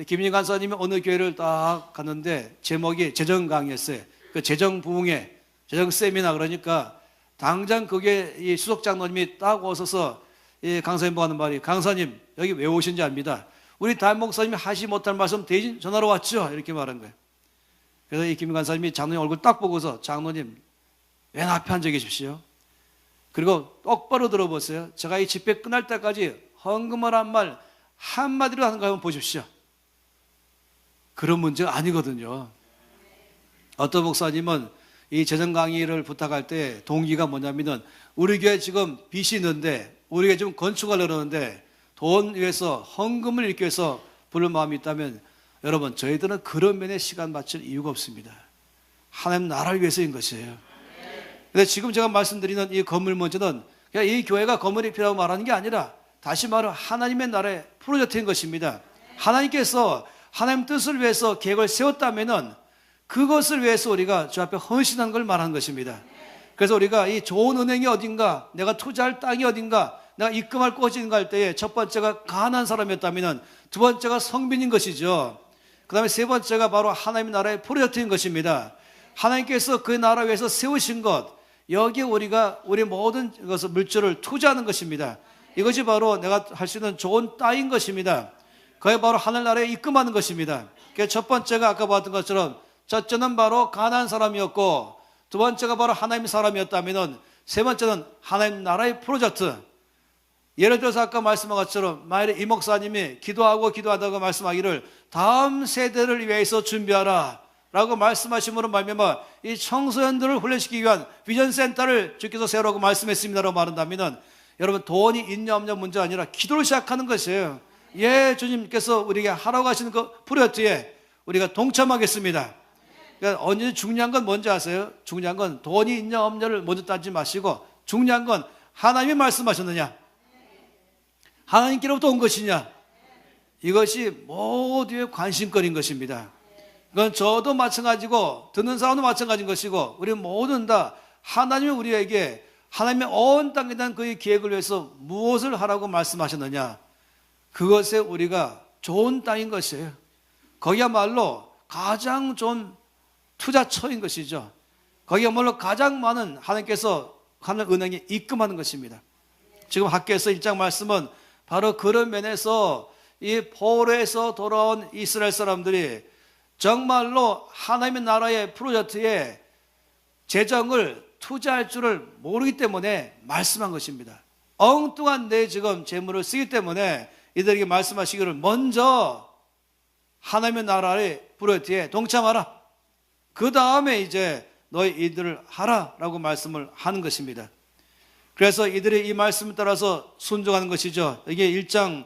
김인희 간사님이 어느 교회를 딱 갔는데 제목이 재정 강의였어요. 그 재정 부흥회, 재정 세미나. 그러니까 당장 그게 이 수석 장로님이 딱 오셔서 이 강사님 하는 말이, 강사님 여기 왜 오신지 압니다. 우리 담임 목사님이 하시 못할 말씀 대신 전하러 왔죠. 이렇게 말한 거예요. 그래서 이 김 간사님이 장로님 얼굴 딱 보고서, 장로님 맨 앞에 앉아 계십시오. 그리고 똑바로 들어보세요. 제가 이 집회 끝날 때까지 헌금을 한 말 한마디로 하는가 한번 보십시오. 그런 문제가 아니거든요. 어떤 목사님은 이 재정 강의를 부탁할 때 동기가 뭐냐면은 우리 교회 지금 빚이 있는데 우리 교회 좀 건축하려고 하는데 돈 위해서 헌금을 잃기 위해서 부를 마음이 있다면, 여러분 저희들은 그런 면에 시간 바칠 이유가 없습니다. 하나님 나라를 위해서인 것이에요. 근데 지금 제가 말씀드리는 이 건물 문제는 그냥 이 교회가 건물이 필요하고 말하는 게 아니라, 다시 말해 하나님의 나라의 프로젝트인 것입니다. 하나님께서 하나님 뜻을 위해서 계획을 세웠다면은 그것을 위해서 우리가 주 앞에 헌신한 걸 말하는 것입니다. 그래서 우리가 이 좋은 은행이 어딘가, 내가 투자할 땅이 어딘가, 내가 입금할 곳이 어딘가 할 때에 첫 번째가 가난한 사람이었다면 두 번째가 성빈인 것이죠. 그 다음에 세 번째가 바로 하나님의 나라의 프로젝트인 것입니다. 하나님께서 그 나라 위해서 세우신 것, 여기에 우리가 우리 모든 것을 물질을 투자하는 것입니다. 이것이 바로 내가 할 수 있는 좋은 땅인 것입니다. 그게 바로 하늘나라에 입금하는 것입니다. 그래서 첫 번째가 아까 봤던 것처럼 첫째는 바로 가난한 사람이었고, 두 번째가 바로 하나님의 사람이었다면 세 번째는 하나님 나라의 프로젝트. 예를 들어서 아까 말씀한 것처럼 만일에 이 목사님이 기도하다가 말씀하기를 다음 세대를 위해서 준비하라 라고 말씀하심으로 말미암아 이 청소년들을 훈련시키기 위한 비전센터를 주께서 세우라고 말씀했습니다라고 말한다면, 여러분 돈이 있냐 없냐 문제가 아니라 기도를 시작하는 것이에요. 예, 주님께서 우리에게 하라고 하시는 그 프로젝트에 우리가 동참하겠습니다. 그러니까 언제 중요한 건 뭔지 아세요? 중요한 건 돈이 있냐 없냐를 먼저 따지지 마시고, 중요한 건 하나님이 말씀하셨느냐, 하나님께로부터 온 것이냐, 이것이 모두의 관심거리인 것입니다. 그건 저도 마찬가지고 듣는 사람도 마찬가지인 것이고, 우리 모두는 다 하나님이 우리에게 하나님의 온 땅에 대한 그의 계획을 위해서 무엇을 하라고 말씀하셨느냐, 그것에 우리가 좋은 땅인 것이에요. 거기야말로 가장 좋은 투자처인 것이죠. 거기야말로 가장 많은 하나님께서 하늘 은행에 입금하는 것입니다. 지금 학교에서 1장 말씀은 바로 그런 면에서 이 포로에서 돌아온 이스라엘 사람들이 정말로 하나님의 나라의 프로젝트에 재정을 투자할 줄을 모르기 때문에 말씀한 것입니다. 엉뚱한 내 지금 재물을 쓰기 때문에 이들에게 말씀하시기를 먼저 하나님의 나라의 프로젝트에 동참하라, 그 다음에 이제 너희 이들을 하라라고 말씀을 하는 것입니다. 그래서 이들이 이 말씀을 따라서 순종하는 것이죠. 이게 1장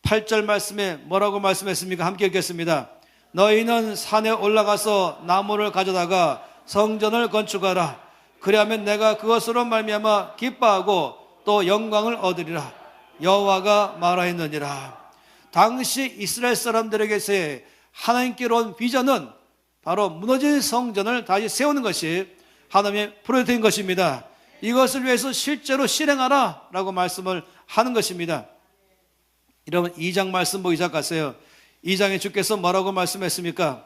8절 말씀에 뭐라고 말씀했습니까? 함께 읽겠습니다. 너희는 산에 올라가서 나무를 가져다가 성전을 건축하라. 그리하면 내가 그것으로 말미암아 기뻐하고 또 영광을 얻으리라. 여호와가 말하였느니라. 당시 이스라엘 사람들에게서의 하나님께로 온 비전은 바로 무너진 성전을 다시 세우는 것이 하나님의 프로젝트인 것입니다. 이것을 위해서 실제로 실행하라 라고 말씀을 하는 것입니다. 여러분 2장 말씀 보기 시작하세요. 2장에 주께서 뭐라고 말씀했습니까?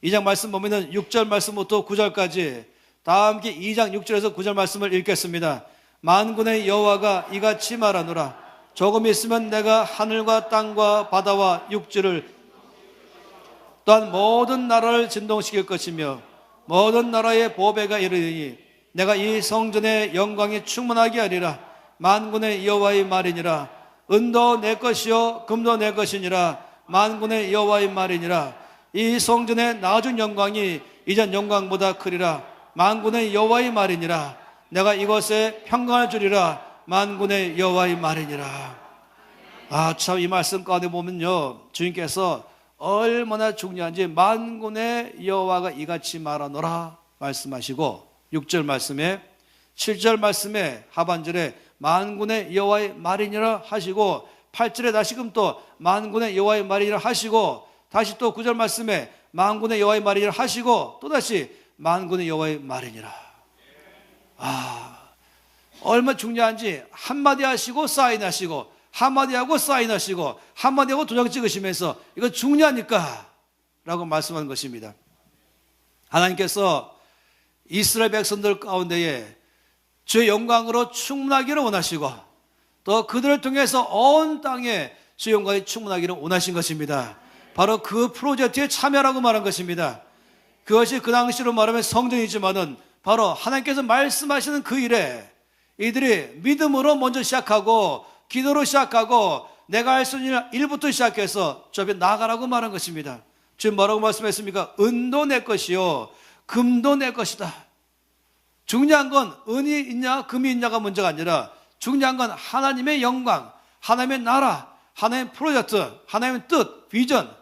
2장 말씀 보면은 6절 말씀부터 9절까지 다 함께 2장 6절에서 9절 말씀을 읽겠습니다. 만군의 여호와가 이같이 말하노라. 조금 있으면 내가 하늘과 땅과 바다와 육지를 또한 모든 나라를 진동시킬 것이며 모든 나라의 보배가 이르리니 내가 이 성전의 영광이 충만하게 하리라. 만군의 여호와의 말이니라. 은도 내 것이요 금도 내 것이니라. 만군의 여호와의 말이니라. 이 성전의 나중 영광이 이전 영광보다 크리라. 만군의 여호와의 말이니라. 내가 이것에 평강을 주리라. 만군의 여호와의 말이니라. 참 이 말씀 가운데 보면요, 주님께서 얼마나 중요한지 만군의 여호와가 이같이 말하노라 말씀하시고, 6절 말씀에 7절 말씀에 하반절에 만군의 여호와의 말이니라 하시고 8절에 다시금 또 만군의 여호와의 말이니라 하시고 다시 또 9절 말씀에 만군의 여호와의 말이니라 하시고 또다시 만군의 여호와의 말이니라. 얼마나 중요한지 한마디 하시고 사인하시고 한마디 하고 사인하시고 한마디 하고 도장 찍으시면서 이거 중요하니까 라고 말씀하는 것입니다. 하나님께서 이스라엘 백성들 가운데에 주의 영광으로 충만하기를 원하시고 또 그들을 통해서 온 땅에 주의 영광이 충만하기를 원하신 것입니다. 바로 그 프로젝트에 참여라고 말한 것입니다. 그것이 그 당시로 말하면 성전이지만은 바로 하나님께서 말씀하시는 그 일에 이들이 믿음으로 먼저 시작하고 기도로 시작하고 내가 할 수 있는 일부터 시작해서 저 앞에 나아가라고 말한 것입니다. 지금 뭐라고 말씀했습니까? 은도 내 것이요 금도 내 것이다. 중요한 건 은이 있냐 금이 있냐가 문제가 아니라 중요한 건 하나님의 영광, 하나님의 나라, 하나님의 프로젝트, 하나님의 뜻, 비전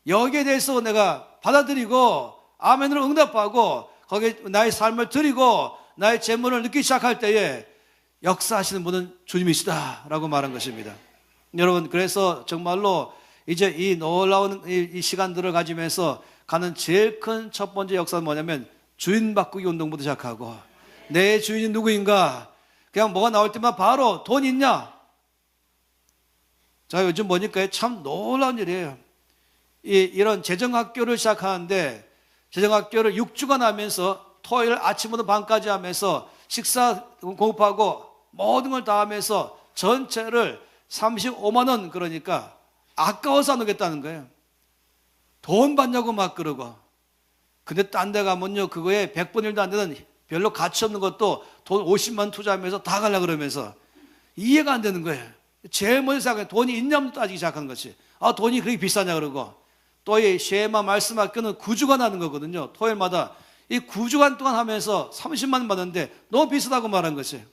여기에 대해서 내가 받아들이고 아멘으로 응답하고 거기에 나의 삶을 드리고 나의 재물을 넣기 시작할 때에 역사하시는 분은 주님이시다라고 말한 것입니다. 여러분, 그래서 정말로 이제 이 놀라운 이 시간들을 가지면서 가는 제일 큰 첫 번째 역사는 뭐냐면 주인 바꾸기 운동부터 시작하고 내 주인이 누구인가? 그냥 뭐가 나올 때마다 바로 돈 있냐? 자, 요즘 보니까 참 놀라운 일이에요. 이런 재정학교를 시작하는데 재정학교를 6주간 하면서 토요일 아침부터 밤까지 하면서 식사 공급하고 모든 걸 다 하면서 전체를 35만 원, 그러니까 아까워서 안 오겠다는 거예요. 돈 받냐고 막 그러고. 근데 딴 데 가면요 그거에 100분 1도 안 되는 별로 가치 없는 것도 돈 50만 원 투자하면서 다 가려고 그러면서 이해가 안 되는 거예요. 제일 먼저 생각해 돈이 있냐면 따지기 시작하는 것이 돈이 그렇게 비싸냐 그러고 또 이 쉐마 말씀 학교는 9주간 하는 거거든요. 토요일마다 이 9주간 동안 하면서 30만 원 받는데 너무 비싸다고 말한 것이에요.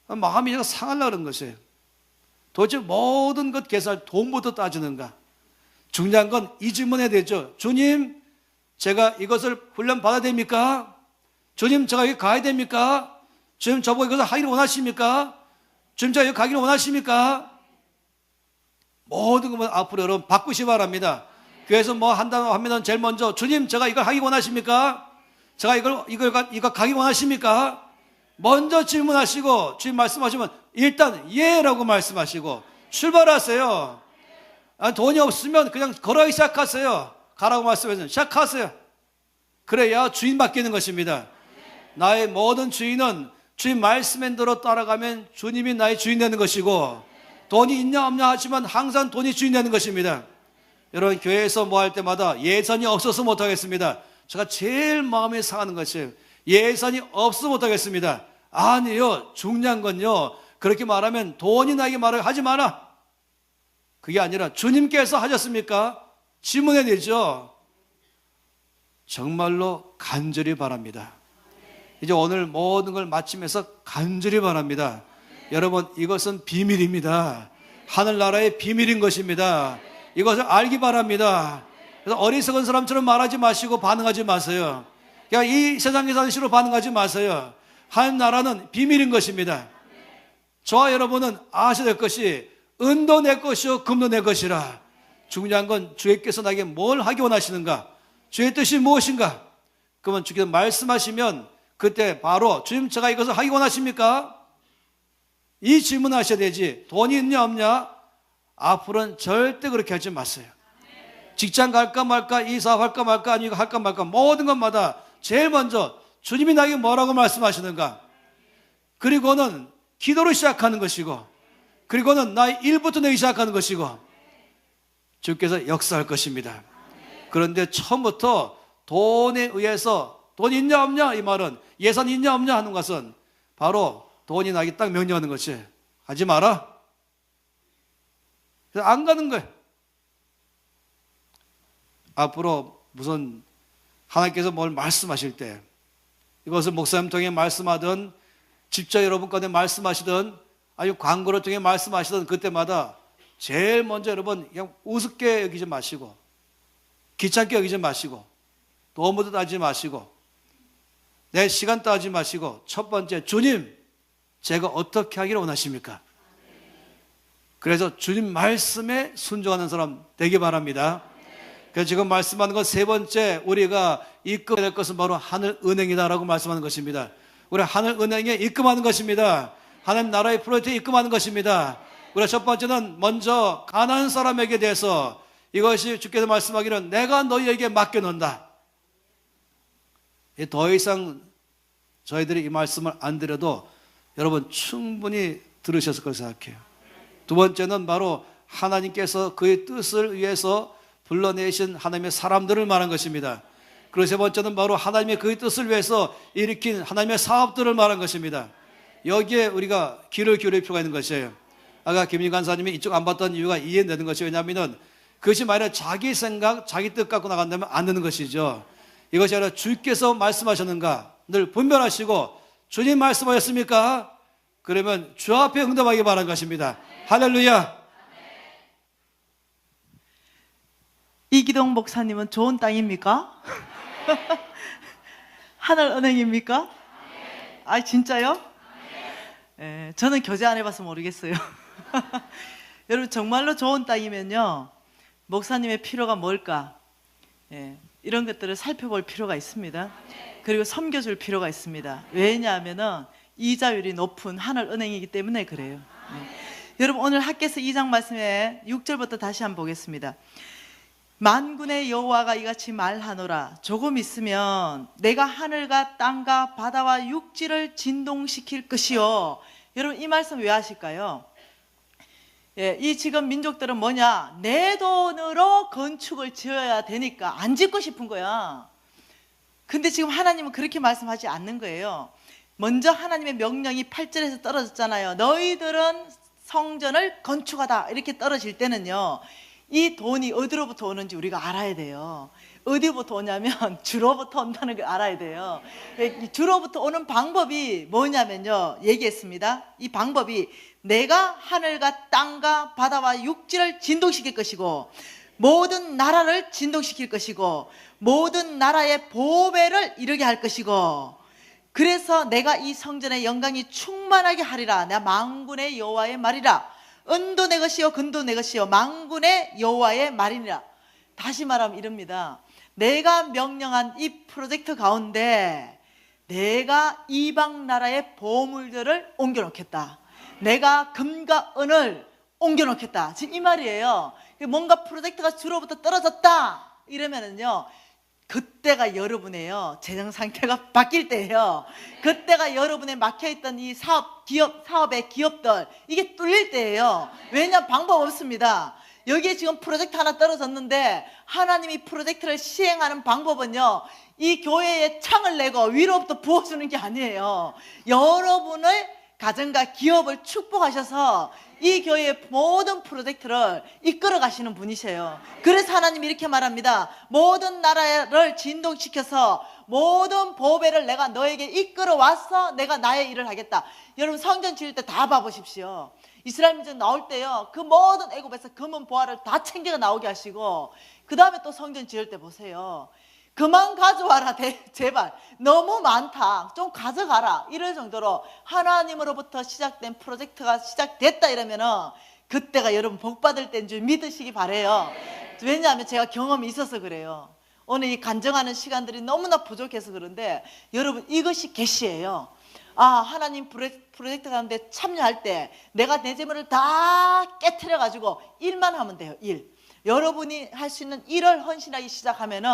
마음이 상하려고 그런 것이에요. 도대체 모든 것 계산 돈부터 따지는가? 중요한 건 이 질문에 되죠. 주님, 제가 이것을 훈련 받아야 됩니까? 주님, 제가 여기 가야 됩니까? 주님, 저보고 이것을 하기를 원하십니까? 주님, 제가 여기 가기를 원하십니까? 모든 것은 앞으로 여러분 바꾸시 바랍니다. 교회에서 뭐 한다고 하면 제일 먼저 주님, 제가 이걸 하기 원하십니까? 제가 이거 가기 원하십니까? 먼저 질문하시고 주님 말씀하시면 일단 예라고 말씀하시고 출발하세요. 돈이 없으면 그냥 걸어가기 시작하세요. 가라고 말씀하시면 시작하세요. 그래야 주인 바뀌는 것입니다. 나의 모든 주인은 주님 말씀대로 따라가면 주님이 나의 주인 되는 것이고 돈이 있냐 없냐 하지만 항상 돈이 주인 되는 것입니다. 여러분, 교회에서 뭐 할 때마다 예산이 없어서 못하겠습니다. 제가 제일 마음이 상하는 것이에요. 예산이 없어서 못하겠습니다. 아니요, 중요한 건요 그렇게 말하면 돈이 나에게 말을 하지 마라. 그게 아니라 주님께서 하셨습니까? 질문해야 되죠. 정말로 간절히 바랍니다. 이제 오늘 모든 걸 마치면서 간절히 바랍니다. 여러분, 이것은 비밀입니다. 하늘나라의 비밀인 것입니다. 이것을 알기 바랍니다. 그래서 어리석은 사람처럼 말하지 마시고 반응하지 마세요. 그냥 이 세상에 사는 식으로 반응하지 마세요. 하늘나라는 비밀인 것입니다. 저와 여러분은 아셔야 될 것이 은도 내 것이요 금도 내 것이라. 중요한 건 주께서 나에게 뭘 하기 원하시는가? 주의 뜻이 무엇인가? 그러면 주께서 말씀하시면 그때 바로 주님, 제가 이것을 하기 원하십니까? 이 질문하셔야 되지. 돈이 있냐 없냐? 앞으로는 절대 그렇게 하지 마세요. 직장 갈까 말까, 이 사업 할까 말까, 아니 이거 할까 말까, 모든 것마다 제일 먼저 주님이 나에게 뭐라고 말씀하시는가? 그리고는 기도로 시작하는 것이고, 그리고는 나의 일부터 내기 시작하는 것이고, 주께서 역사할 것입니다. 그런데 처음부터 돈에 의해서 돈 있냐 없냐 이 말은, 예산 있냐 없냐 하는 것은 바로 돈이 나에게 딱 명령하는 것이 하지 마라. 그래서 안 가는 거예요. 앞으로 무슨 하나님께서 뭘 말씀하실 때 이것을 목사님 통해 말씀하든 직접 여러분 가운데 말씀하시든 아니면 광고를 통해 말씀하시든 그때마다 제일 먼저 여러분 그냥 우습게 여기지 마시고 귀찮게 여기지 마시고 너무도 따지지 마시고 내 시간 따지 마시고 첫 번째, 주님, 제가 어떻게 하기를 원하십니까? 그래서 주님 말씀에 순종하는 사람 되기 바랍니다. 그래서 지금 말씀하는 것 세 번째, 우리가 입금해야 될 것은 바로 하늘은행이다라고 말씀하는 것입니다. 우리 하늘은행에 입금하는 것입니다. 하나님 나라의 프로젝트에 입금하는 것입니다. 우리가 첫 번째는 먼저 가난한 사람에게 대해서 이것이 주께서 말씀하기는 내가 너희에게 맡겨놓는다. 더 이상 저희들이 이 말씀을 안 드려도 여러분 충분히 들으셨을 거라고 생각해요. 두 번째는 바로 하나님께서 그의 뜻을 위해서 불러내신 하나님의 사람들을 말한 것입니다. 그리고 세 번째는 바로 하나님의 그의 뜻을 위해서 일으킨 하나님의 사업들을 말한 것입니다. 여기에 우리가 귀를 기울일 필요가 있는 것이에요. 아까 김인 간사님이 이쪽 안 봤던 이유가 이해되는 것이 왜냐하면 그것이 만약 자기 생각, 자기 뜻 갖고 나간다면 안 되는 것이죠. 이것이 아니라 주께서 말씀하셨는가 늘 분별하시고 주님 말씀하셨습니까? 그러면 주 앞에 응답하기 바란 것입니다. 할렐루야. 이기동 목사님은 좋은 땅입니까? 하늘은행입니까? 아, 진짜요? 예, 저는 교제 안 해봐서 모르겠어요. 여러분, 정말로 좋은 땅이면요, 목사님의 필요가 뭘까? 예, 이런 것들을 살펴볼 필요가 있습니다. 그리고 섬겨줄 필요가 있습니다. 왜냐하면은 이자율이 높은 하늘은행이기 때문에 그래요. 여러분, 오늘 학개서 2장 말씀에 6절부터 다시 한번 보겠습니다. 만군의 여호와가 이같이 말하노라. 조금 있으면 내가 하늘과 땅과 바다와 육지를 진동시킬 것이요. 여러분, 이 말씀 왜 하실까요? 예, 이 지금 민족들은 뭐냐? 내 돈으로 건축을 지어야 되니까 안 짓고 싶은 거야. 근데 지금 하나님은 그렇게 말씀하지 않는 거예요. 먼저 하나님의 명령이 8절에서 떨어졌잖아요. 너희들은 성전을 건축하다 이렇게 떨어질 때는요, 이 돈이 어디로부터 오는지 우리가 알아야 돼요. 어디부터 오냐면 주로부터 온다는 걸 알아야 돼요. 주로부터 오는 방법이 뭐냐면요, 얘기했습니다. 이 방법이 내가 하늘과 땅과 바다와 육지를 진동시킬 것이고 모든 나라를 진동시킬 것이고 모든 나라의 보배를 이루게 할 것이고, 그래서 내가 이 성전의 영광이 충만하게 하리라. 내가 만군의 여호와의 말이라. 은도 내 것이요 금도 내 것이요 만군의 여호와의 말이니라. 다시 말하면 이럽니다. 내가 명령한 이 프로젝트 가운데 내가 이방 나라의 보물들을 옮겨놓겠다. 내가 금과 은을 옮겨놓겠다. 지금 이 말이에요. 뭔가 프로젝트가 주로부터 떨어졌다 이러면은요, 그때가 여러분의요 재정 상태가 바뀔 때예요. 그때가 여러분의 막혀있던 이 사업의 기업들 이게 뚫릴 때예요. 왜냐? 방법 없습니다. 여기에 지금 프로젝트 하나 떨어졌는데 하나님이 프로젝트를 시행하는 방법은요, 이 교회에 창을 내고 위로부터 부어주는 게 아니에요. 여러분의 가정과 기업을 축복하셔서 이 교회의 모든 프로젝트를 이끌어 가시는 분이세요. 그래서 하나님이 이렇게 말합니다. 모든 나라를 진동시켜서 모든 보배를 내가 너에게 이끌어 와서 내가 나의 일을 하겠다. 여러분, 성전 지을 때 다 봐보십시오. 이스라엘 민족 나올 때요, 그 모든 애굽에서 금은 보화를 다 챙겨 나오게 하시고, 그 다음에 또 성전 지을 때 보세요. 그만 가져와라, 제발. 너무 많다. 좀 가져가라. 이럴 정도로 하나님으로부터 시작된 프로젝트가 시작됐다 이러면은 그때가 여러분 복 받을 때인 줄 믿으시기 바래요. 왜냐하면 제가 경험이 있어서 그래요. 오늘 이 간증하는 시간들이 너무나 부족해서 그런데 여러분, 이것이 계시예요. 아, 하나님 프로젝트 가운데 참여할 때 내가 내 재물을 다 깨트려 가지고 일만 하면 돼요. 일. 여러분이 할 수 있는 일을 헌신하기 시작하면은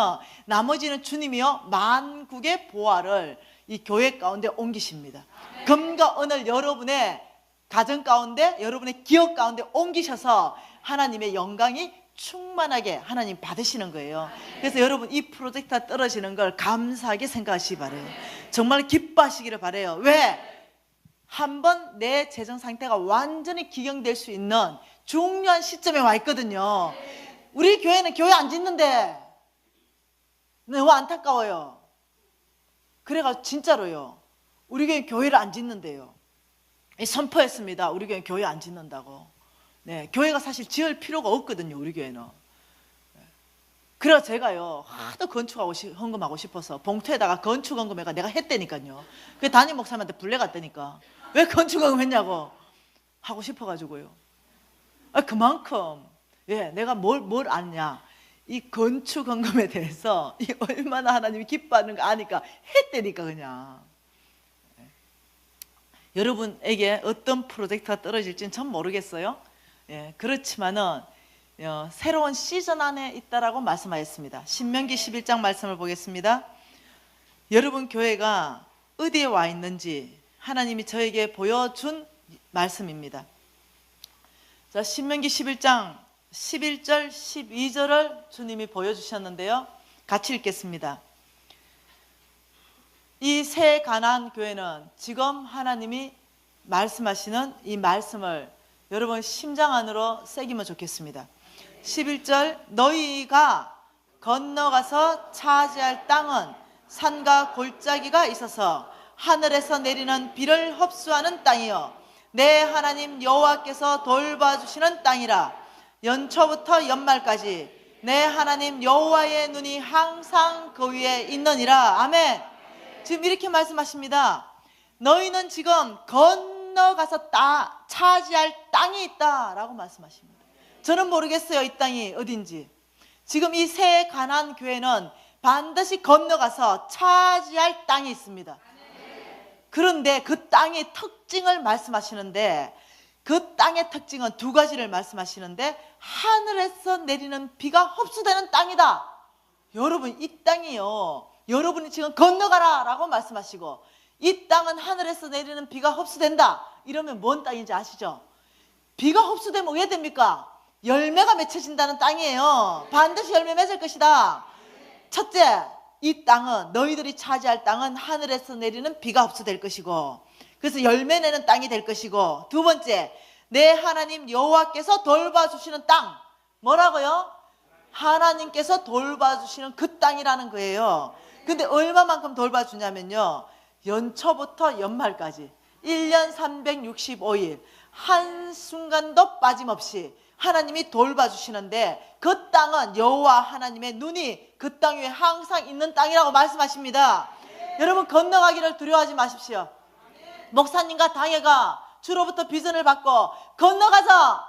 나머지는 주님이요 만국의 보화를 이 교회 가운데 옮기십니다. 금과 은을 여러분의 가정 가운데, 여러분의 기업 가운데 옮기셔서 하나님의 영광이 충만하게 하나님 받으시는 거예요. 그래서 여러분, 이 프로젝트가 떨어지는 걸 감사하게 생각하시기 바래요. 정말 기뻐하시기를 바래요. 왜? 한번 내 재정 상태가 완전히 기경될 수 있는 중요한 시점에 와 있거든요. 우리 교회는 교회 안 짓는데 너무 안타까워요. 그래가 진짜로요, 우리 교회 교회를 안 짓는데요, 선포했습니다. 우리 교회 교회 안 짓는다고. 네, 교회가 사실 지을 필요가 없거든요. 우리 교회는 그래서 제가요 하도 건축하고 헌금하고 싶어서 봉투에다가 건축 헌금해가 내가 했다니까요. 그 담임 목사님한테 불려갔다니까. 왜 건축 헌금했냐고 하고 싶어가지고요. 그만큼 내가 뭘 아냐, 이 건축 헌금에 대해서 이 얼마나 하나님이 기뻐하는 거 아니까 했다니까 그냥. 여러분에게 어떤 프로젝트가 떨어질지는 전 모르겠어요. 그렇지만은 새로운 시즌 안에 있다라고 말씀하였습니다. 신명기 11장 말씀을 보겠습니다. 여러분 교회가 어디에 와 있는지 하나님이 저에게 보여준 말씀입니다. 자, 신명기 11장 11절 12절을 주님이 보여주셨는데요, 같이 읽겠습니다. 이 새 가나안 교회는 지금 하나님이 말씀하시는 이 말씀을 여러분 심장 안으로 새기면 좋겠습니다. 11절, 너희가 건너가서 차지할 땅은 산과 골짜기가 있어서 하늘에서 내리는 비를 흡수하는 땅이요 내 하나님 여호와께서 돌봐주시는 땅이라. 연초부터 연말까지 내 하나님 여호와의 눈이 항상 그 위에 있느니라. 아멘. 지금 이렇게 말씀하십니다. 너희는 지금 건너가서 차지할 땅이 있다라고 말씀하십니다. 저는 모르겠어요, 이 땅이 어딘지. 지금 이 새 가나안 교회는 반드시 건너가서 차지할 땅이 있습니다. 그런데 그 땅의 특징을 말씀하시는데, 그 땅의 특징은 두 가지를 말씀하시는데, 하늘에서 내리는 비가 흡수되는 땅이다. 여러분, 이 땅이요, 여러분이 지금 건너가라 라고 말씀하시고, 이 땅은 하늘에서 내리는 비가 흡수된다 이러면 뭔 땅인지 아시죠? 비가 흡수되면 왜 됩니까? 열매가 맺혀진다는 땅이에요. 반드시 열매 맺을 것이다. 첫째, 이 땅은, 너희들이 차지할 땅은 하늘에서 내리는 비가 흡수될 것이고, 그래서 열매 내는 땅이 될 것이고, 두 번째, 내 하나님 여호와께서 돌봐주시는 땅. 뭐라고요? 하나님께서 돌봐주시는 그 땅이라는 거예요. 근데 얼마만큼 돌봐주냐면요, 연초부터 연말까지 1년 365일 한순간도 빠짐없이 하나님이 돌봐주시는데, 그 땅은 여호와 하나님의 눈이 그 땅 위에 항상 있는 땅이라고 말씀하십니다. 여러분, 건너가기를 두려워하지 마십시오. 목사님과 당회가 주로부터 비전을 받고 건너가서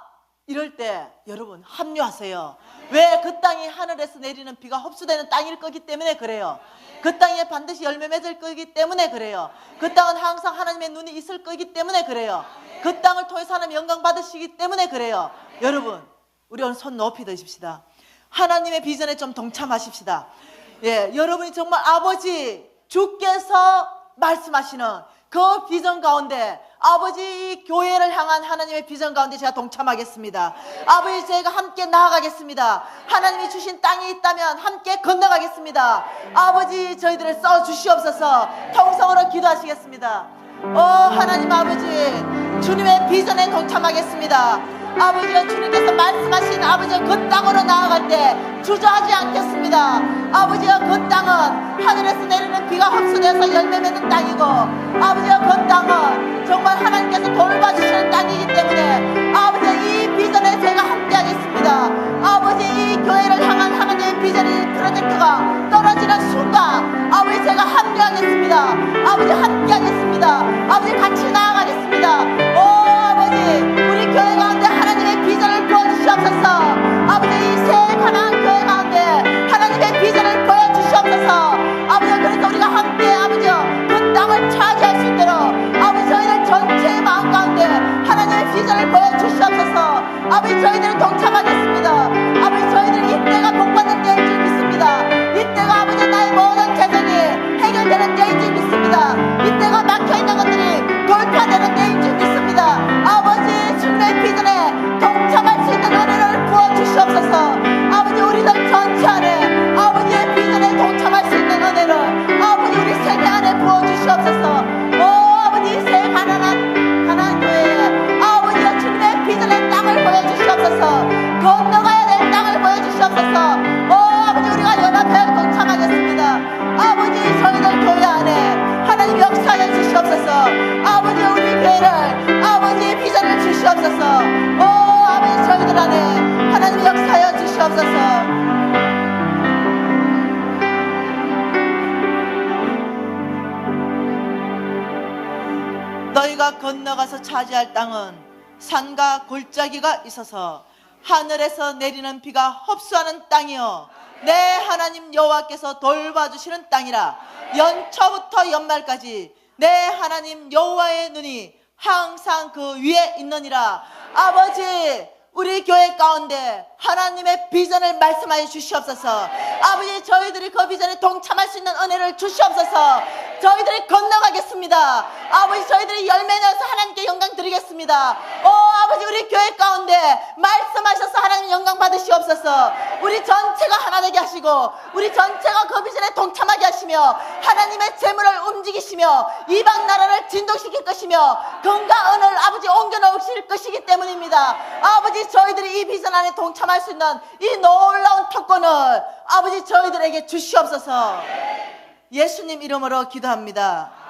이럴 때 여러분 합류하세요. 왜? 그 땅이 하늘에서 내리는 비가 흡수되는 땅일 거기 때문에 그래요. 그 땅에 반드시 열매 맺을 거기 때문에 그래요. 그 땅은 항상 하나님의 눈이 있을 거기 때문에 그래요. 그 땅을 통해서 하나님 영광 받으시기 때문에 그래요. 여러분, 우리 오늘 손 높이 드십시다. 하나님의 비전에 좀 동참하십시다. 여러분이 정말 아버지 주께서 말씀하시는 그 비전 가운데, 아버지 교회를 향한 하나님의 비전 가운데 제가 동참하겠습니다. 아버지, 제가 함께 나아가겠습니다. 하나님이 주신 땅이 있다면 함께 건너가겠습니다. 아버지, 저희들을 써주시옵소서. 통성으로 기도하시겠습니다. 하나님 아버지, 주님의 비전에 동참하겠습니다. 아버지가 주님께서 말씀하신 아버지가 그 땅으로 나아갈 때 주저하지 않겠습니다. 아버지가 그 땅은 하늘에서 내리는 비가 흡수돼서 열매 맺는 땅이고, 아버지가 그 땅은 정말 하나님께서 돌봐주시는 땅이기 때문에 아버지, 이 비전에 제가 함께 하겠습니다. 아버지, 이 교회를 향한 하나님의 비전의 프로젝트가 떨어지는 순간 아버지, 제가 함께하겠습니다. 아버지, 함께하겠습니다. 아버지, 같이 나아가겠습니다. 아버지, 우리 교회 가운데 하나님의 비전을 보여주시옵소서. 아버지, 이 새 가나안 교회 가운데 하나님의 비전을 보여주시옵소서. 아버지, 그래서 우리가 함께 아버지 그 땅을 차지할 수 있도록 아버지, 저희들 전체의 마음 가운데 하나님의 비전을 보여주시옵소서. 아버지, 저희들은 동참하겠습니다. 아버지, 저희들은 이때가 복받는 때인 줄 믿습니다. 이때가 아버지 나의 모든 재정이 해결되는 때인 줄 믿습니다. 이때가 막혀있는 것들이 너희가 건너가서 차지할 땅은 산과 골짜기가 있어서 하늘에서 내리는 비가 흡수하는 땅이요 내 하나님 여호와께서 돌봐주시는 땅이라. 연초부터 연말까지 내 하나님 여호와의 눈이 항상 그 위에 있느니라. 아버지, 우리 교회 가운데 하나님의 비전을 말씀하여 주시옵소서. 아버지, 저희들이 그 비전에 동참할 수 있는 은혜를 주시옵소서. 저희들이 건너가겠습니다. 아버지, 저희들이 열매 내어서 하나님께 영광 드리겠습니다. 아버지, 우리 교회 가운데 말씀하셔서 하나님 영광 받으시옵소서. 우리 전체가 하나 되게 하시고 우리 전체가 그 비전에 동참하게 하시며 하나님의 재물을 움직이시며 이방 나라를 진동시킬 것이며 금과 은을 아버지 옮겨 놓으실 것이기 때문입니다. 아버지, 저희들이 이 비전 안에 동참할 수 있는 이 놀라운 특권을 아버지 저희들에게 주시옵소서. 예수님 이름으로 기도합니다.